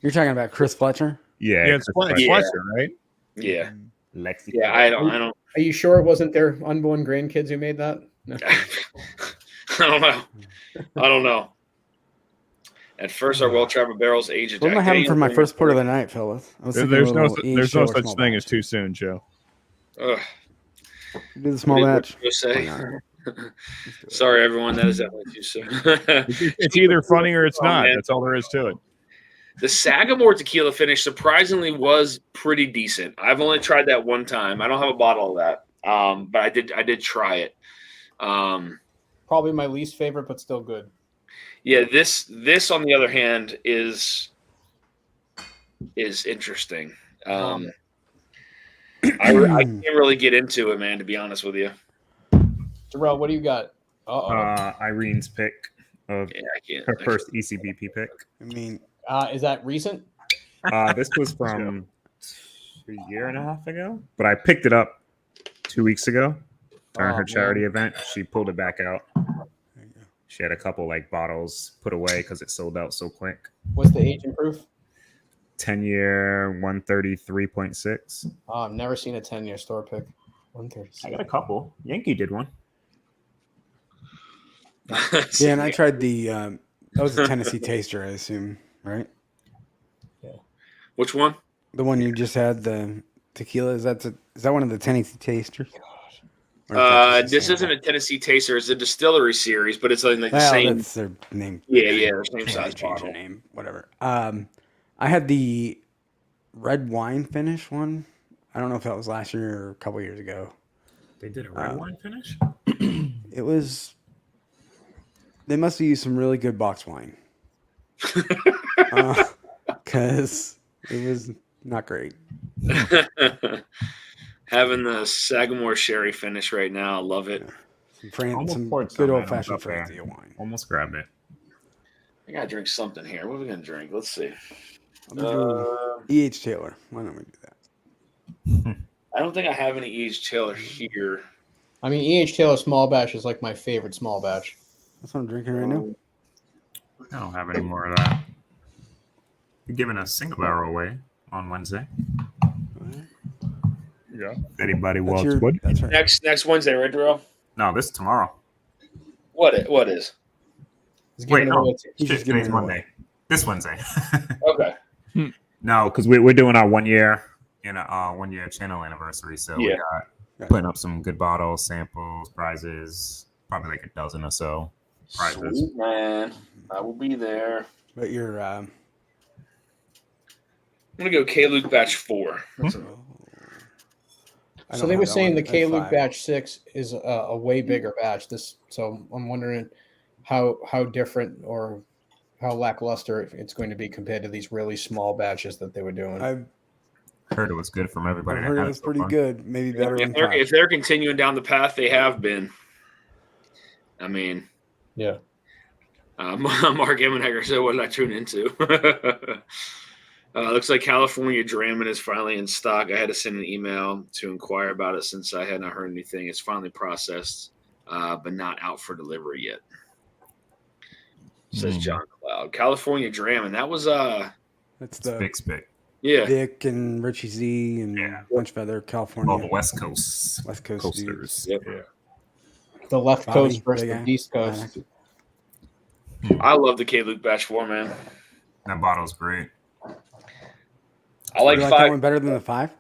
you're talking about Chris Fletcher. Yeah, Yeah, it's Chris Fletcher, Fletcher. right? Yeah. Lexi. Yeah, I don't Are you sure it wasn't their unborn grandkids who made that? No. I don't know. At first, our well-traveled barrels aged. What am I having for my first part of the night, fellas? I was thinking There's of a no little East there's no Shore such small thing batch. as too soon, Joe. Ugh. Do the small What batch. did you say? Why not? Sorry, everyone. That is definitely too soon. It's either funny or it's Oh, not. man. That's all there is to it. The Sagamore tequila finish surprisingly was pretty decent. I've only tried that one time. I don't have a bottle of that, but I did try it. Probably my least favorite, but still good. Yeah, this on the other hand is interesting. I can't really get into it, man. To be honest with you, Jarrell, what do you got? Irene's pick of yeah, I can't. her first ECBP pick. I mean, Is that recent? This was from a year and a half ago, but I picked it up 2 weeks ago during Oh, her charity man. event. She pulled it back out. there you go. She had a couple like bottles put away because it sold out so quick. What's the age and proof? 10-year, 133.6. Oh, I've never seen a 10-year store pick. I 136. got a couple. Yankee did one. Yeah, and I tried the. That was a Tennessee taster, I assume, right? Which one? The one you just had, the tequila. Is that one of the Tennessee Tasters? Or is that just the This isn't sample? a Tennessee Taster. It's a distillery series, but it's like the Well, same. that's their name. Yeah, the same They size change bottle. their name, whatever. I had the red wine finish one. I don't know if that was last year or a couple years ago. They did a red wine finish? It was. They must have used some really good box wine. Because it was not great. Having the Sagamore Sherry finish right now. I love it. Some poured good some old items fashioned up there. Franzia wine. Almost grabbed it. I gotta drink something here. What are we gonna drink? Let's see. I'm gonna do E.H. Taylor. Why don't we do that? I don't think I have any E.H. Taylor here. I mean, E.H. Taylor small batch is like my favorite small batch. That's what I'm drinking right now. I don't have any more of that. You're giving a single barrel away on Wednesday. Yeah. If anybody That's, wants wood? that's right. Next Wednesday, right, Darrell? No, this is tomorrow. What is? He's Wait, giving no. away to- He's just Shit, giving today's it Monday. away. This Wednesday. Okay. No, because we're doing our 1 year, 1 year channel anniversary. So we got putting up some good bottles, samples, prizes, probably like a dozen or so prizes. Sweet, man. I will be there. But you're. I'm gonna go K Luke batch 4. I So don't they have were that saying one. the K That's Luke 5. batch 6 is a way bigger batch. So I'm wondering how different or how lackluster it's going to be compared to these really small batches that they were doing. I've Heard it was good from everybody. that heard had it was so pretty far. good. Maybe better than 5. If they're continuing down the path they have been, I mean, Yeah. Mark Emmenegger said, "What did I tune into?" Looks like California Dramin is finally in stock. I had to send an email to inquire about it since I had not heard anything. It's finally processed, but not out for delivery yet. Says John Cloud. California Dramin. That was That's the Big spit. yeah. Dick and Richie Z and a bunch of other California All the West Coast Coast coasters. dudes. Yep. The left Bobby, coast versus big the guy. east coast. I love the K Luke batch 4, man. That bottle's great. I like You like 5. that one better than the 5?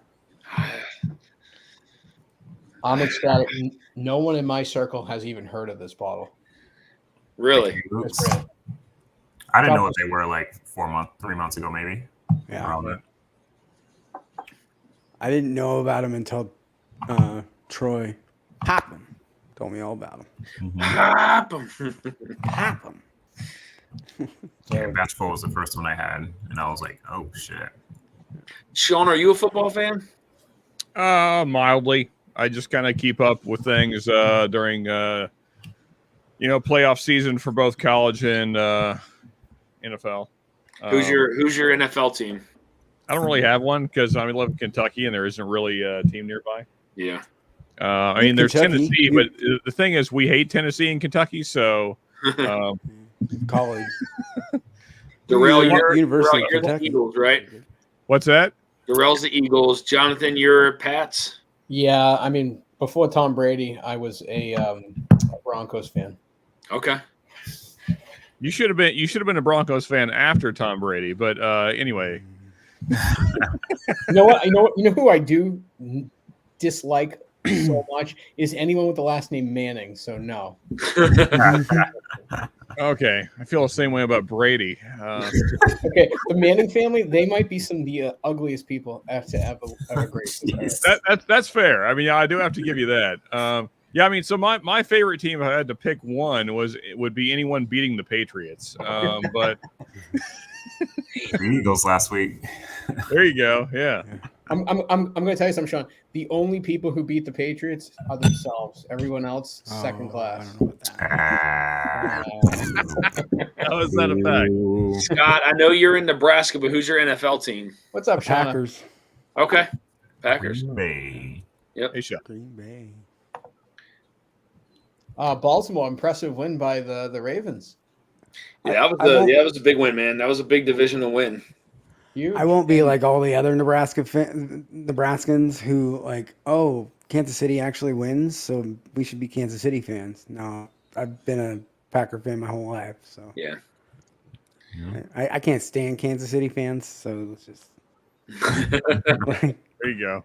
I'm ecstatic. No one in my circle has even heard of this bottle. Really? It's great. I didn't know what they were like 3 months ago, maybe. Yeah. Around that. I didn't know about him until Troy Popham told me all about him. Pop 'em. Popham. Yeah, batch 4 was the first one I had, and I was like, "Oh shit!" Sean, are you a football fan? Mildly. I just kind of keep up with things during playoff season for both college and NFL. Who's your NFL team? I don't really have one because I live in Kentucky and there isn't really a team nearby. Yeah. I mean, there's Kentucky. Tennessee, but the thing is, we hate Tennessee and Kentucky, so College. Darrell, University you're of the Kentucky. Eagles, right? what's that? Darrell's the Eagles. Jonathan, you're Pats. Yeah, I mean, before Tom Brady, I was a Broncos fan. Okay. You should have been a Broncos fan after Tom Brady, but anyway. You know what? You know who I do dislike so much is anyone with the last name Manning. So no. Okay, I feel the same way about Brady. Okay, the Manning family, they might be some of the ugliest people to ever grace this earth. That's fair. I mean, I do have to give you that. Yeah, I mean, so my favorite team, if I had to pick one, would be anyone beating the Patriots. But The Eagles last week. there you go. Yeah. I'm going to tell you something, Sean. The only people who beat the Patriots are themselves. Everyone else, second class. I don't know about that. How is that a fact? Scott, I know you're in Nebraska, but who's your NFL team? What's up, Sean? Packers. Okay. Packers. Green Bay. Hey, Sean. Green Bay. Baltimore, impressive win by the Ravens. Yeah, that was a big win, man. That was a big divisional win. Huge. I won't be like all the other Nebraskans who like, oh, Kansas City actually wins, so we should be Kansas City fans. No, I've been a Packer fan my whole life. So Yeah. I can't stand Kansas City fans, so it's just like, There you go.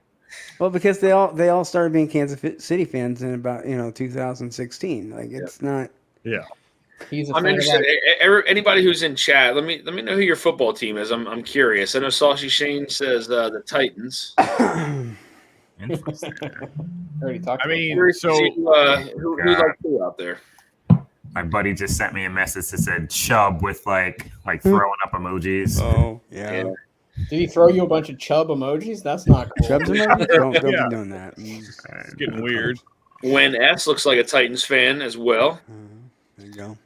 well, because they all started being Kansas City fans in about 2016. Like it's not. Yeah. He's a I'm fan of interested. that. Anybody who's in chat, let me know who your football team is. I'm curious. I know Saucy Shane says the Titans. Interesting. Already talked I about mean, that. so who like who out there? My buddy just sent me a message that said Chubb with like throwing up emojis. Oh yeah. Did he throw you a bunch of chub emojis? That's not cool. Chubbs emojis? Don't Yeah. be doing that. it's getting weird. When S looks like a Titans fan as well. There you go.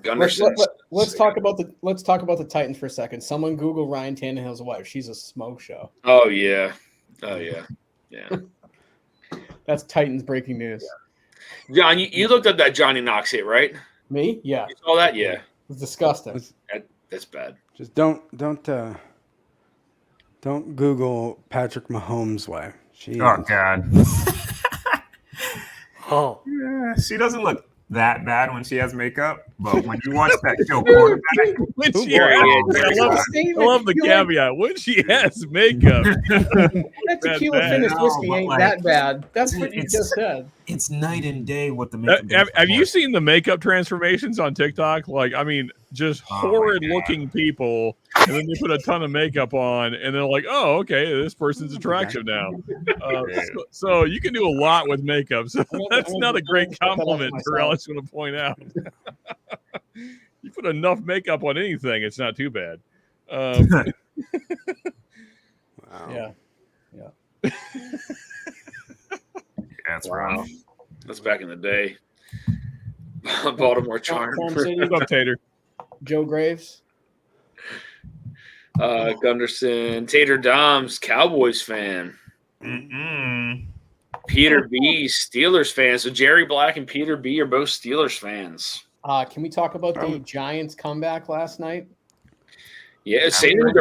Gunderson. Let's talk about the Titans for a second. Someone Google Ryan Tannehill's wife. She's a smoke show. Oh yeah. That's Titans breaking news. John, you looked up that Johnny Knox hit, right? Me? Yeah. You saw that? Yeah. It was disgusting. That's bad. Just don't Google Patrick Mahomes' wife. Oh God. Oh. Yeah, she doesn't look that bad when she has makeup, but when you watch that show quarterback, When she boy, has, yeah, I love the caveat. When she has makeup, That tequila bad. finished No, whiskey but ain't like, that bad. That's what you it's- just said. it's night and day what the makeup. have you seen the makeup transformations on TikTok? Like, I mean, just Oh, my horrid God. looking people, and then they put a ton of makeup on, and they're like, "Oh, okay, this person's attractive now." So you can do a lot with makeup. So that's not a great compliment, Terrell. I just want to point out. You put enough makeup on anything, it's not too bad. Wow. Yeah. That's Wow. rough. That's back in the day. Baltimore Charm. Farm City, What's up, Tater? Joe Graves. Gunderson. Tater Doms, Cowboys fan. Mm-mm. Peter B, Steelers fan. So Jerry Black and Peter B are both Steelers fans. Can we talk about the Giants comeback last night? Yeah, same with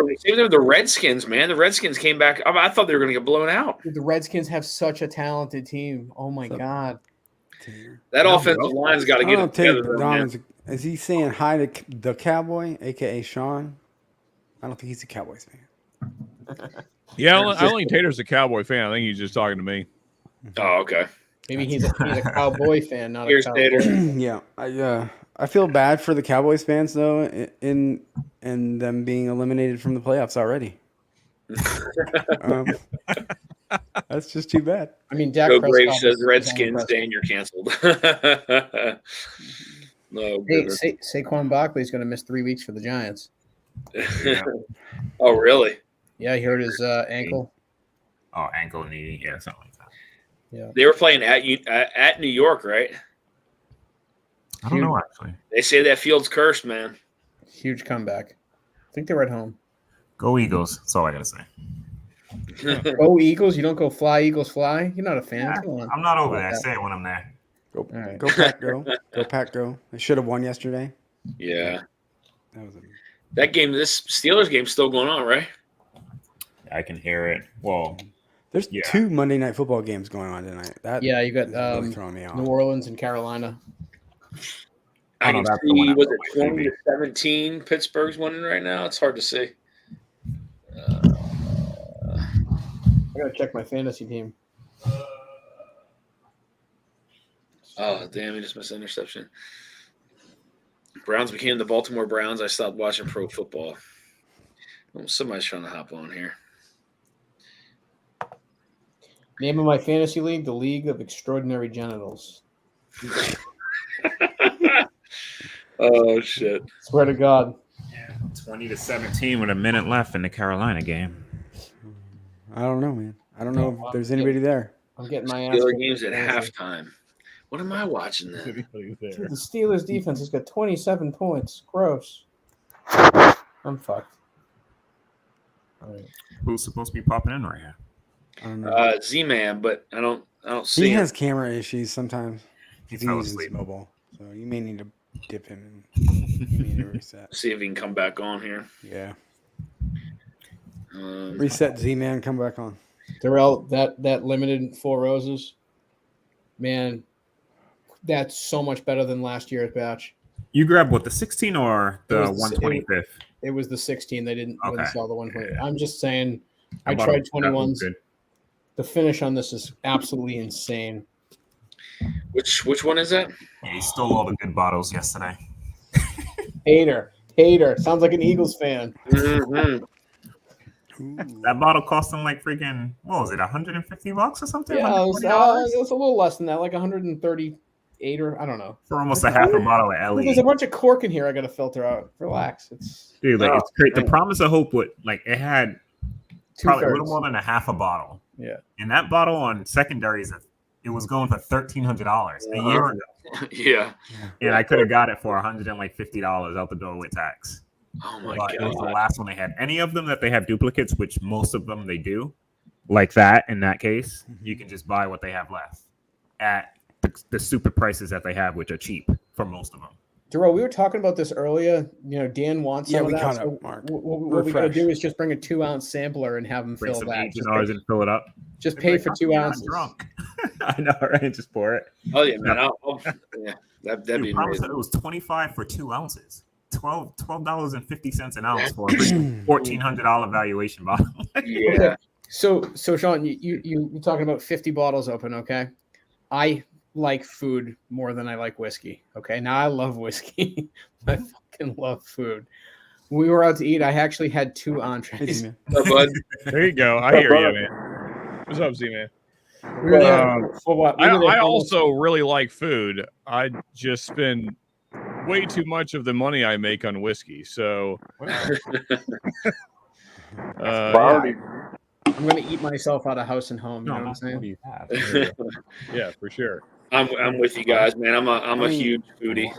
the Redskins, man. The Redskins came back. I thought they were going to get blown out. Dude, the Redskins have such a talented team. Oh my god. That offensive line's got to I get don't it together. think though, Don man. is he saying hi to the Cowboy, aka Sean? I don't think he's a Cowboys fan. Yeah, I don't think Tater's a Cowboy fan. I think he's just talking to me. Oh, okay. Maybe he's a Cowboy fan, not Here's a Cowboy. Tater. Yeah, I feel bad for the Cowboys fans though, in them being eliminated from the playoffs already. That's just too bad. I mean, Dak Joe Prescott Graves says is Redskins, unimpressive. Dan, you're canceled. No, Hey, goodness. Saquon Barkley's going to miss 3 weeks for the Giants. Oh, really? Yeah, he hurt his ankle. Oh, ankle, knee, yeah, something like that. Yeah. They were playing at New York, right? I don't know actually. They say that field's cursed, man. Huge comeback. I think they're at home. Go Eagles. That's all I gotta say. Go Eagles. You don't go fly, Eagles fly. You're not a fan. Yeah, Come on. I'm not over there. I say it when I'm there. Go, All right. go Pack, go, go Pack, go. They should have won yesterday. Yeah. That was That game, this Steelers game's still going on, right? I can hear it. Well, There's Yeah. 2 Monday Night Football games going on tonight. That Yeah, you got is really throwing me off. New Orleans and Carolina. I no, can that's the one see, I was put it on my 20 TV. to 17 Pittsburgh's winning right now? It's hard to see. I gotta check my fantasy team. Oh, damn, he just missed an interception. Browns became the Baltimore Browns. I stopped watching pro football. Oh, somebody's trying to hop on here. Name of my fantasy league: the League of Extraordinary Genitals. Oh, shit. Swear to God. 20 to 17 with a minute left in the Carolina game. I don't know, man. I don't know if there's anybody there. I'm getting my ass. Steelers kicked games in at fantasy. halftime. What am I watching then? Anybody's there. Dude, the Steelers defense has got 27 points. Gross. I'm fucked. All right. Who's supposed to be popping in right here? I don't know. Z-Man, but I don't see He him. has camera issues sometimes. He He fell uses asleep. mobile, so you may need to dip him and you need to reset. See if he can come back on here. Yeah, Um, reset Z-Man, come back on. Darrell, that limited 4 roses, man, that's so much better than last year's batch. You grabbed what, the 16 or It the was- 125th? It was the 16. They wouldn't Okay. sell the 120. I'm just saying, I bought tried that one 21s. good. The finish on this is absolutely insane. Which one is that? Yeah, he stole all the good bottles yesterday. Hater. Sounds like an Eagles fan. Mm-hmm. That bottle cost him like freaking, what was it, $150 or something? Yeah, it was $120? a little less than that, like 138 or I don't know. For almost a half a bottle of Well, there's a LE. bunch of cork in here I got to filter out. Relax. It's Dude, like, it's great. The man. Promise of Hope would, like, it had probably a little two-thirds. more than a half a bottle. Yeah. And that bottle on secondaries, it was going for $1,300 a year ago. Yeah. And I could have got it for $150 out the door with tax. Oh my But it was the god. last one they had. Any of them that they have duplicates, which most of them they do, like that in that case, you can just buy what they have left at the stupid prices that they have, which are cheap for most of them. Duro, we were talking about this earlier. You know, Dan wants some Yeah, of we that. caught So up, Mark. what we got to do is just bring a 2-ounce sampler and have him Bring fill some that. $8 and fill it up. Just pay for 2 ounces. Drunk. I know, right? Just pour it. Oh yeah, man. Yeah, that'd Dude, be Promise amazing. it was $25 for 2 ounces. $12.50 an ounce for a $1,400 valuation bottle. Yeah. So Sean, you talking about 50 bottles open, okay? I like food more than I like whiskey. Okay. Now I love whiskey. I fucking love food. When we were out to eat, I actually had 2 entrees. So, bud. There you go. I hear you, man. What's up, Z-Man? We were there for what? We were there I for also really like food. I just spend way too much of the money I make on whiskey. So, Priority. I'm gonna eat myself out of house and home. You know what I'm saying? What do you have? yeah, for sure. I'm with you guys, man. I'm a huge foodie.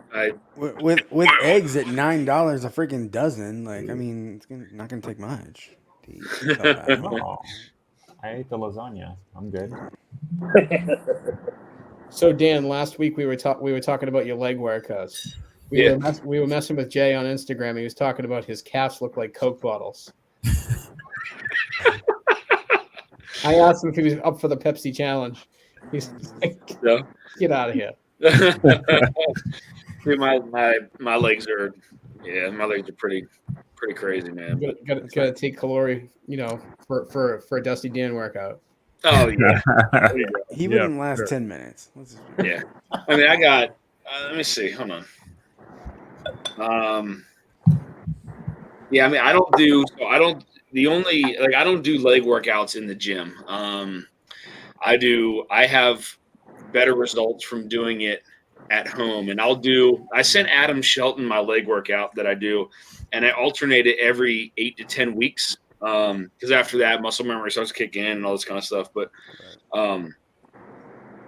With eggs at $9 a freaking dozen, like, I mean, it's not gonna take much. to eat stuff out. No. I ate the lasagna. I'm good. So Dan, last week we were talking about your leg workouts. We were messing with Jay on Instagram. He was talking about his calves look like Coke bottles. I asked him if he was up for the Pepsi challenge. He's like, Yeah. get out of here. Dude, my legs are pretty crazy, man. Got to take caloric, for a Dusty Dan workout. Oh yeah. He wouldn't last 10 minutes. Yeah. I mean, I got. Let me see. Hold on. Yeah. I mean, I don't do leg workouts in the gym. I have better results from doing it at home, and I sent Adam Shelton my leg workout that I do, and I alternate it every 8 to 10 weeks. Because after that, muscle memory starts to kick in and all this kind of stuff. But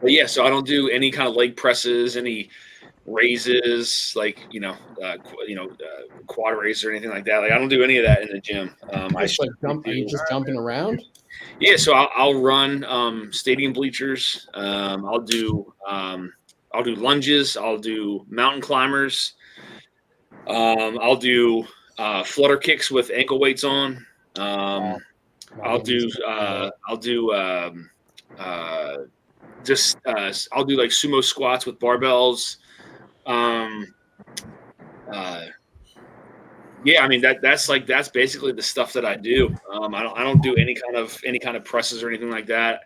yeah, so I don't do any kind of leg presses, any raises, like quad raises or anything like that. Like I don't do any of that in the gym. Are you just jumping around? Yeah, so I'll run stadium bleachers. I'll do lunges. I'll do mountain climbers. I'll do flutter kicks with ankle weights on. I'll do like sumo squats with barbells. Yeah, I mean that's basically the stuff that I do. I don't do any kind of presses or anything like that.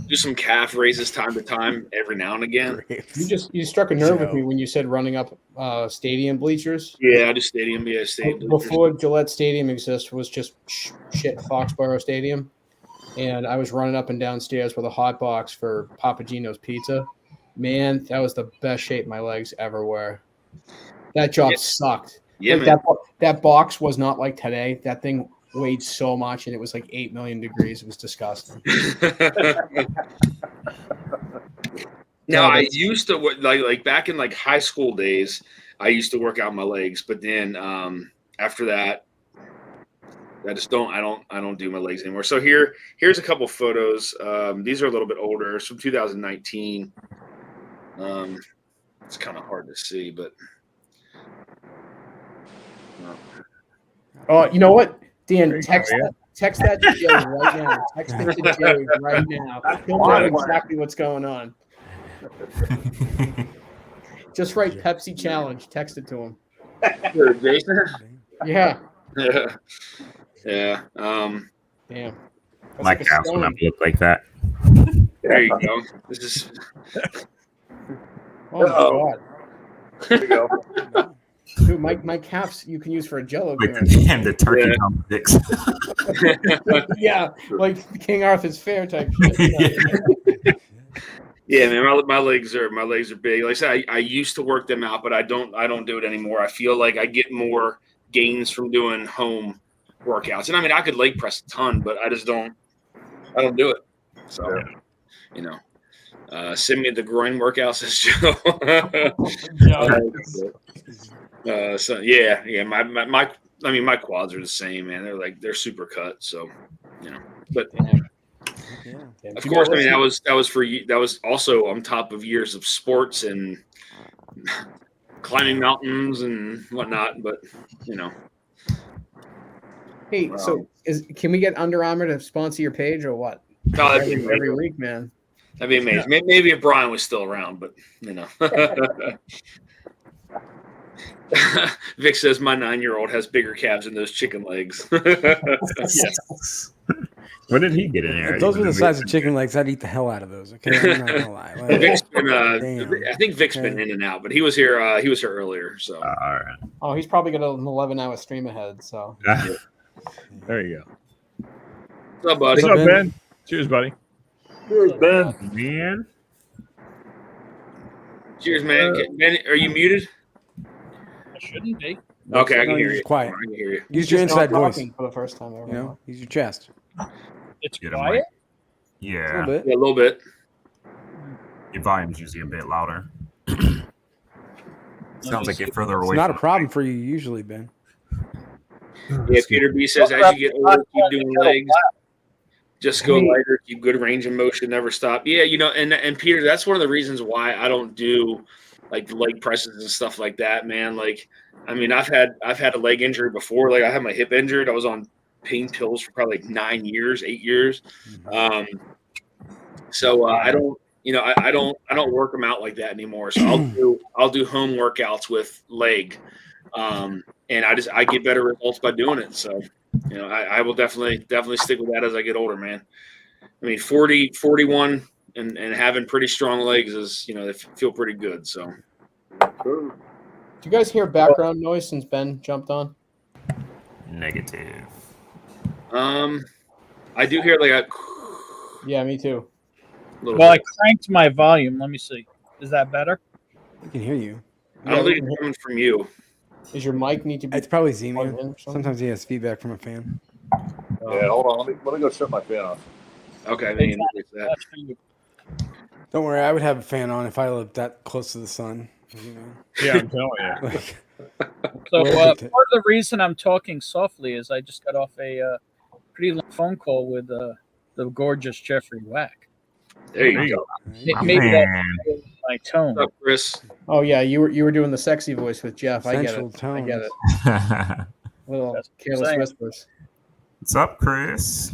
Do some calf raises time to time every now and again. You struck a nerve with me when you said running up stadium bleachers. Yeah, I do stadium. Yeah, stadium bleachers. Before Gillette Stadium existed, was just shit Foxborough Stadium, and I was running up and downstairs with a hot box for Papa Gino's Pizza. Man, that was the best shape my legs ever were. That job sucked. Yeah, like that box was not like today. That thing weighed so much, and it was like 8 million degrees. It was disgusting. Now I used to like back in like high school days. I used to work out my legs, but then after that, I don't do my legs anymore. So here's a couple photos. These are a little bit older. It's from 2019. It's kind of hard to see, but. Oh, you know what, Dan? Text that to Joey right now. Text it to Joey right now. He'll know exactly what's going on. Just write Pepsi challenge. Text it to him. Sure, Jason. Yeah. Yeah. Yeah. Damn. That's My like a calves will stone. never look like that. There you go. This is. Oh my god. There you go. Dude, my calves you can use for a Jello Like commercial. the turkey Yeah. drumsticks. Yeah, like King Arthur's Fair type shit. Yeah, man, my legs are big. Like I said, I used to work them out, but I don't do it anymore. I feel like I get more gains from doing home workouts. And I mean, I could leg press a ton, but I don't do it. So, send me the groin workout, says Joe. So yeah, my quads are the same, man. They're super cut. So, but of course, I mean that was also on top of years of sports and climbing mountains and whatnot. But Hey, so can we get Under Armour to sponsor your page or what? No, that'd be every week, man. That'd be amazing. Maybe if Brian was still around, but Vic says my 9-year-old has bigger calves than those chicken legs. When did he get in there? If those were the size of chicken legs, I'd eat the hell out of those. Okay, I'm not gonna lie. Like, Vic's been, damn. I think Vic's been in and out, but he was here. He was here earlier. So all right. Oh, he's probably got an 11-hour stream ahead. So There you go. what's up, buddy? What's up, Ben? Cheers, buddy. Cheers, Ben. Man. Cheers, man. Ben, are you muted? I shouldn't be. Okay, I No, can hear you're you. just quiet. I can hear you. Use your inside voice. for the first time ever. You know, use your chest. It's Get him quiet. right. A Yeah. little bit. Yeah, a little bit. Your volume's usually a bit louder. Sounds like you're further away. It's not a from problem for you usually, Ben. Yeah, Peter B says as you get older, keep doing legs. Just go lighter, keep good range of motion, never stop. Yeah, and Peter, that's one of the reasons why I don't do like leg presses and stuff like that, man. Like, I mean, I've had a leg injury before. Like, I had my hip injured. I was on pain pills for probably like 8 years. So I don't, I don't work them out like that anymore. So I'll do home workouts with leg, and I get better results by doing it. So, I will definitely stick with that as I get older, man. I mean, 40, 41 and having pretty strong legs is, they feel pretty good. So. Do you guys hear background noise since Ben jumped on? Negative. I do hear like a. Yeah, me too. Well, I cranked my volume. Let me see. Is that better? I can hear you. I don't think it's coming from you. Does your mic need to be? It's probably plugged in Z-Man. or something? Sometimes he has feedback from a fan. Yeah, hold on. Let me go shut my fan off. Okay, then it's that. That's for you. Don't worry, I would have a fan on if I lived that close to the sun. Yeah, I'm telling you. Like, So Where part is it? of the reason I'm talking softly is I just got off a pretty long phone call with the gorgeous Jeffrey Wack. There you go. Maybe that's Man. my tone. What's up, Chris? Oh yeah, you were doing the sexy voice with Jeff. I get Central it. I tones. get it. Little That's what I'm careless saying. whispers. What's up, Chris?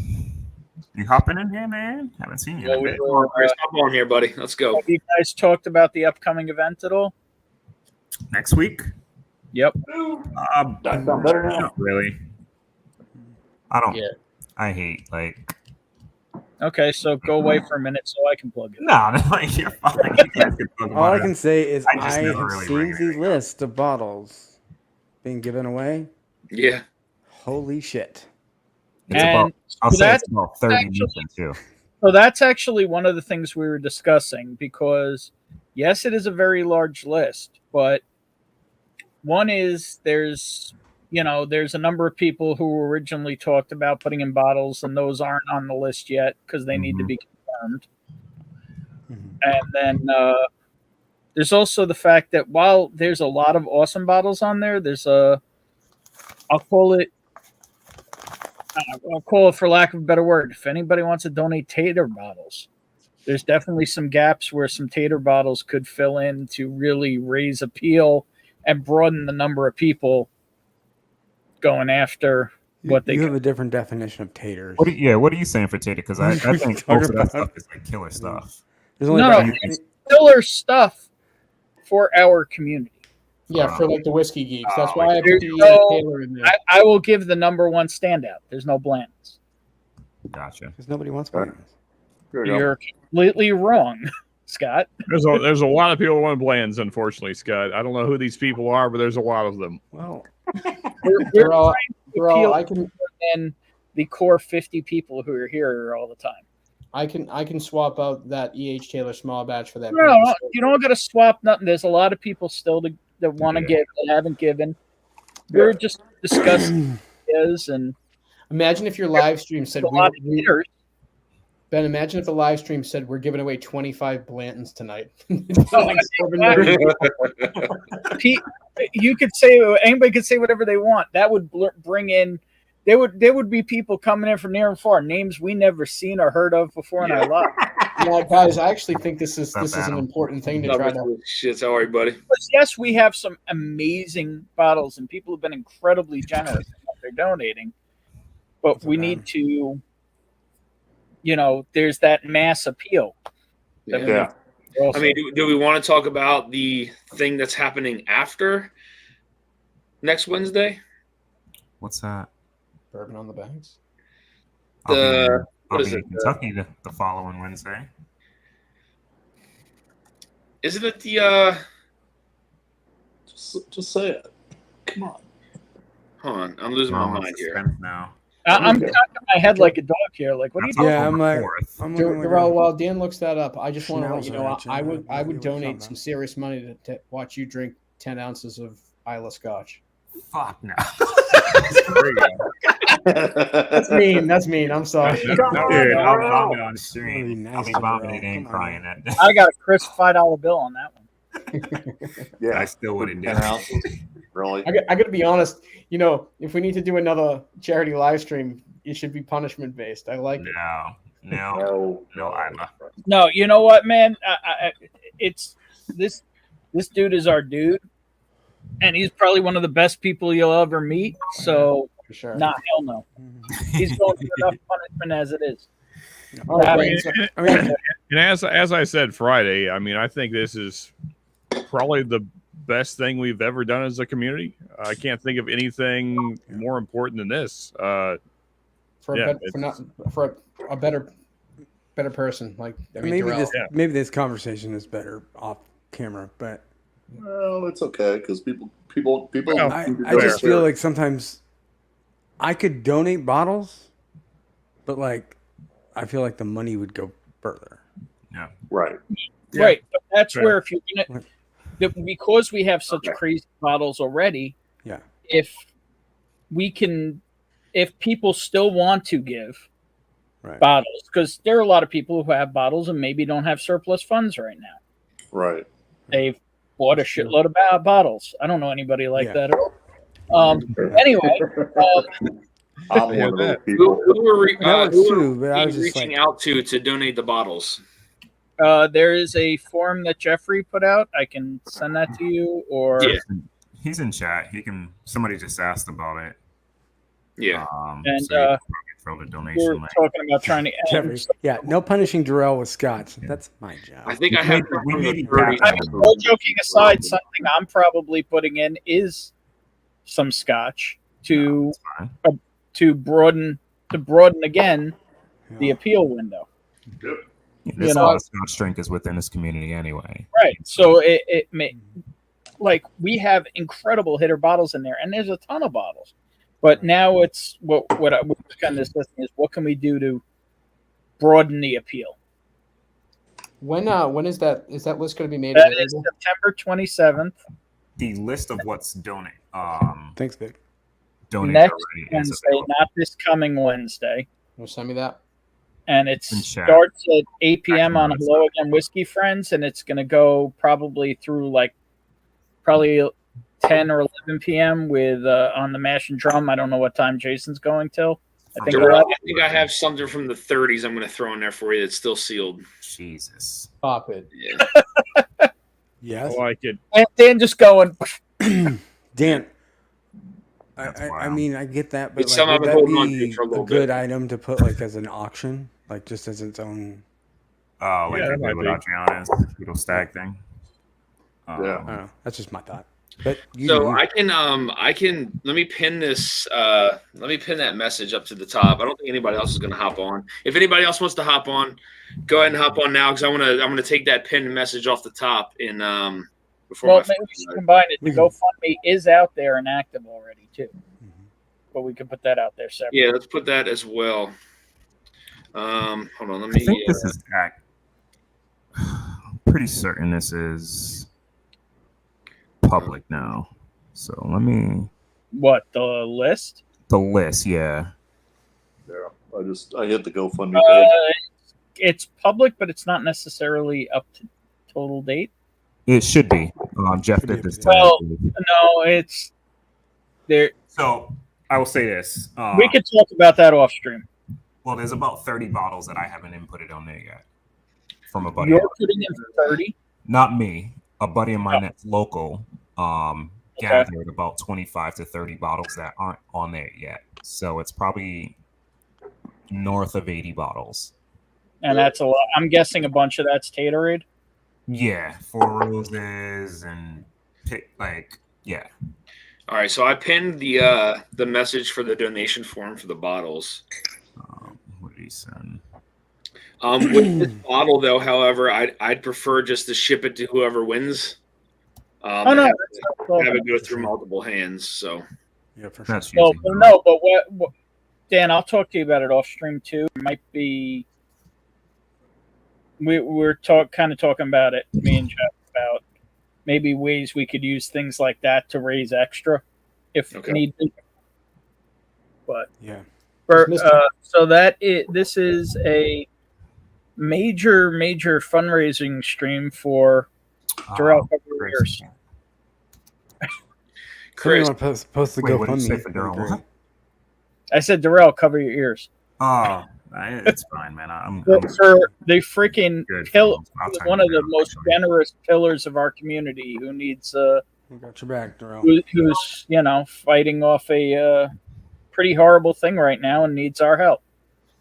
You hopping in here, man? Haven't seen you in a Well, we bit. Come on, Chris. Hop on here, buddy. Let's go. Have you guys talked about the upcoming event at all? Next week? Yep. That sound better now? Not really. I don't. Yeah. I hate Okay, so go away for a minute so I can plug it. No, like you're fine. You guys can talk All I about can it. say is I just I never have really seen bring the anything list of bottles being given away. Yeah. Holy shit. It's And about, I'll so say that's it's about 30 actually- missions too. So that's actually one of the things we were discussing because, yes, it is a very large list, but one is there's a number of people who originally talked about putting in bottles, and those aren't on the list yet because they need to be confirmed. And then there's also the fact that while there's a lot of awesome bottles on there, there's I'll call it for lack of a better word. If anybody wants to donate tater bottles, there's definitely some gaps where some tater bottles could fill in to really raise appeal and broaden the number of people going after what they You can. have a different definition of taters. What are you saying for Tater? Because I What are you think talking most of that about? stuff is like killer stuff. There's only No, about- it's filler stuff for our community. Yeah, for like the whiskey geeks. That's why I put There's the no- Taylor in there. I will give the number one standout. There's no Bland's. Gotcha. Because nobody wants Bland's. You're completely wrong, Scott. There's a lot of people who want Bland's, unfortunately, Scott. I don't know who these people are, but there's a lot of them. Well, We're all- trying to they're all- appeal I can- and the core 50 people who are here all the time. I can swap out that E.H. Taylor small batch for that. No, you don't got to swap nothing. There's a lot of people still that want to give that haven't given. We're just discussing ideas and Imagine if your live stream said a lot of hitters. Ben, imagine if the live stream said we're giving away 25 Blantons tonight. You could say anybody could say whatever they want. That would bring in. There would be people coming in from near and far, names we never seen or heard of before in our life. Yeah, guys, I actually think this is an important thing to try to. Shit, how are you, buddy? Yes, we have some amazing bottles, and people have been incredibly generous in what they're donating. But we need to, there's that mass appeal. Yeah. I mean, do we want to talk about the thing that's happening after next Wednesday? What's that? Bourbon on the Banks. I'll What be is in it? Kentucky the following Wednesday. Isn't it the Just say it. Come on. Hold on, I'm losing my mind here. Now. I'm cocking my head like a dog here. Like, what are you doing? yeah, I'm like, Darrell, while Dan looks that up, I just want to let you know Schnauzer, I would what donate you're some serious money to watch you drink 10 ounces of Isla Scotch. Fuck no. That's mean. That's mean. I'm sorry. Dude, I'll vomit on stream. I'll be vomiting and crying at that. I got a crisp $5 bill on that one. Yeah, I still wouldn't do 10 it. ounces. Really? I got to be honest. If we need to do another charity live stream, it should be punishment based. I like it. No, Isla. No, you know what, man? It's this dude is our dude, and he's probably one of the best people you'll ever meet. So, For sure. hell no. He's going through enough punishment as it is. All right, And as I said Friday, I mean, I think this is probably the best thing we've ever done as a community. I can't think of anything more important than this. for a better person. Like maybe this conversation is better off camera, but Well, it's okay because people. I just feel like sometimes I could donate bottles, but like I feel like the money would go further. Yeah. Right. Right. But that's Right. where if you're gonna because we have such crazy bottles already, Yeah. if people still want to give Right. bottles, because there are a lot of people who have bottles and maybe don't have surplus funds right now. Right. They've bought a shitload of bottles. I don't know anybody like Yeah. that at all. Anyway, I'm one of those people. Who are we That was true, but I was just reaching like- out to donate the bottles? there is a form that Jeffrey put out. I can send that to you, or Yeah. He's in chat. Somebody just asked about it. Yeah. And, so you can throw the donation we're link. talking about trying to Jeffrey, yeah, no punishing Darrell with scotch. That's my job. I think I have. We may be I mean, all joking aside, something I'm probably putting in is some scotch to broaden again the appeal window. This lot of Scotch drink is within this community anyway. Right. So it may, like, we have incredible hitter bottles in there, and there's a ton of bottles. But now it's what kind of discussing is what can we do to broaden the appeal? When is that? Is that list going to be made That is available? September 27th. The list of what's donated. Thanks, Vic. Donated Next already is Wednesday, available. not this coming Wednesday. Will send me that. And it In chat. starts at 8 p.m. on Actually, Hello Again Whiskey Friends, and it's going to go probably through probably 10 or 11 p.m. with on the Mash and Drum. I don't know what time Jason's going till. I think Darrell, 11. I think I have something from the 30s I'm going to throw in there for you that's still sealed. Jesus. Stop it. Yeah. Yes. I like it. And Dan just going, Dan, That's I wild. mean, I get that, but It's something I've would been that holding on to be for a a little good bit. item to put as an auction, just as its own? Oh, like Yeah, they that did with might be. Adriana's little stag thing. Yeah. I don't know. That's just my thought. But So I can let me pin this let me pin that message up to the top. I don't think anybody else is going to hop on. If anybody else wants to hop on, go ahead and hop on now because I'm gonna take that pinned message off the top in before Well, my maybe we should combine it. The GoFundMe is out there and active already too, but we can put that out there separately. Yeah, let's put that as well. Hold on, let I me. think this is. I'm pretty certain this is public now. So let me. What, the list? The list, yeah. Yeah. I hit the GoFundMe page. It's public, but it's not necessarily up to total date. It should be. Jeff did this. Well, no, it's there. So I will say this. We could talk about that off stream. Well, there's about 30 bottles that I haven't inputted on there yet from a buddy. You're putting in 30? Not me. A buddy of mine that's local gathered about 25 to 30 bottles that aren't on there yet. So it's probably north of 80 bottles. And that's a lot. I'm guessing a bunch of that's Taterade. Yeah, Four Roses and yeah. All right, so I pinned the message for the donation form for the bottles. What did he send? With this bottle, though, however, I'd prefer just to ship it to whoever wins. Have it go through multiple hands. So yeah, for sure. Well, no, but what, Dan? I'll talk to you about it off stream too. It might be. We're talking about it, me and Jeff, about maybe ways we could use things like that to raise extra if need be. But yeah, so this is a major fundraising stream for Darrell Cover Your Ears. Chris, want to post the GoFundMe. I said Darrell, cover your ears. Oh. It's fine, man. I'm for the freaking one of the most generous pillars of our community who needs got your back, Darrell. Who's fighting off a pretty horrible thing right now and needs our help.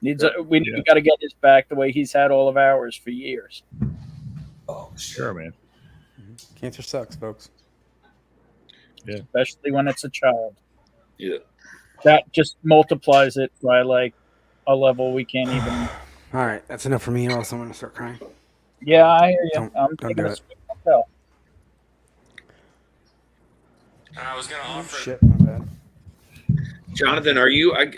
We got to get his back the way he's had all of ours for years. Oh, sure, man. Cancer sucks, folks. Yeah, especially when it's a child. Yeah, that just multiplies it by like a level we can't even. All right, that's enough for me, or else I'm going to start crying. Yeah, I hear you. I'm don't do it. I was going to offer. Shit, my bad. Jonathan, are you? I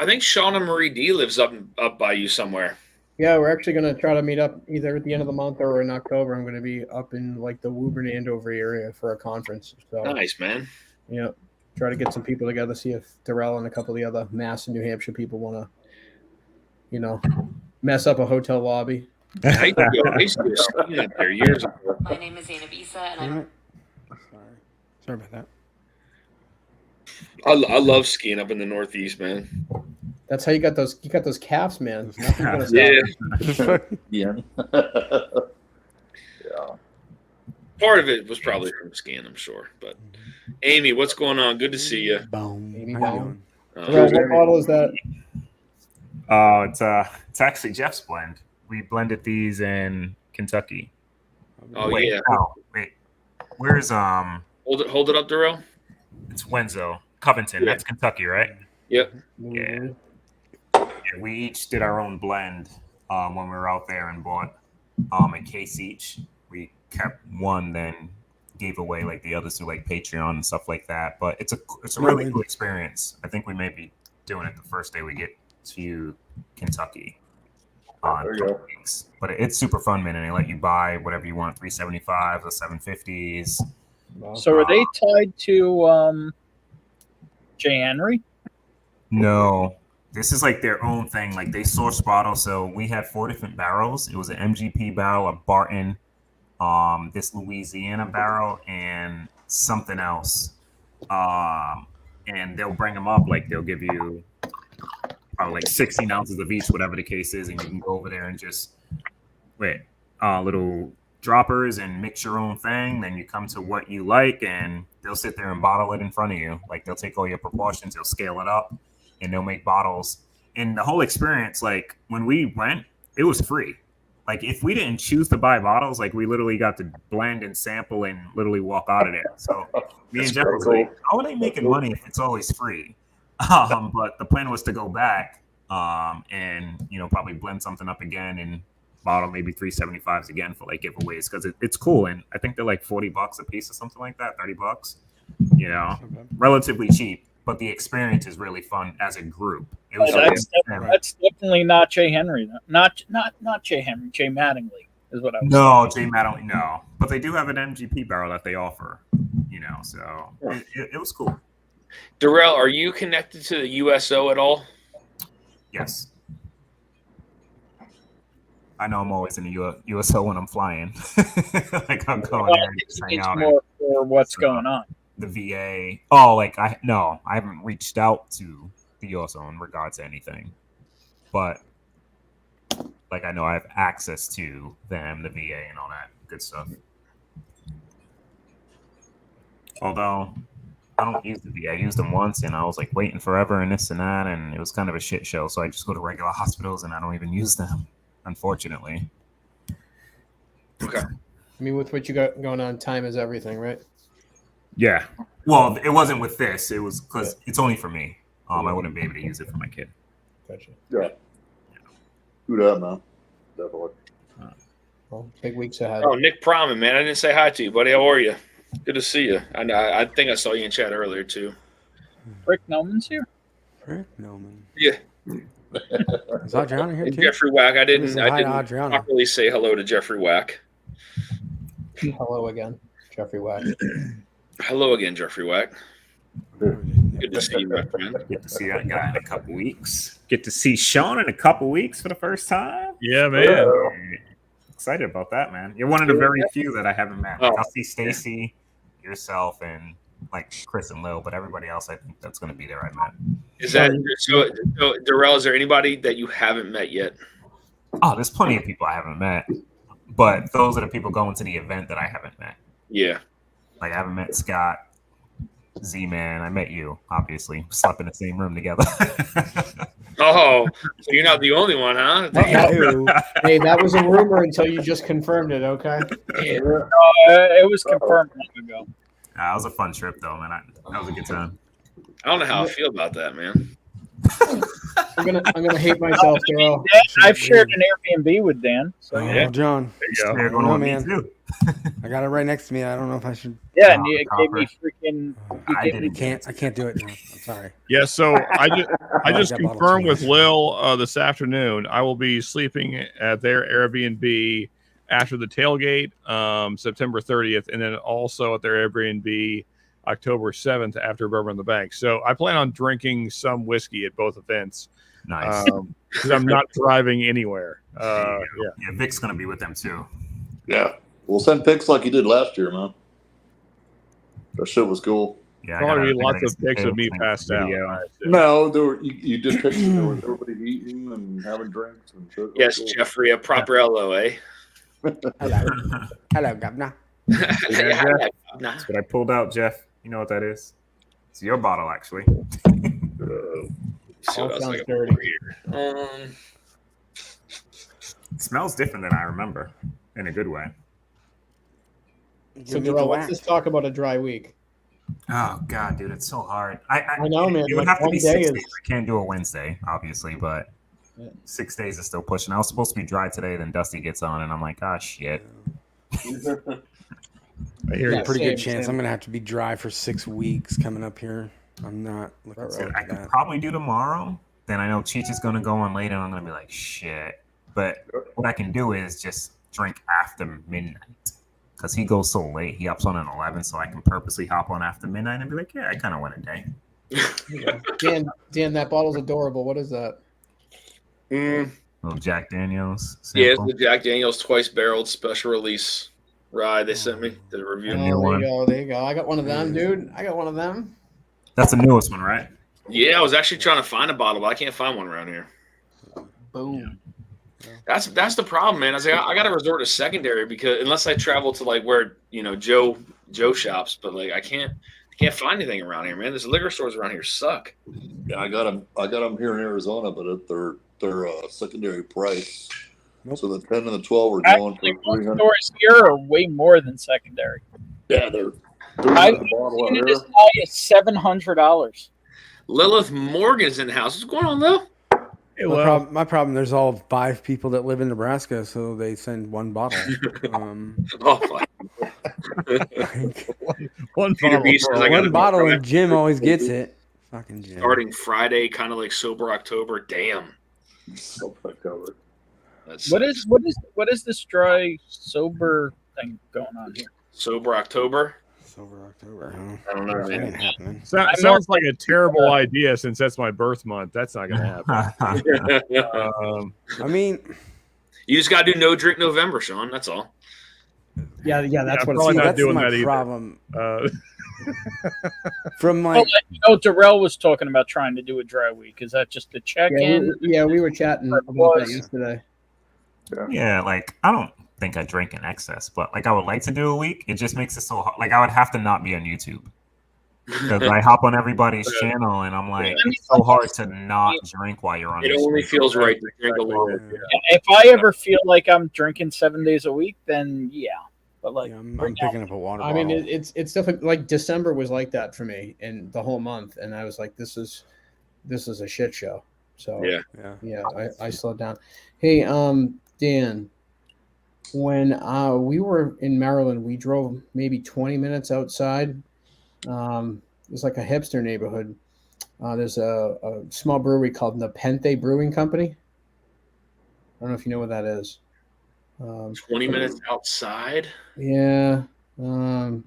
think Shauna Marie D lives up by you somewhere. Yeah, we're actually going to try to meet up either at the end of the month or in October. I'm going to be up in like the Woburn Andover area for a conference. So nice, man. Yeah, try to get some people together, see if Darrell and a couple of the other Mass and New Hampshire people want to, mess up a hotel lobby. I used to ski up there years ago. My name is Zainab Issa, and Sorry about that. I love skiing up in the Northeast, man. That's how you got those. You got those calves, man. Yeah. Yeah. Part of it was probably from skiing, I'm sure. But Amy, what's going on? Good to see you. Amy Boom. What bottle is that? It's actually Jeff's blend. We blended these in Kentucky. Oh wait, yeah. Oh, wait. Where's Hold it up, Darrell. It's Wenzo, Covington. Yeah. That's Kentucky, right? Yep. Yeah. We each did our own blend when we were out there and bought a case each. We kept one, then gave away like the others to like Patreon and stuff like that. But it's a really cool experience. I think we may be doing it the first day we get to Kentucky. Weeks. But it's super fun, man, and they let you buy whatever you want, 375s or 750s. So are they tied to J. Henry? No. This is like their own thing. Like they source bottles. So we had 4 different barrels. It was an MGP barrel, a Barton, this Louisiana barrel, and something else. And they'll bring them up. Like they'll give you probably like 16 ounces of each, whatever the case is, and you can go over there and just little droppers and mix your own thing. Then you come to what you like, and they'll sit there and bottle it in front of you. Like they'll take all your proportions, they'll scale it up, and they'll make bottles. And the whole experience, like when we went, it was free. like if we didn't choose to buy bottles, like we literally got to blend and sample and literally walk out of there. So me and Jeff was like, how are they making money if it's always free? But the plan was to go back and probably blend something up again and bottle maybe 375s again for like giveaways because it's cool. And I think they're like $40 a piece or something like that, $30, relatively cheap. But the experience is really fun as a group. It was that's definitely not Jay Henry. Not Jay Henry. Jay Mattingly is what I was saying. Jay Mattingly, no. But they do have an MGP barrel that they offer, so it was cool. Darrell, are you connected to the USO at all? Yes. I know I'm always in the USO when I'm flying. Like I'm going there and just hang out. More for what's going on. The VA. Oh, like I haven't reached out to the USO in regards to anything, but like I know I have access to them, the VA, and all that good stuff. Although I don't use the VA, I used them once, and I was like waiting forever and this and that, and it was kind of a shit show. So I just go to regular hospitals, and I don't even use them, unfortunately. Okay. I mean, with what you got going on, time is everything, right? Yeah. Well, it wasn't with this. It was because it's only for me. I wouldn't be able to use it for my kid. Gotcha. Yeah. Do that, man. Definitely. Well, big weeks ahead. Oh, Nick Proman, man. I didn't say hi to you, buddy. How are you? Good to see you. I think I saw you in chat earlier, too. Rick Noman's here? Rick Noman. Yeah. Is Adriana here, too? Jeffrey Wack. I didn't Adriana. properly say hello to Jeffrey Wack. Hello again, Jeffrey Wack. Hello again, Jeffrey Wack. Good to see you, my friend. Get to see that guy in a couple weeks. Get to see Sean in a couple weeks for the first time. Yeah, man. Excited about that, man. You're one of the very few that I haven't met. Like, I'll see Stacy, yourself, and like Chris and Lil, but everybody else I think that's going to be there. I met. Is that so? Darrell, is there anybody that you haven't met yet? Oh, there's plenty of people I haven't met, but those are the people going to the event that I haven't met. Yeah. Like I haven't met Scott, Z-Man. I met you, obviously. Slept in the same room together. Oh, so you're not the only one, huh? Hey, that was a rumor until you just confirmed it, okay? It was confirmed long ago. It was a fun trip, though, man. That was a good time. I don't know how I feel about that, man. I'm gonna hate myself, Darrell. I've shared an Airbnb with Dan. So yeah, John. There you go. No, man. Too. I got it right next to me. I don't know if I should. Yeah, and you gave me freaking. I can't do it. No, I'm sorry. Yeah, so I just confirmed with Lil this afternoon. I will be sleeping at their Airbnb after the tailgate, September 30th, and then also at their Airbnb October 7th after Bourbon on the Bank. So I plan on drinking some whiskey at both events. Nice. Because I'm not driving anywhere. Yeah, Vic's going to be with them too. Yeah. We'll send pics like you did last year, man. That shit was cool. Yeah, probably lots of pics of me passed out. No, there were you did pictures. There was everybody eating and having drinks and shit. Yes, cool. Jeffrey, a proper LO, eh? Hello, Governor. That's what I pulled out, Jeff. You know what that is? It's your bottle, actually. Sounds dirty. It smells different than I remember, in a good way. So, Darrell, let's just talk about a dry week. Oh God, dude, it's so hard. I know, man. It would have to be 6 days. I can't do a Wednesday, obviously, but 6 days is still pushing. I was supposed to be dry today, then Dusty gets on, and I'm like, ah, shit. I hear a pretty good chance I'm gonna have to be dry for 6 weeks coming up here. I'm not looking forward I could probably do tomorrow. Then I know Cheech is gonna go on later, and I'm gonna be like, shit. But what I can do is just drink after midnight. Because he goes so late, he hops on at 11, so I can purposely hop on after midnight and be like, yeah, I kind of went a day. Dan, that bottle's adorable. What is that? Little Jack Daniels. Yeah, it's the Jack Daniels twice barreled special release rye they sent me to review. There you go. I got one of them, dude. I got one of them. That's the newest one, right? Yeah, I was actually trying to find a bottle, but I can't find one around here. Boom. That's the problem, man. I was like, I got to resort to secondary because unless I travel to like where Joe shops, but like I can't find anything around here, man. There's liquor stores around here suck. Yeah, I got them here in Arizona, but at their secondary price, So the 10 and the 12 are going Actually, for most 300. stores here are way more than secondary. Yeah, they're I've a bottle seen out it as here. high as $700. Lilith Morgan's in the house. What's going on, Lil? Hey, My problem, there's all 5 people that live in Nebraska, so they send 1 bottle. Oh, fuck. One Peter bottle. B says, I got One bottle, and Jim always gets it. Fucking Jim. starting Friday, kind of like Sober October. Damn. Sober October. What is this dry sober thing going on here? Sober October? Sober October, huh? I don't know, That man. ain't happening. Sounds like a terrible idea since that's my birth month. That's not going to happen. I mean, you just got to do no drink November, Sean. That's all. Yeah, that's what. probably not that's doing my that either. problem. From Well, my Darrell was talking about trying to do a dry week. Is that just a check-in? We were chatting about that yesterday. Yeah, like I don't think I drink in excess, but like I would like to do a week. It just makes it so hard. Like I would have to not be on YouTube because I hop on everybody's channel and I'm like, it's so hard to not drink while you're on. It the only stream. feels right to drink a little bit. If I ever feel like I'm drinking 7 days a week, then yeah. But like, I'm picking up a water I bottle. mean, it's definitely like December was like that for me, and the whole month, and I was like, this is a shit show. So yeah, I slowed down. Hey, Dan, when we were in Maryland, we drove maybe 20 minutes outside. It's like a hipster neighborhood. There's a small brewery called Nepenthe Brewing Company. I don't know if you know what that is. 20 minutes outside? Yeah. Trying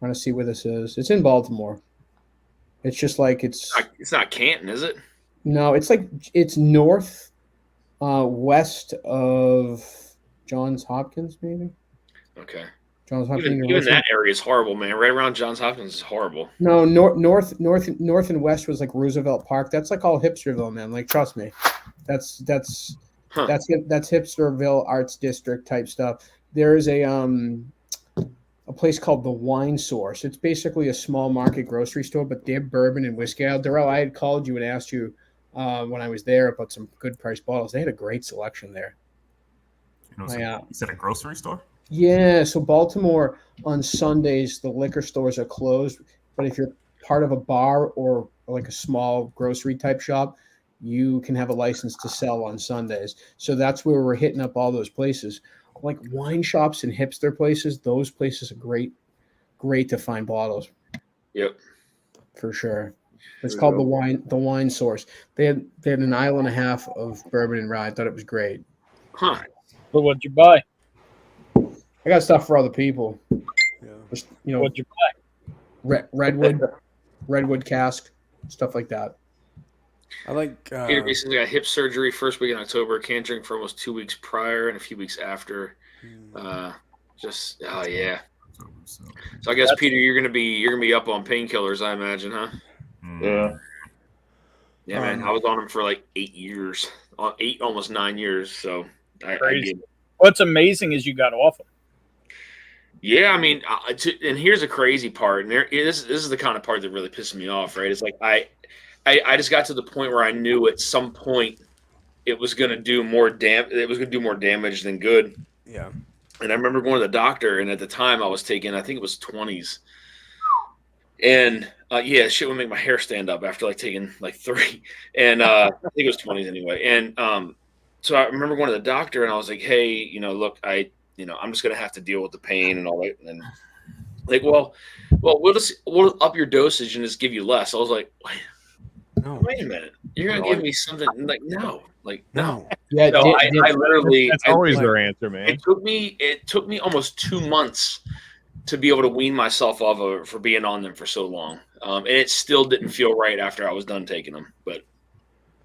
to see where this is. It's in Baltimore. It's just like it's not Canton, is it? No, it's like it's north west of Johns Hopkins, maybe. Okay. Johns Hopkins. Even that area is horrible, man. Right around Johns Hopkins is horrible. No, north and west was like Roosevelt Park. That's like all hipsterville, man. Like, trust me, that's hipsterville Arts District type stuff. There is a place called the Wine Source. It's basically a small market grocery store, but they have bourbon and whiskey. Darrell, I had called you and asked you when I was there about some good price bottles. They had a great selection there. You said a grocery store? Yeah, so Baltimore on Sundays the liquor stores are closed, but if you're part of a bar or like a small grocery type shop, you can have a license to sell on Sundays. So that's where we're hitting up all those places. Like wine shops and hipster places, those places are great to find bottles. Yep. For sure. It's called the Wine Source. They had an aisle and a half of bourbon and rye. I thought it was great. Huh. But what'd you buy? I got stuff for other people. Yeah. Just, What'd you buy? redwood cask, stuff like that. I like. Peter B says I got hip surgery first week in October. Can't drink for almost 2 weeks prior and a few weeks after. Yeah. So I guess Peter, you're gonna be up on painkillers, I imagine, huh? Yeah. Yeah, man. I was on them for like 8 years, almost 9 years. So I get it. What's amazing is you got off them. Yeah, I mean, and here's the crazy part, and this is the kind of part that really pisses me off, right? It's like I just got to the point where I knew at some point it was going to do more damage than good. Yeah. And I remember going to the doctor, and at the time I was taking, I think it was 20s, and shit would make my hair stand up after like taking like 3, and I think it was 20s anyway, and so I remember going to the doctor, and I was like, hey, look, I'm just gonna have to deal with the pain and all that. And like, well, we'll up your dosage and just give you less. I was like, wait a minute, you're gonna give me something? Like, no. Yeah, no, I literally. That's always their answer, man. It took me almost 2 months to be able to wean myself off of for being on them for so long, and it still didn't feel right after I was done taking them. But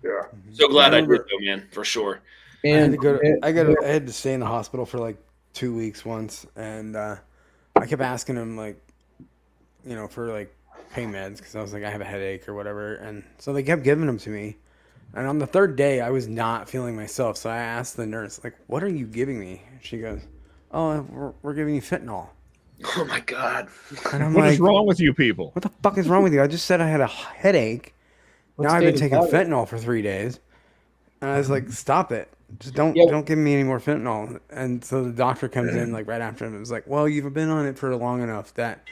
yeah, so glad I did though, man, for sure. And I had to stay in the hospital for like 2 weeks once, and I kept asking him for like pain meds because I was like, I have a headache or whatever, and so they kept giving them to me. And on the 3rd day, I was not feeling myself, so I asked the nurse, like, "What are you giving me?" She goes, "Oh, we're giving you fentanyl." Oh my God! And I'm What is wrong with you people? What the fuck is wrong with you? I just said I had a headache. Now I've been taking fentanyl for 3 days. And I was like, stop it. just don't give me any more fentanyl. And so the doctor comes in like right after him and was like, well, you've been on it for long enough that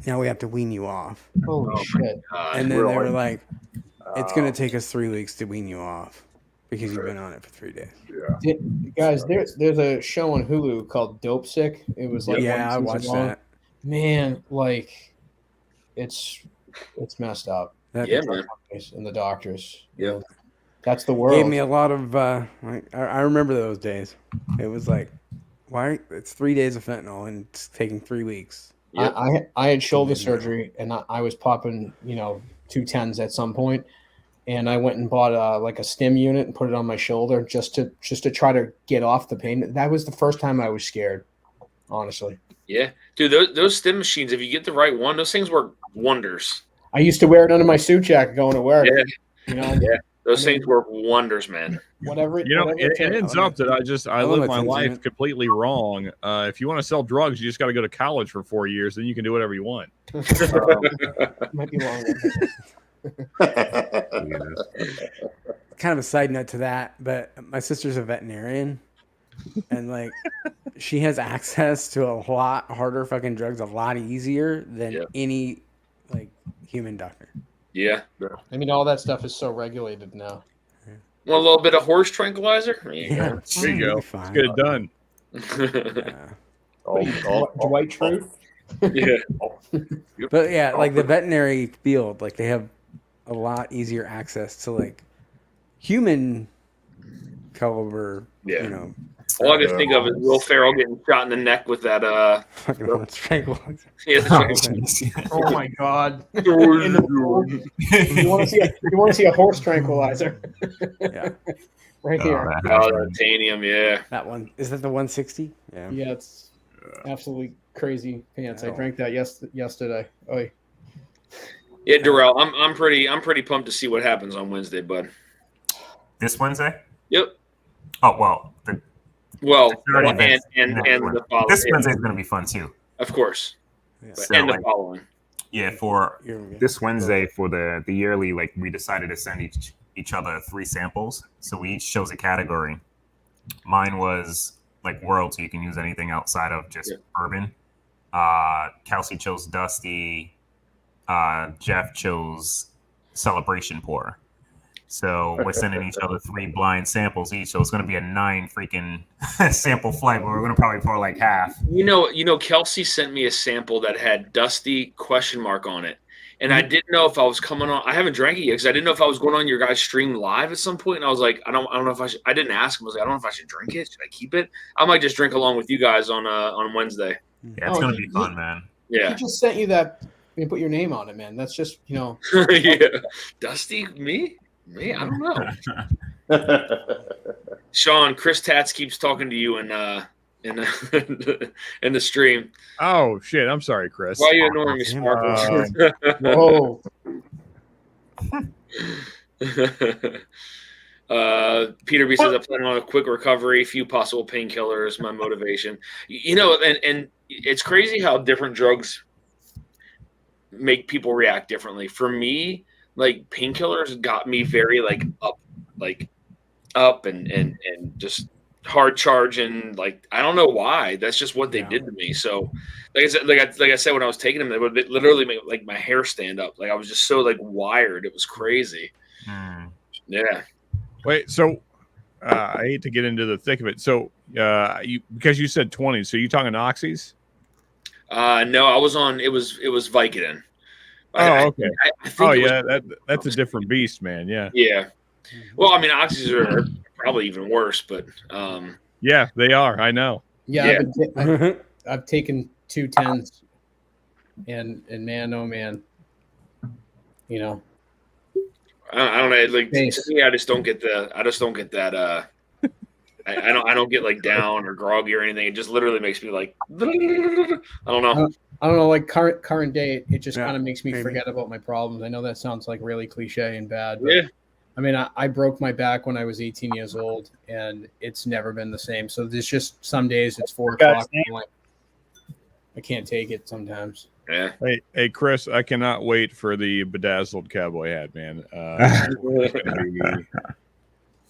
now we have to wean you off. Holy shit. And then they were like, it's going to take us 3 weeks to wean you off because you've been on it for 3 days. Yeah. Guys, there's a show on Hulu called Dope Sick. It was like I watched that. Man, like it's messed up. Yeah, man. And the doctors. Yeah. That's the world. Gave me a lot of I remember those days. It was like, why? It's 3 days of fentanyl and it's taking 3 weeks. Yep. I had shoulder surgery and I was popping 210s at some point, and I went and bought like a stim unit and put it on my shoulder just to try to get off the pain. That was the first time I was scared, honestly. Yeah, dude, those stim machines, if you get the right one, those things work wonders. I used to wear it under my suit jacket going to work. Yeah, those things work wonders, man. Whatever. It ends up that I live my life completely wrong. If you want to sell drugs, you just got to go to college for 4 years, then you can do whatever you want. Might be longer. Kind of a side note to that, but my sister's a veterinarian, and like she has access to a lot harder fucking drugs, a lot easier than any like human doctor. Yeah. I mean, all that stuff is so regulated now. Want a little bit of horse tranquilizer? There you go. There you go. Let's get it done. Dwight Schrute? Yeah. But yeah, like the veterinary field, like they have a lot easier access to like human caliber, All I can think of is Will Ferrell getting shot in the neck with that fucking tranquilizer. Yeah, Oh my god! You want to see a horse tranquilizer? Yeah, right here. Titanium, yeah. That one is that the 160? Yeah, yeah, it's absolutely crazy pants. I drank that yesterday. Oy. Yeah, Darrell, I'm pretty pumped to see what happens on Wednesday, bud. This Wednesday? Yep. Oh well. And the following. This Wednesday is going to be fun too. Of course. Yeah. So, and the following. Yeah, for this Wednesday for the yearly, like we decided to send each other 3 samples. So we each chose a category. Mine was like world, so you can use anything outside of just bourbon. Kelsey chose Dusty. Jeff chose Celebration Pour. So we're sending each other 3 blind samples each. So it's going to be a 9 freaking sample flight, but we're going to probably pour like half. Kelsey sent me a sample that had Dusty ? On it. And I didn't know if I was coming on. I haven't drank it yet because I didn't know if I was going on your guys' stream live at some point. And I was like, I don't know if I should. I didn't ask him. I was like, I don't know if I should drink it. Should I keep it? I might just drink along with you guys on Wednesday. Yeah, it's going to be fun, man. Yeah. He just sent you that and put your name on it, man. That's just, yeah. Dusty, me? Me? I don't know. Sean, Chris Tats keeps talking to you in the stream. Oh shit! I'm sorry, Chris. Why are you ignoring me, Sparkles? Whoa. Peter B says I plan on a quick recovery, few possible painkillers, my motivation. And it's crazy how different drugs make people react differently. For me, like painkillers got me very up and just hard charging. Like I don't know why. That's just what they did to me. So like I said when I was taking them, they would literally make like my hair stand up. Like I was just so like wired. It was crazy. Yeah. Wait, so I hate to get into the thick of it. So because you said 20, so you talking oxys? No, I was on. It was Vicodin. Oh, okay. I think that's a different beast, man. Yeah. Yeah. Well, I mean, oxys are probably even worse, but yeah, they are. I know. Yeah. I've taken 2 10s, and man, oh man, I don't know. Like to me, I just don't get that. I don't get like down or groggy or anything. It just literally makes me like I don't know. I don't know, like current day, it just kind of makes me forget about my problems. I know that sounds like really cliche and bad, but I mean, I broke my back when I was 18 years old, and it's never been the same. So there's just some days it's 4 o'clock. And I can't take it sometimes. Yeah. Hey, Chris, I cannot wait for the bedazzled cowboy hat, man.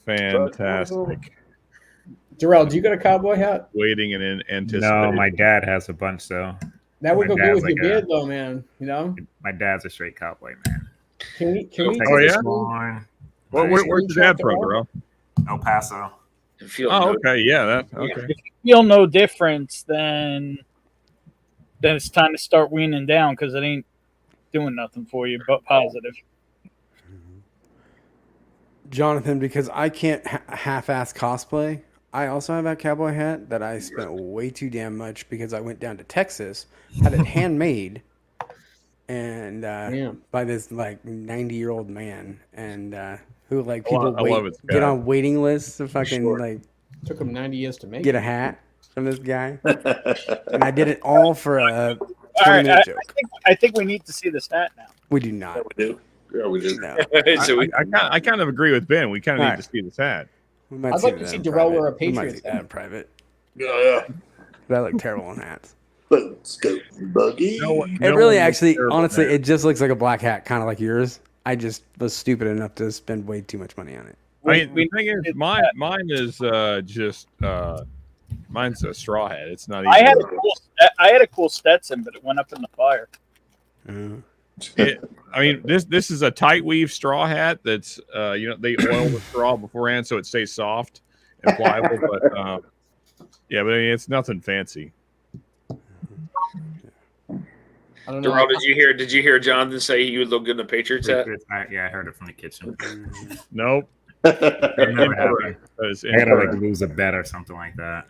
Fantastic. Darrell, do you got a cowboy hat? Waiting and in anticipation. No, my dad has a bunch, so That would My go good with dad's your like beard, though, man. You know? my dad's a straight cowboy, man. Can we Oh, take yeah? a This screen- one, Where's your dad from, bro? El Paso. Oh, okay. Yeah, that okay. If you feel no difference, then it's time to start weaning down because it ain't doing nothing for you but positive. Jonathan, because I can't half-ass cosplay, I also have that cowboy hat that I spent way too damn much because I went down to Texas, had it handmade, and by this like 90-year-old man, and who like people I love it, get Scott. on waiting lists to fucking Sure. like Took him 90 years to make get it. a hat from this guy, and I did it all for a 20-minute All right, joke. I think we need to see this hat now. We do not. We do. Yeah, we do. No. So we- I kind of agree with Ben. We kind of need Alright. to see this hat. We might I'd like to that see in Darrell private. wear a We might Patriots see that hat. in private. Yeah. But I look terrible on hats. Let's go, buggy. It really actually, honestly, it just looks like a black hat, kind of like yours. I just was stupid enough to spend way too much money on it. I mean, the thing is, mine is just mine's a straw hat. It's not. I Even, had a cool Stetson, but it went up in the fire. I mean, this is a tight weave straw hat. That's they oil the straw beforehand so it stays soft and pliable. But yeah, but I mean, it's nothing fancy. I don't know. Darrell, did you hear Jonathan say he would look good in the Patriots hat? Yeah, I heard it from the kitchen. Nope. It never happened. That's I gotta like incorrect. lose a bet or something like that.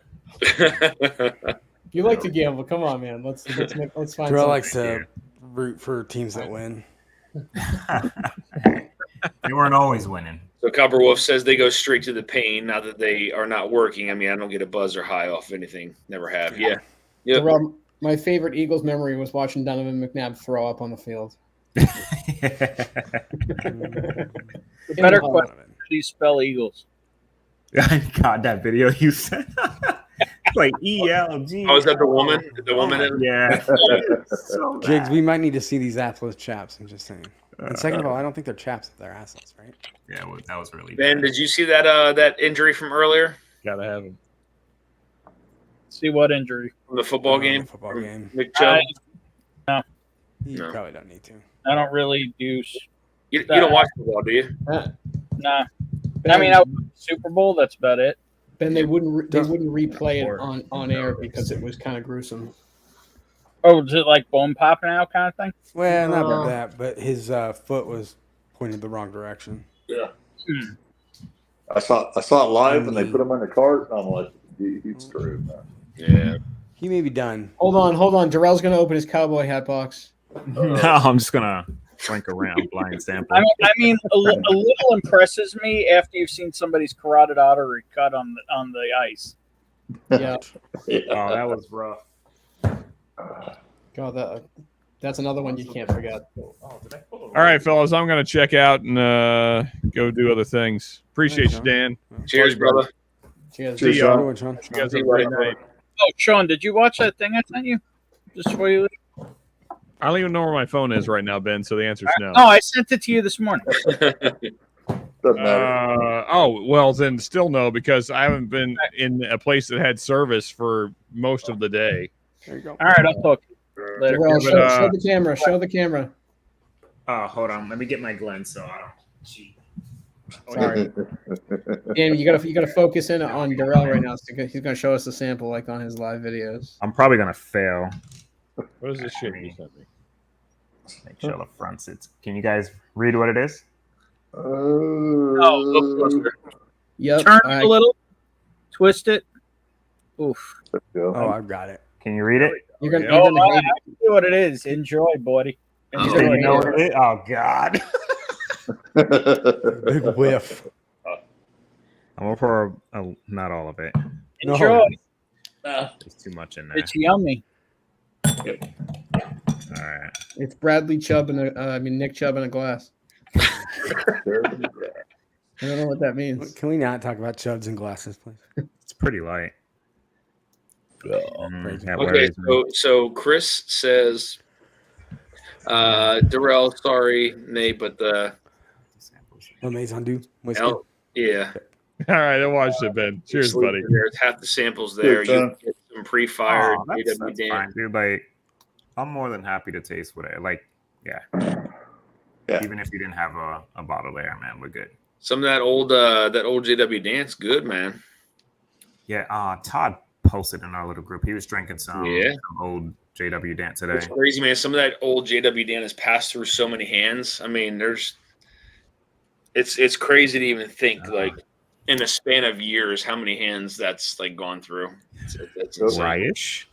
You like to gamble. Come on, man. Let's find Darrell something. likes to root for teams that win. They weren't always winning. So Copper Wolf says they go straight to the pain now that they are not working. I mean, I don't get a buzz or high off anything. Never have. Yeah. Yep. Darrell, my favorite Eagles memory was watching Donovan McNabb throw up on the field. The In better the question: how do you spell Eagles? God, that video you sent. It's like ELG. Oh, is that the woman? The woman in Yeah. So Jigs, bad. we might need to see these Atlas chaps. I'm just saying. And second of all, I don't think they're chaps if they're assholes, right? Yeah, well, that was really Ben, bad. did you see that injury from earlier Gotta have him. See what injury? from the football game? Football game. Nick Chubb? You No. probably don't need to. I don't really do. You don't watch football, do you? Nah. I mean, I was at the Super Bowl. That's about it. Then they wouldn't replay it on air because it was kind of gruesome. Oh, was it like bone popping out kind of thing? Well, not about that, but his foot was pointed the wrong direction. Yeah. I saw it live, and they put him in the cart. And I'm like, he's screwed, man. Yeah. He may be done. Hold on. Darrell's going to open his cowboy hat box. No, I'm just gonna slink around blind sample. I mean, a little impresses me after you've seen somebody's carotid artery cut on the ice. Yeah. Oh, that was rough. God, that's another one you can't forget. All right, fellas, I'm gonna check out and go do other things. Appreciate you, Dan. Cheers, brother. Cheers. See y'all. Good one, Sean. You guys have a great night. Oh, Sean, did you watch that thing I sent you? Just before you leave? I don't even know where my phone is right now, Ben. So the answer is no. No, I sent it to you this morning. Doesn't matter. Oh, well, then still no, because I haven't been in a place that had service for most of the day. There you go. All right, I'll talk to you later. Darrell, but, show the camera. Show the camera. Oh, hold on. Let me get my Glen so I don't cheat. Sorry. Dan, you gotta focus in on Darrell right now. So he's gonna show us the sample like on his live videos. I'm probably gonna fail. What is this shit you sent me? Make sure the front sits. Can you guys read what it is? Oh, look closer. Yep. Turn all it right. a little. Twist it. Oof. Oh, I've got it. Can you read it? You're gonna, Oh, you're gonna I hate it. see what it is. Enjoy, buddy. Do Enjoy. you know what it is? Oh God. Big whiff. I'm gonna pour not all of it. Enjoy. There's too much in there. It's yummy. All right. It's Bradley Chubb and Nick Chubb in a glass. I don't know what that means. Can we not talk about Chubbs and glasses, please? It's pretty light. Yeah, where Okay, is it? so Chris says, Darrell, sorry, Nate, but the La Maison du whiskey. yeah, All right, I watched it, Ben. Cheers, buddy. There's half the samples there. Cheers, You get some pre-fired Oh, that's JW Dan. fine, dude. Like, I'm more than happy to taste whatever. Like, yeah. Even if you didn't have a bottle there, man, we're good. Some of that old JW Dan's good, man. Yeah, Todd posted in our little group. He was drinking some old JW Dan today. It's crazy, man. Some of that old JW Dan has passed through so many hands. I mean, it's crazy to even think like in a span of years how many hands that's like gone through. It's Rye-ish.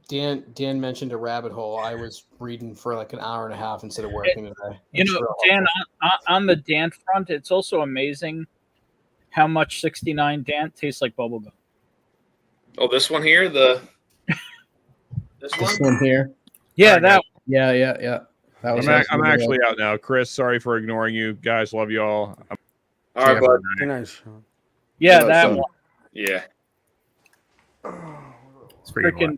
Dan mentioned a rabbit hole. I was reading for like an hour and a half instead of working today. You know, Dan, on the Dan front, it's also amazing how much 69 Dan tastes like bubblegum. Oh, this one here, this one here. Yeah, that. Yeah. That was I'm actually out now, Chris. Sorry for ignoring you guys. Love you all. All right, bud. Good night, Sean. Yeah, that one. Yeah. It's pretty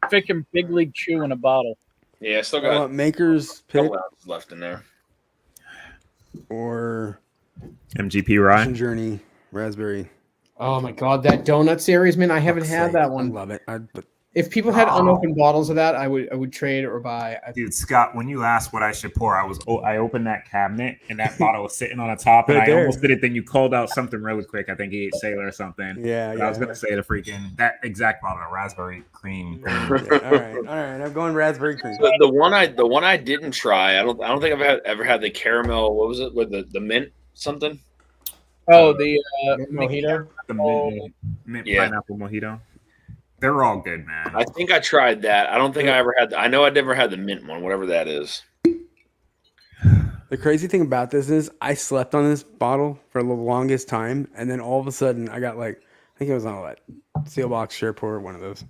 Freaking Big League Chew in a bottle. Yeah, I still got Maker's Pick left in there. or MGP Rye. Journey Raspberry. Oh my god, that donut series, man! I haven't had that one. I love it. If people had unopened bottles of that, I would trade or buy. Dude, Scott, when you asked what I should pour, I opened that cabinet and that bottle was sitting on the top, and Right I there. almost did it. Then you called out something really quick. I think he ate Sailor or something. Yeah, But I was gonna say that exact bottle of raspberry cream. All right. I'm going raspberry cream. So the one I didn't try. I don't think I've ever had the caramel. What was it with the mint something? Oh, the mojito. The mint pineapple mojito. They're all good, man. I think I tried that. I don't think I ever had. I know I never had the mint one, whatever that is. The crazy thing about this is I slept on this bottle for the longest time, and then all of a sudden I got I think it was on a Seal Box Shareport, one of those.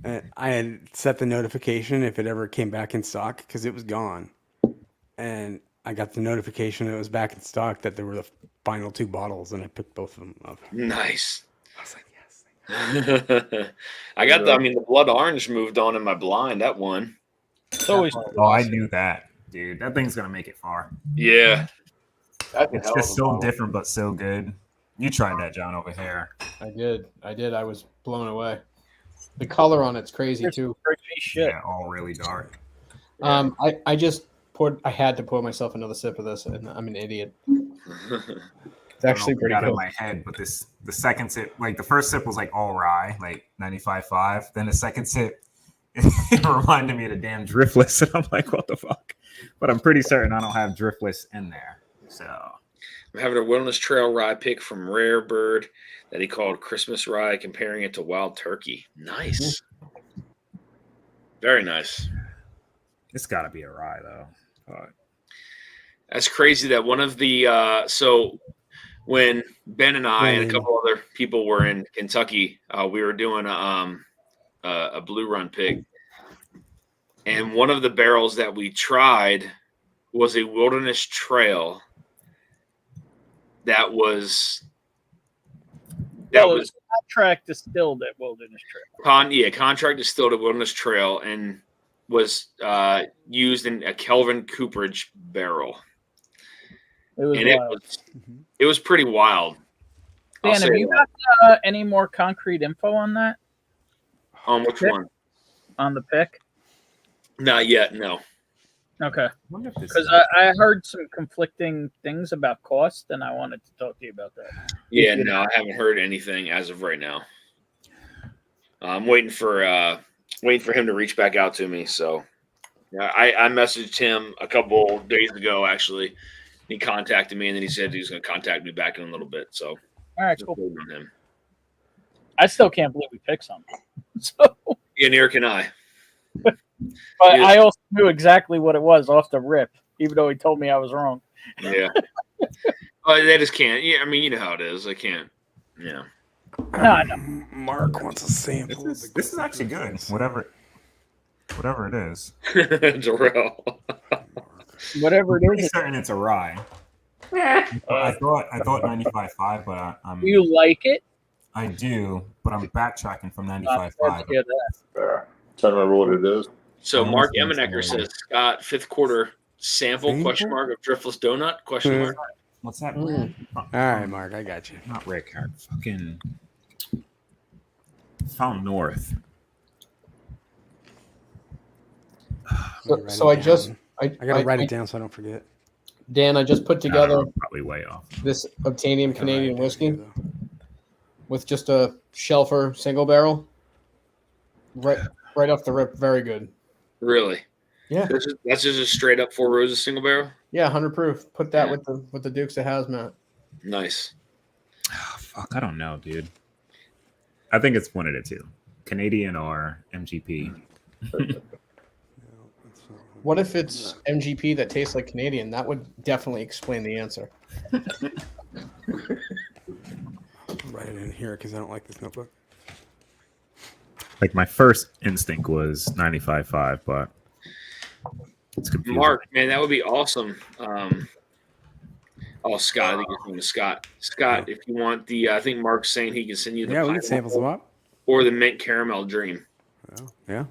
And I had set the notification if it ever came back in stock because it was gone. And I got the notification it was back in stock that there were the final 2 bottles, and I picked both of them up. Nice. I was like, yes. I got the blood orange moved on in my blind. That one. It's always. Oh, I knew that, dude. That thing's gonna make it far. Yeah. It's just so different, but so good. You tried that, John, over here. I did. I was blown away. The color on it's crazy too. Crazy shit. Yeah, all really dark. I just poured. I had to pour myself another sip of this, and I'm an idiot. It's actually pretty good. cool. In my head, but the second sip, like the first sip was like all rye, like 95.5. Then the second sip, it reminded me of the damn Driftless, and I'm like, what the fuck? But I'm pretty certain I don't have Driftless in there. So I'm having a Wilderness Trail rye pick from Rare Bird that he called Christmas Rye, comparing it to Wild Turkey. Nice. Very nice. It's got to be a rye though. But that's crazy that one of the so when Ben and I and a couple other people were in Kentucky, we were doing a blue run pig, and one of the barrels that we tried was a Wilderness Trail that was contract distilled at Wilderness Trail. Contract distilled at Wilderness Trail and was used in a Kelvin Cooperage barrel. It was pretty wild. Dan, have you got any more concrete info on that? On which one? On the pick? Not yet, no. Okay. Because I heard some conflicting things about cost, and I wanted to talk to you about that. Yeah, no, I haven't heard anything as of right now. I'm waiting for him to reach back out to me. So, yeah, I messaged him a couple days ago. Actually, he contacted me, and then he said he was going to contact me back in a little bit. So, all right, cool. On him. I still can't believe we picked something. So, yeah, neither can I. But I also knew exactly what it was off the rip, even though he told me I was wrong. Yeah. They just can't. Yeah, I mean, you know how it is. They can't. Yeah. No. Mark wants a sample. This is actually good. Whatever it is. Darrell. Whatever it is. I'm certain it's a rye. I thought 95.5, but I'm. Do you like it? I do, but I'm backtracking from 95.5. Trying to remember what it is. So Mark Emenecker says, Scott, 5th quarter sample, ? Of Driftless Donut, ? What's that? All right, Mark, I got you. Not Red Card. Fucking Fountain North. So I just I gotta write it down so I don't forget. Dan, I just put together Probably way off. this Obtainium Canadian whiskey Here, though. with just a Shelfer single barrel. Right off the rip, very good. Really? Yeah. That's just a straight up Four Roses single barrel. Yeah, 100 proof. Put that with the Dukes of Hazmat. Nice. Oh, fuck, I don't know, dude. I think it's one of the two, Canadian or MGP. What if it's MGP that tastes like Canadian? That would definitely explain the answer. Write it in here because I don't like this notebook. Like my first instinct was 95.5, but it's confusing. Mark, man, that would be awesome. Scott, I think it's going to Scott. Scott, if you want the, I think Mark's saying he can send you the Yeah, we can sample some up. or the mint caramel dream. Oh, yeah.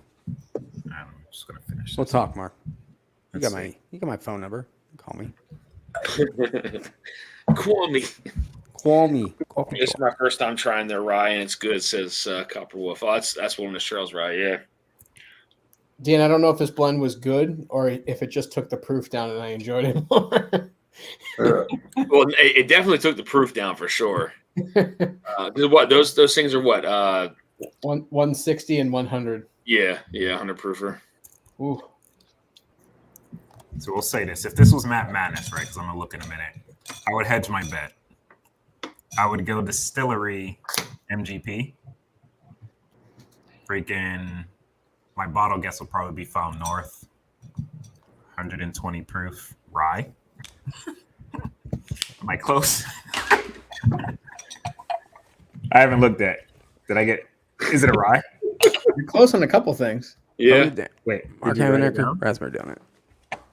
I'm just gonna finish. We'll talk, Mark. You Let's got my phone number. Call me. Call me. Call me. This is my first time trying their rye, and it's good. It says Copper Wolf. Oh, that's one of the Cheryl's rye. Yeah. Dan, I don't know if this blend was good or if it just took the proof down and I enjoyed it more. Well, it definitely took the proof down for sure. What those things are what? 160 and 100. Yeah, 100 proofer. Ooh. So we'll say this: if this was Matt Madness, right? Because I'm gonna look in a minute. I would hedge my bet. I would go Distillery MGP. Freaking, my bottle guess will probably be Found North. 120 proof rye. Am I close? I haven't looked at. Did I get? Is it a rye? You're close on a couple things. Yeah. Wait, Mark Havenecker, raspberry donut.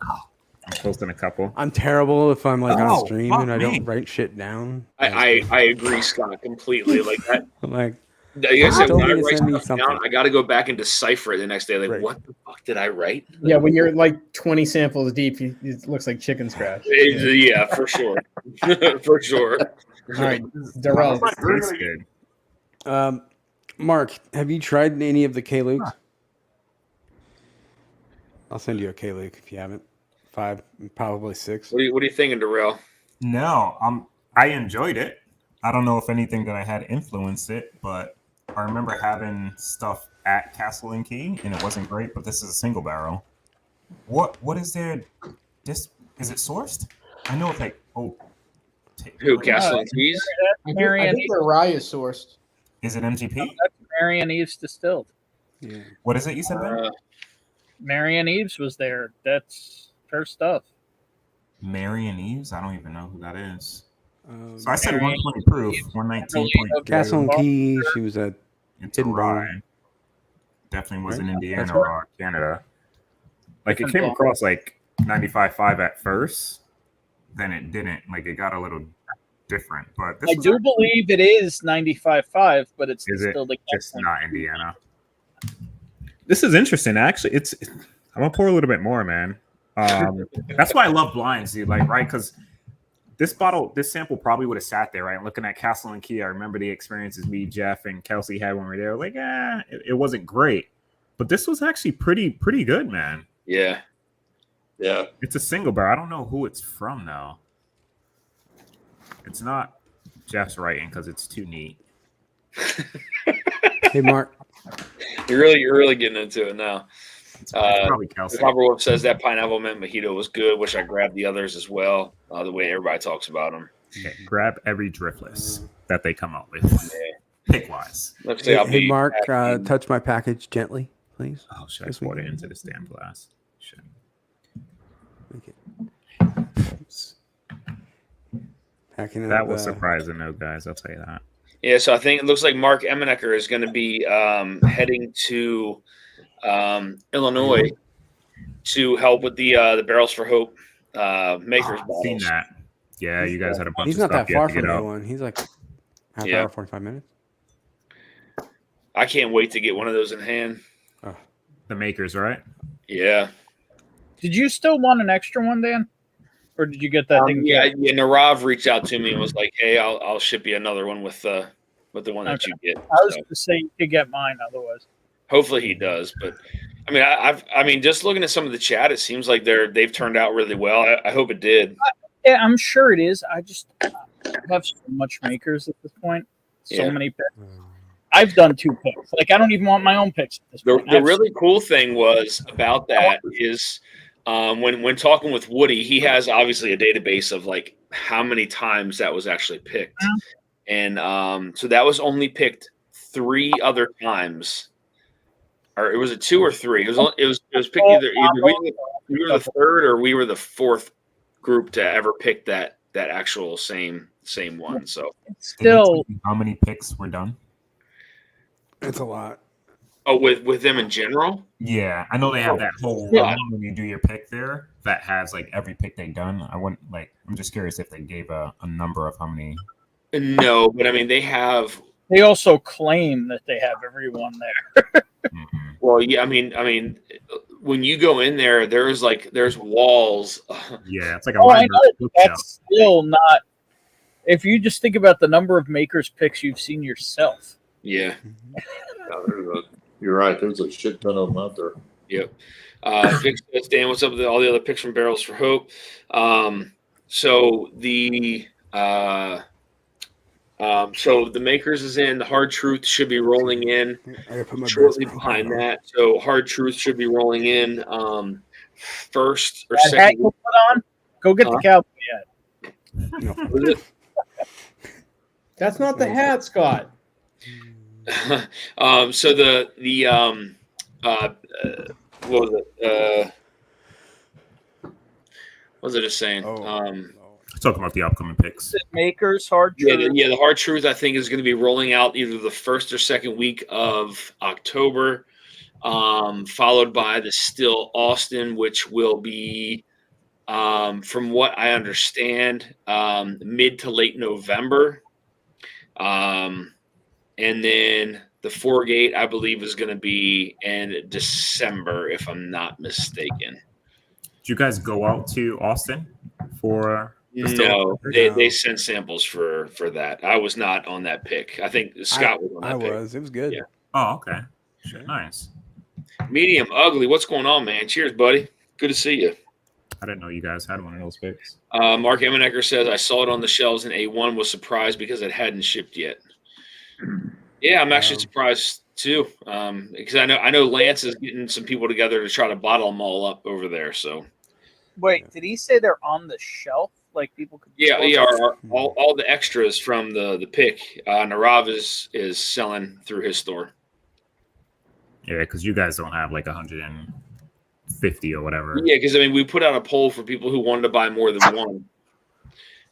I'm close in a couple. I'm terrible if I'm like on stream fuck and I me. don't write shit down. I agree, Scott, completely. Like that. I'm like, Like I said, told when I me to write send me stuff down, something. I got to go back and decipher it the next day. Like, Right. what the fuck did I write? Yeah, when you're like 20 samples deep, it looks like chicken scratch. Yeah, for sure. For sure. All right, Darrell. Tastes good. Mark, have you tried any of the K-Lukes? I'll send you a K-Luke if you haven't. 5, probably 6. What are you thinking, Darrell? No, I enjoyed it. I don't know if anything that I had influenced it, but I remember having stuff at Castle and Key, and it wasn't great. But this is a single barrel. What is there? This is it sourced? I know it's like Who, Castle and Keys? I Marion think the rye is sourced. Is it MGP? That's Marion Eves distilled. Yeah. What is it? You said Ben? Marion Eves was there. That's her stuff. Marion Eves? I don't even know who that is. So I I said Marion 120 proof, 119.2. Castle and Key, she was at It's a Hidden rye. Bone. Definitely was in Right? Indiana That's right. or Canada. Like it came across like 95.5 at first, then it didn't. Like it got a little different. But this I was do believe it is 95.5, but it's Is it still the just not Indiana? This is interesting. Actually, I'm gonna pour a little bit more, man. That's why I love blinds, dude. Like, right? Because this sample probably would have sat there, right? Looking at Castle and Key, I remember the experiences me, Jeff, and Kelsey had when we were there. Like, it wasn't great, but this was actually pretty good, man. Yeah. Yeah. It's a single barrel. I don't know who it's from though. It's not Jeff's writing because it's too neat. Hey, Mark. You're really getting into it now. It's probably Kelsey. Copper Wolf says that pineapple mint mojito was good. Wish I grabbed the others as well. The way everybody talks about them. Okay, grab every driftless that they come up with. Pick wise. Let's say I'll Hey, be Mark, happy. touch my package gently, please. Oh, should I pour it into this damn glass? Shit. Okay. Oops. Packing That up, was surprising, though, guys. I'll tell you that. Yeah, so I think it looks like Mark Emenecker is going to be heading to Illinois to help with the Barrels for Hope makers I've bottles. seen that. Yeah, you guys had a bunch He's of not stuff that you had far to from get that out. one. He's like half Yeah. hour, 45 minutes. I can't wait to get one of those in hand. The makers, right? Yeah. Did you still want an extra one, Dan? or did you get that thing? Yeah, Narav reached out to me and was like, "Hey, I'll ship you another one with the one that you get." I was So, going to say you could get mine otherwise. hopefully he does, but I mean, I mean, just looking at some of the chat, it seems like they've turned out really well. I hope it did. Yeah, I'm sure it is. I have so much makers at this point. So Yeah. many picks. I've done 2 picks. Like, I don't even want my own picks at this point. The really cool thing was about that is when talking with Woody, he has obviously a database of like how many times that was actually picked, and so that was only picked 3 other times, or it was a 2 or 3. It was picked either we were the 3rd or we were the 4th group to ever pick that actual same one. So still, how many picks were done? It's a lot. Oh, with them in general? Yeah, I know they have that whole Yeah. when you do your pick there that has like every pick they've done. I'm just curious if they gave a number of how many. No, but I mean they also claim that they have everyone there. Well, yeah, I mean, when you go in there, there's walls. Yeah, it's like a I library. know. That's still not. If you just think about the number of makers picks you've seen yourself. Yeah. You're right. There's a shit ton of them out there. Yep. Vic says, Dan, what's up with all the other picks from Barrels for Hope? So the makers is in. The Hard Truth should be rolling in shortly behind that. So Hard Truth should be rolling in first or That hat second. you put on? Go get the cowboy hat. That's not the hat, Scott. So what was it? What was I just saying? Talking about the upcoming picks. Makers, Hard Truth. Yeah, the Hard Truth I think is going to be rolling out either the 1st or 2nd week of October, followed by the Still Austin, which will be, from what I understand, mid to late November. And then the 4-gate, I believe, is going to be in December, if I'm not mistaken. Did you guys go out to Austin for? No, they sent samples for that. I was not on that pick. I think Scott was on that pick. It was good. Yeah. Oh, okay. Nice. Medium ugly. What's going on, man? Cheers, buddy. Good to see you. I didn't know you guys had one of those picks. Mark Emenecker says, I saw it on the shelves in A1, was surprised because it hadn't shipped yet. Yeah, I'm actually surprised too, because I know Lance is getting some people together to try to bottle them all up over there. So, Wait, did he say they're on the shelf? Like people could? yeah, all the extras from the pick. Narav is selling through his store. Yeah, because you guys don't have like 150 or whatever. Yeah, because I mean, we put out a poll for people who wanted to buy more than one.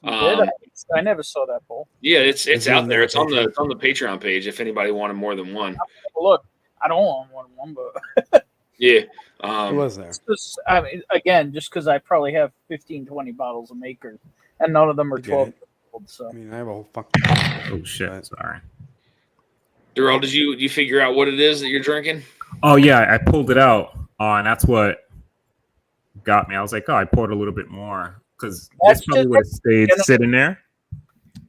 I never saw that poll. Yeah, it's out there. It's on the Patreon page. If anybody wanted more than one, look, I don't want one, but yeah, it was there. Just, I mean, again, just because I probably have 15, 20 bottles of makers, and none of them are 12 years old. So I mean, I have a whole fucking. Oh shit! Sorry. Darrell, did you figure out what it is that you're drinking? Oh yeah, I pulled it out, and that's what got me. I was like, oh, I poured a little bit more because this probably would have stayed sitting there.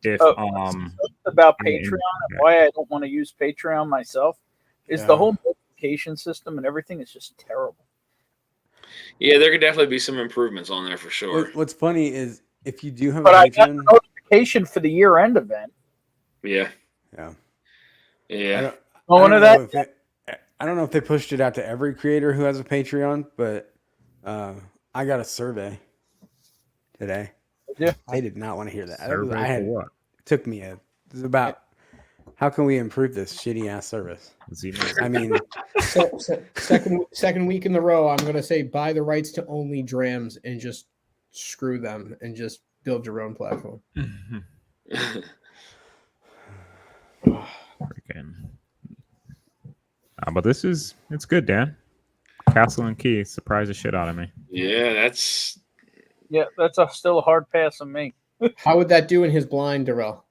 If about Patreon and why I don't want to use Patreon myself is the whole notification system and everything is just terrible. Yeah, there could definitely be some improvements on there for sure. What's funny is if you do have But a I got Patreon, a notification for the year-end event. Yeah. I don't know if they pushed it out to every creator who has a Patreon, but I got a survey today. Yeah, I did not want to hear that. Survey for what? It took me it was about how can we improve this shitty ass service. I mean, second week in the row, I'm gonna say buy the rights to only drams and just screw them and just build your own platform. Freaking. But it's good, Dan. Castle and Key surprised the shit out of me. Yeah, that's still a hard pass on me. How would that do in his blind, Darrell?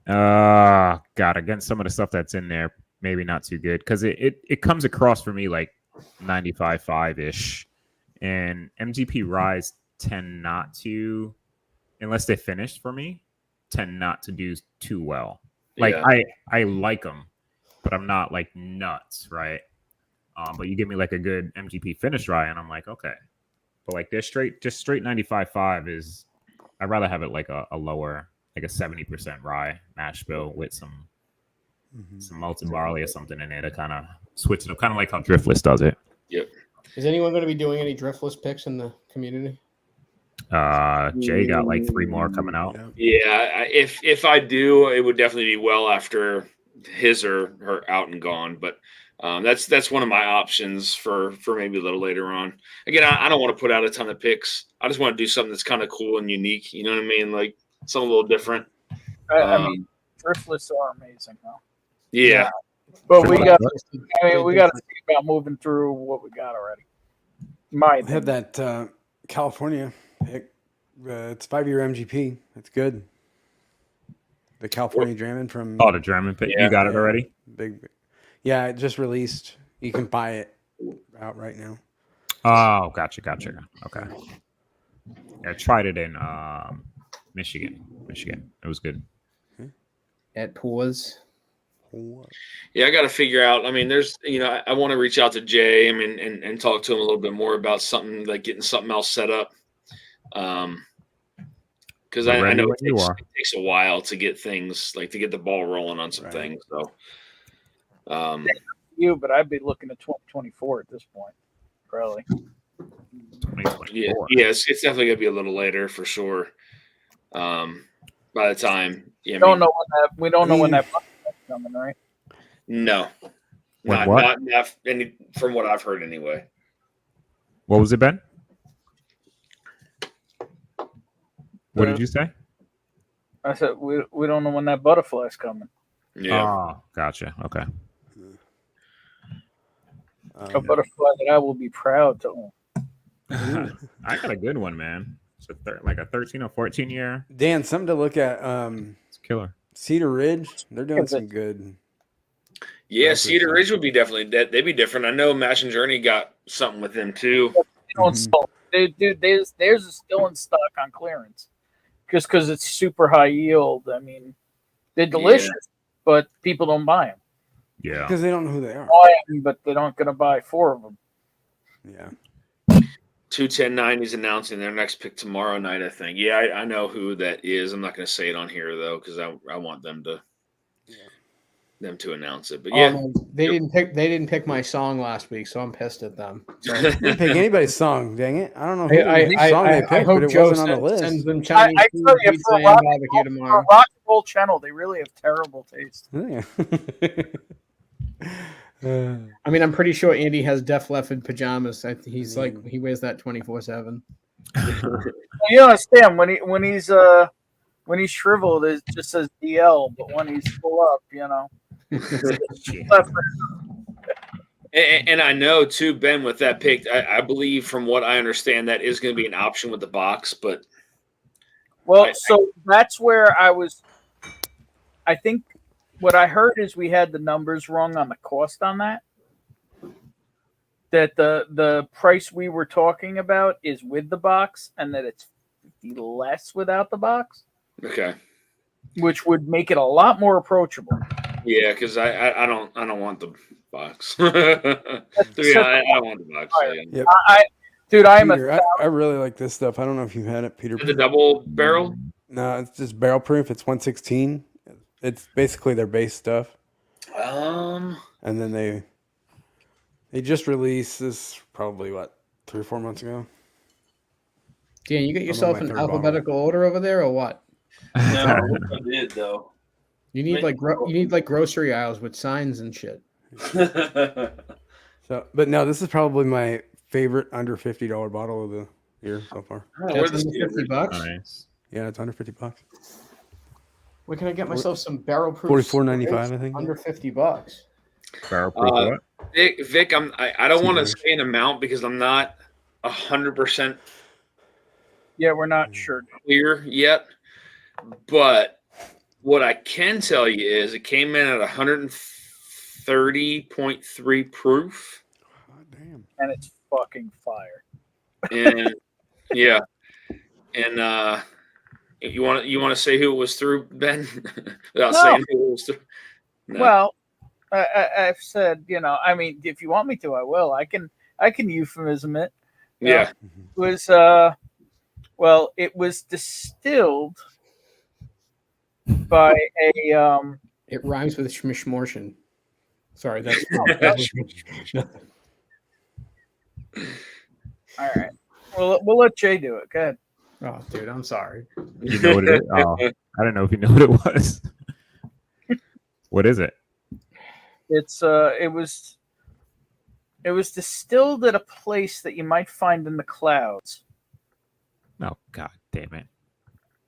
God, against some of the stuff that's in there, maybe not too good because it comes across for me like 95.5 ish, and MGP Rise tend not to, unless they finished for me, tend not to do too well. Like Yeah. I like them, but I'm not like nuts, right? But you give me like a good MGP finish rye, and I'm like, okay. But like they're straight 95.5 is. I'd rather have it like a lower, like a 70% rye mash bill with some malted barley or something in it to kind of switch it up, kind of like how Driftless does it. Yep. Is anyone going to be doing any driftless picks in the community? Jay got like 3 more coming out. Yeah, if I do, it would definitely be well after his or her out and gone. But that's one of my options for maybe a little later on. Again, I don't want to put out a ton of picks. I just want to do something that's kind of cool and unique. You know what I mean? Like something a little different. I mean, Driftless are amazing, though. Yeah. But we got to think about moving through what we got already. I have that California pick. It's 5-year MGP. It's good. The California German from the German pick. You got it already? Big. Yeah, it just released. You can buy it out right now. Oh, gotcha. Okay. Yeah, I tried it in Michigan. It was good. At Pools. Yeah, I got to figure out. I mean, there's, I want to reach out to Jay. I mean, and talk to him a little bit more about something like getting something else set up. Because I know it takes a while to get things to get the ball rolling on some things. So, but I'd be looking at 2024 at this point, probably. 2024. Yeah, it's definitely gonna be a little later for sure. By the time, we don't know when that is coming, right? No, not any, from what I've heard anyway. What was it, Ben? What did you say? I said we don't know when that butterfly's coming. Yeah. Oh, gotcha. Okay. A butterfly that I will be proud to own. I got a good one, man. It's like a 13 or 14 year. Dan, something to look at. It's killer. Cedar Ridge, they're doing some good. Yeah, Cedar Ridge would be they'd be different. I know Mash and Journey got something with them too. Dude, theirs is still in stock on clearance, just because it's super high yield. I mean, they're delicious, but people don't buy them. Yeah, because they don't know who they are. Buy them, but they're not going to buy 4 of them. Yeah. 21090 is announcing their next pick tomorrow night, I think. Yeah, I know who that is. I'm not going to say it on here though, because I want them to announce it. But yeah, man, they didn't pick my song last week, so I'm pissed at them. They didn't pick anybody's song. Dang it! I don't know whose song they picked, but it Joe wasn't on the list. Sends them Chinese food, pizza, and barbecue tomorrow. For a rock and roll channel, they really have terrible taste. Yeah. I mean, I'm pretty sure Andy has Def Leppard pajamas. He's like he wears that 24/7. You understand when he's shriveled, it just says DL, but when he's full up, And I know too, Ben, with that pick, I believe from what I understand that is going to be an option with the box. But so that's where I think what I heard is we had the numbers wrong on the cost on that. That the price we were talking about is with the box, and that it's less without the box. Okay. Which would make it a lot more approachable. Yeah, because I don't want the box. I don't want the box. Yep. Dude, I really like this stuff. I don't know if you've had it, Peter. The double barrel? No, it's just barrel proof. It's 116. It's basically their base stuff. And then they just released this probably 3 or 4 months ago. Dan, you got yourself in alphabetical order over there, or what? No, I did though. You need grocery aisles with signs and shit. But no, this is probably my favorite under $50 bottle of the year so far. That's under $50. Nice. Yeah, it's under $50. Where can I get myself some barrel proof? $44.95, I think. Under $50. Barrel proof what? Vic, I don't want to say an amount because I'm not 100%. Yeah, we're not sure clear yet. But what I can tell you is it came in at 130.3 proof. Oh, damn. and it's fucking fire. And yeah, And you want to say who it was through, Ben, without No. saying who it was through? No. Well, I've said, I mean, if you want me to, I will. I can euphemism it. Yeah. It was it was distilled by a It rhymes with schmishmortion. Sorry, that's all right. We'll let Jay do it. Go ahead. Oh, dude, I'm sorry. You know what it is? Oh, I don't know if you know what it was. What is it? It's it was distilled at a place that you might find in the clouds. Oh, God damn it.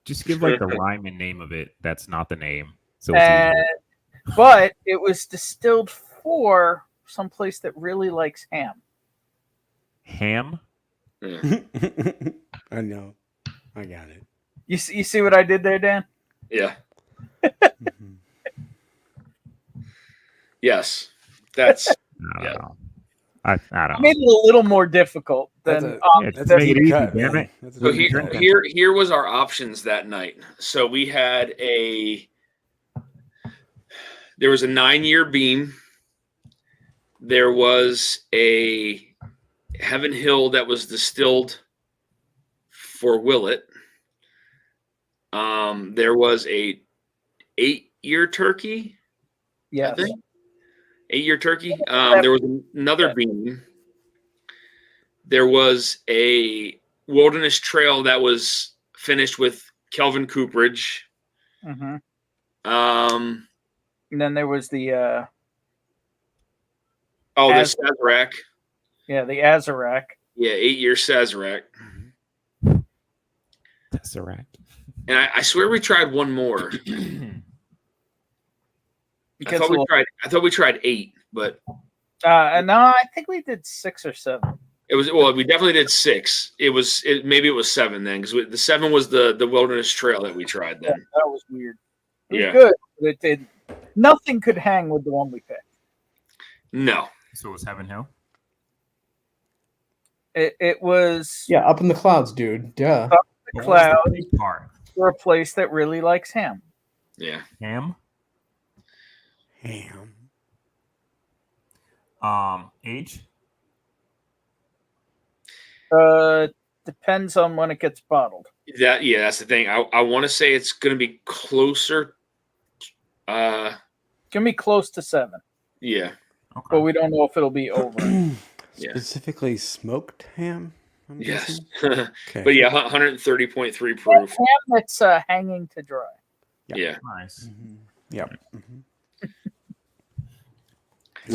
Just give like the rhyme and name of it. That's not the name. So But it was distilled for some place that really likes ham. ham? I know. I got it. You see what I did there, Dan? Yeah. Yes. That's I don't know. I don't I know. made it a little more difficult than Just make it easy, damn it. so here was our options that night. So we had there was a 9-year beam. There was a Heaven Hill that was distilled for Willet. There was a 8-year turkey. yes. 8-year turkey. There was another beam. There was a Wilderness Trail that was finished with Kelvin Cooperage. Mm-hmm. And then there was the the Sazerac. Yeah, the Azarac. Yeah, 8-year Sazerac. That's all right. And I swear we tried one more. I thought we tried 8, but no, I think we did 6 or 7. it was we definitely did 6. Maybe it was 7 then, because the 7 was the Wilderness Trail that we tried then. That was weird. It was Yeah. good. But it did. Nothing could hang with the one we picked. No. So it was Heaven Hill? It was up in the clouds, dude. Duh. up the cloud Part. for a place that really likes ham. Yeah. Ham? Ham. Age? Depends on when it gets bottled. That's the thing. I want to say it's going to be closer. It's gonna be close to 7, Yeah. but we don't know if it'll be over. Yeah. Specifically smoked ham? I'm Yes. guessing? Okay. But yeah, 130.3 proof. Ham that's hanging to dry. Yeah. Nice. Yep. So,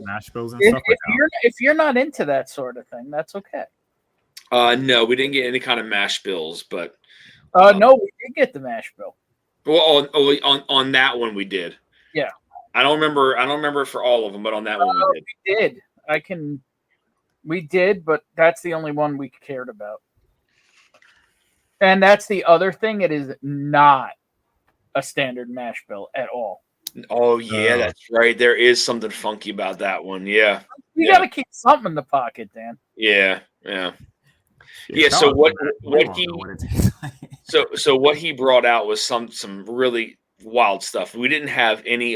Mash bills and If, stuff like that. if you're not into that sort of thing, that's okay. no, we didn't get any kind of mash bills, but No, we did get the mash bill. well, on that one we did. Yeah. I don't remember for all of them, but on that one we did. We did. We did, but that's the only one we cared about. And that's the other thing. It is not a standard mash bill at all. Oh yeah, that's right. There is something funky about that one. Yeah. You got to keep something in the pocket, Dan. Yeah. Yeah. Yeah, So tell what us, man. I don't he know what it tastes like. so what he brought out was some really wild stuff. We didn't have any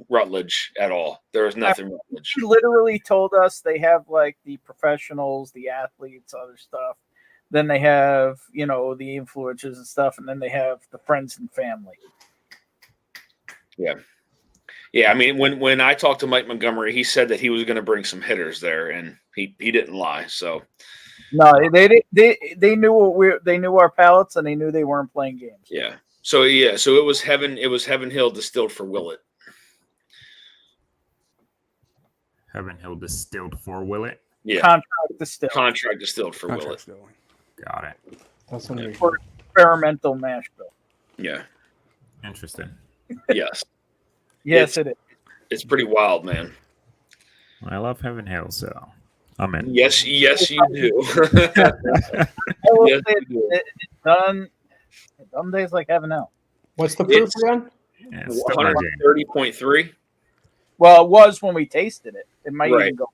Rutledge at all. There was nothing Rutledge. He literally told us they have like the professionals, the athletes, other stuff. Then they have, the influencers and stuff, and then they have the friends and family. Yeah. Yeah, I mean, when I talked to Mike Montgomery, he said that he was going to bring some hitters there, and he didn't lie. So No, they knew they knew our palates, and they knew they weren't playing games. yeah, so it was Heaven Hill distilled for Willet. Heaven Hill distilled for Willet. Yeah, Contract distilled for Willet. Got it. That's unusual. For experimental mash bill. Yeah. Interesting. Yes. Yes, it is. It's pretty wild, man. I love Heaven Hill, so I'm in. Yes, you do. I will Yes, say you do. it's done. Some days like Heaven Hill. What's the proof again? Yeah, it's still our game. 130.3. Well, it was when we tasted it. It might Right. even go.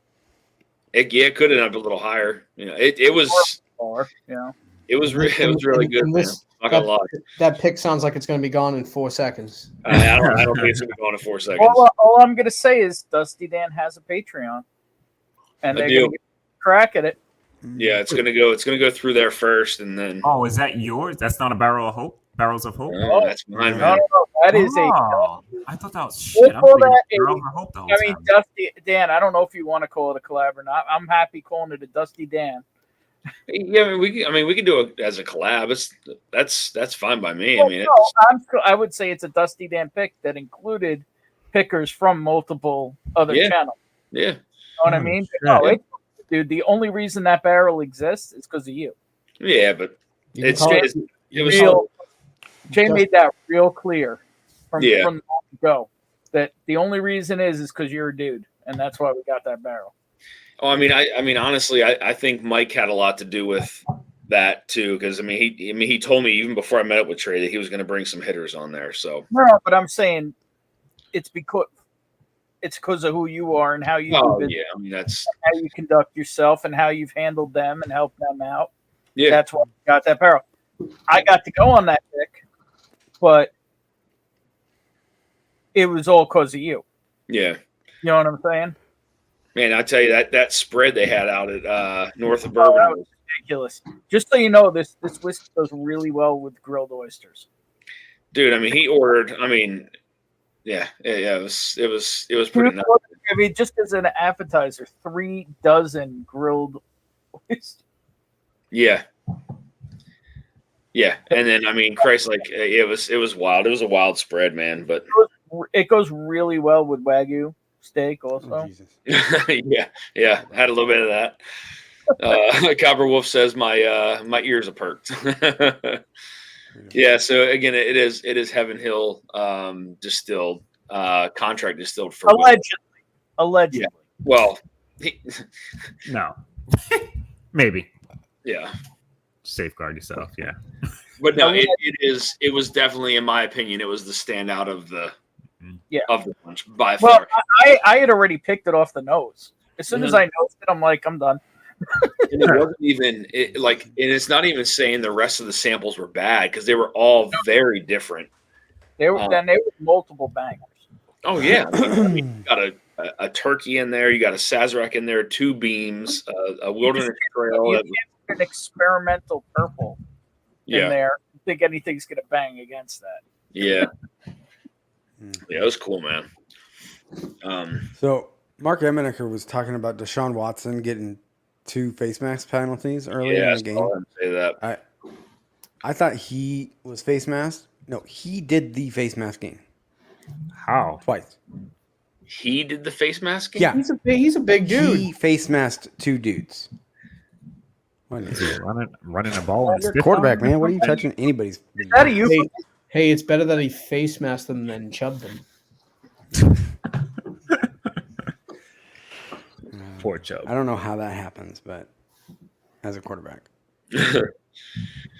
It could have been a little higher. It was bar. You know, It was really good, And man. this- Not gonna lie. That pick sounds like it's going to be gone in 4 seconds. I don't think it's gonna be going in 4 seconds. all I'm gonna say is Dusty Dan has a Patreon, and I they're do. gonna get a crack at it. Yeah, it's gonna go through there first, and then Oh, is that yours? That's not a barrel of hope. Barrels of hope. oh, that's mine, No, man. that is Oh, I thought that was We'll shit. I'm call thinking that a- barrels of hope the whole I mean, time. Dusty Dan. I don't know if you want to call it a collab or not. I'm happy calling it a Dusty Dan. Yeah, I mean, we can do it as a collab. That's fine by me. I Well, mean, no, I would say it's a Dusty Dan pick that included pickers from multiple other Yeah. channels. yeah, You know what I Oh, mean? shit. No, dude, the only reason that barrel exists is because of you. yeah, but You can it's call it was Real, Jay made that real clear from Yeah. the go that the only reason is because you're a dude, and that's why we got that barrel. Oh, I mean, honestly, I think Mike had a lot to do with that too, because he told me even before I met up with Trey that he was going to bring some hitters on there. So, No, but I'm saying it's because of who you are and how you do oh business, yeah, I mean that's how you conduct yourself, and how you've handled them and helped them out. yeah, That's why we got that barrel. I got to go on that pick, but it was all because of you. yeah. You know what I'm saying? Man, I tell you that spread they had out at North of Oh, that Bourbon. was ridiculous. Just so you know, this whiskey goes really well with grilled oysters. Dude, I mean, he ordered. I mean, yeah, it was pretty nuts. I mean, just as an appetizer, 3 dozen grilled oysters. Yeah. Yeah, and then I mean, Christ, like it was wild. It was a wild spread, man. But It goes really well with Wagyu steak, also. Oh, Jesus. yeah, had a little bit of that. Copper Wolf says my ears are perked. Yeah, so again, it is Heaven Hill distilled, contract distilled for Allegedly. Yeah. Well, No, maybe yeah. safeguard yourself. Yeah. But no, it was definitely, in my opinion, it was the standout of the bunch by Well, far. I had already picked it off the nose. As soon as I noticed it, I'm like, I'm done. And it wasn't even and it's not even saying the rest of the samples were bad because they were all very different. They were multiple bangers. Oh yeah, I mean, you got a turkey in there, you got a Sazerac in there, 2 beams, a wilderness trail. You get an experimental purple in there. I think anything's gonna bang against that. Yeah, it was cool, man. So Mark Emenecker was talking about Deshaun Watson getting 2 face mask penalties early in the game. I say that. I thought he was face masked. No, he did the face mask game How? twice. He did the face mask game? Yeah, He's a big dude. he face masked 2 dudes. What is it? Running a ball and stiff Quarterback, arm? man. What are you touching anybody's? Is that a you? Hey, it's better that he face masked them than chubbed them. Poor Chubb. I don't know how that happens, but as a quarterback,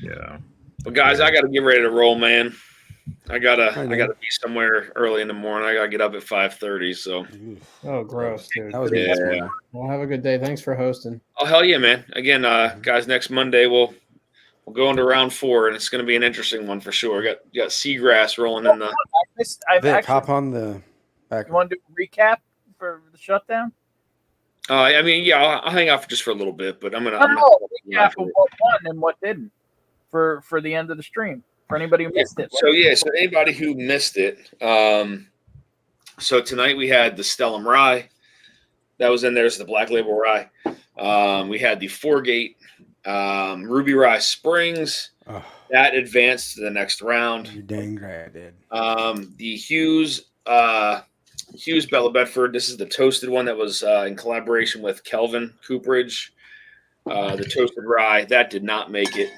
Yeah. Well, guys, I got to get ready to roll, man. I gotta be somewhere early in the morning. I gotta get up at 5:30. So. Oh, gross, dude. that was Yeah. Well, have a good day. Thanks for hosting. Oh hell yeah, man! Again, guys, next Monday we'll go into round 4, and it's going to be an interesting one for sure. Got Seagrass rolling in the. Vic, hop on the back. You want to do a recap for the shutdown? I mean, yeah, I'll hang out for a little bit, but I'm gonna. Recap of what won and what didn't for the end of the stream. For anybody who missed it. So anybody who missed it, so tonight we had the Stellum Rye that was in there. It's the Black Label Rye. We had the 4-Gate Ruby Rye Springs that advanced to the next round. You dang right I did. The Hughes Bella Bedford. This is the toasted one that was in collaboration with Kelvin Cooperage. The toasted rye that did not make it.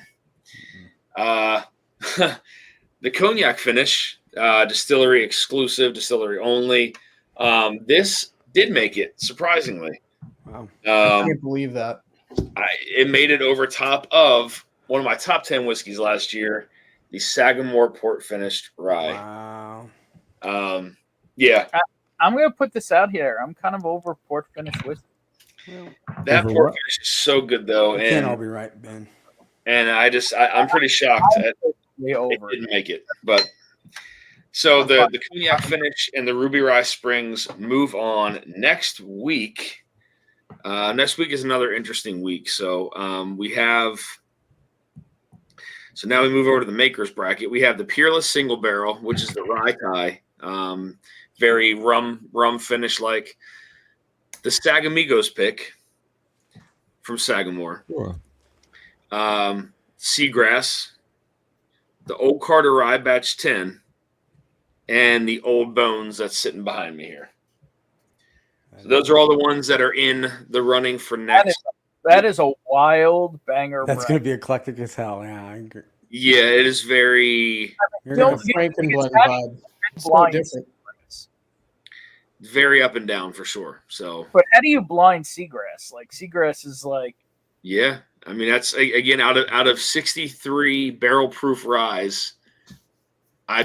The cognac finish, distillery exclusive, distillery only. This did make it, surprisingly. Wow. I can't believe that. It made it over top of one of my top 10 whiskeys last year, the Sagamore Port Finished Rye. Wow. Yeah. I'm going to put this out here. I'm kind of over port finish whiskey. That Over pork what? finish is so good though, It can't all and be right, Ben. I'm pretty shocked that Way it over. didn't make it. But so the cognac finish and the Ruby Rye Springs move on next week. Next week is another interesting week. So we have. So now we move over to the makers bracket. We have the Peerless Single Barrel, which is the Rye Tie, very rum finish like. The Sagamigos pick from Sagamore. Sure. Seagrass, the Old Carter Rye Batch 10, and the Old Bones that's sitting behind me here. So those are all the ones that are in the running for next. That is a wild banger. That's going to be eclectic as hell. Yeah, I agree. Yeah, it is very, You're Don't gonna, get- Frankenblend it's vibe. So blind different. very up and down for sure. So, But how do you blind seagrass? Like seagrass is like yeah, I mean that's again out of 63 barrel proof ryes, I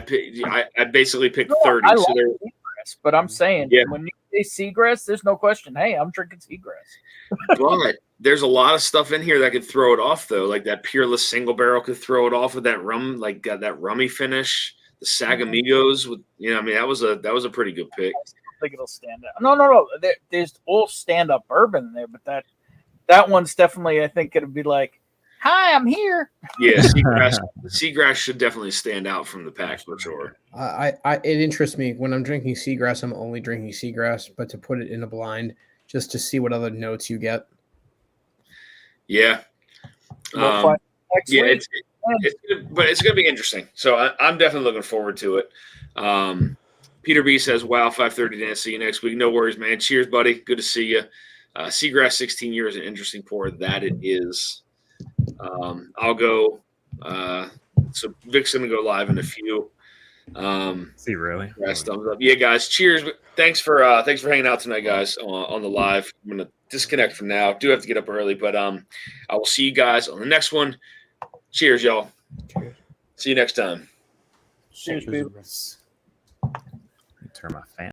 basically picked 30. I so like there, seagrass, but I'm saying Yeah. when you say seagrass, there's no question. Hey, I'm drinking seagrass. but there's a lot of stuff in here that could throw it off though. Like that Peerless Single Barrel could throw it off with that rum, like got that rummy finish. The Sagamigos with, I mean that was a pretty good pick. I think it'll stand out. No. There's all stand up bourbon in there, but that one's definitely I think it'll be like, hi, I'm here. Yeah, Seagrass should definitely stand out from the pack for sure. It interests me when I'm drinking Seagrass. I'm only drinking Seagrass, but to put it in a blind just to see what other notes you get. Yeah, We'll find next yeah, week. it's going to be interesting. So I'm definitely looking forward to it. Peter B says, "Wow, 5:30 Dan. See you next week. No worries, man. Cheers, buddy. Good to see you." Seagrass 16 years, an interesting pour. That it is. I'll go. So Vic's going to go live in a few. See, really? Thumbs up. Yeah, guys. Cheers. Thanks for hanging out tonight, guys, on the live. I'm gonna disconnect for now. Do have to get up early, but I will see you guys on the next one. Cheers, y'all. Cheers. See you next time. Cheers, people. Turn my fan.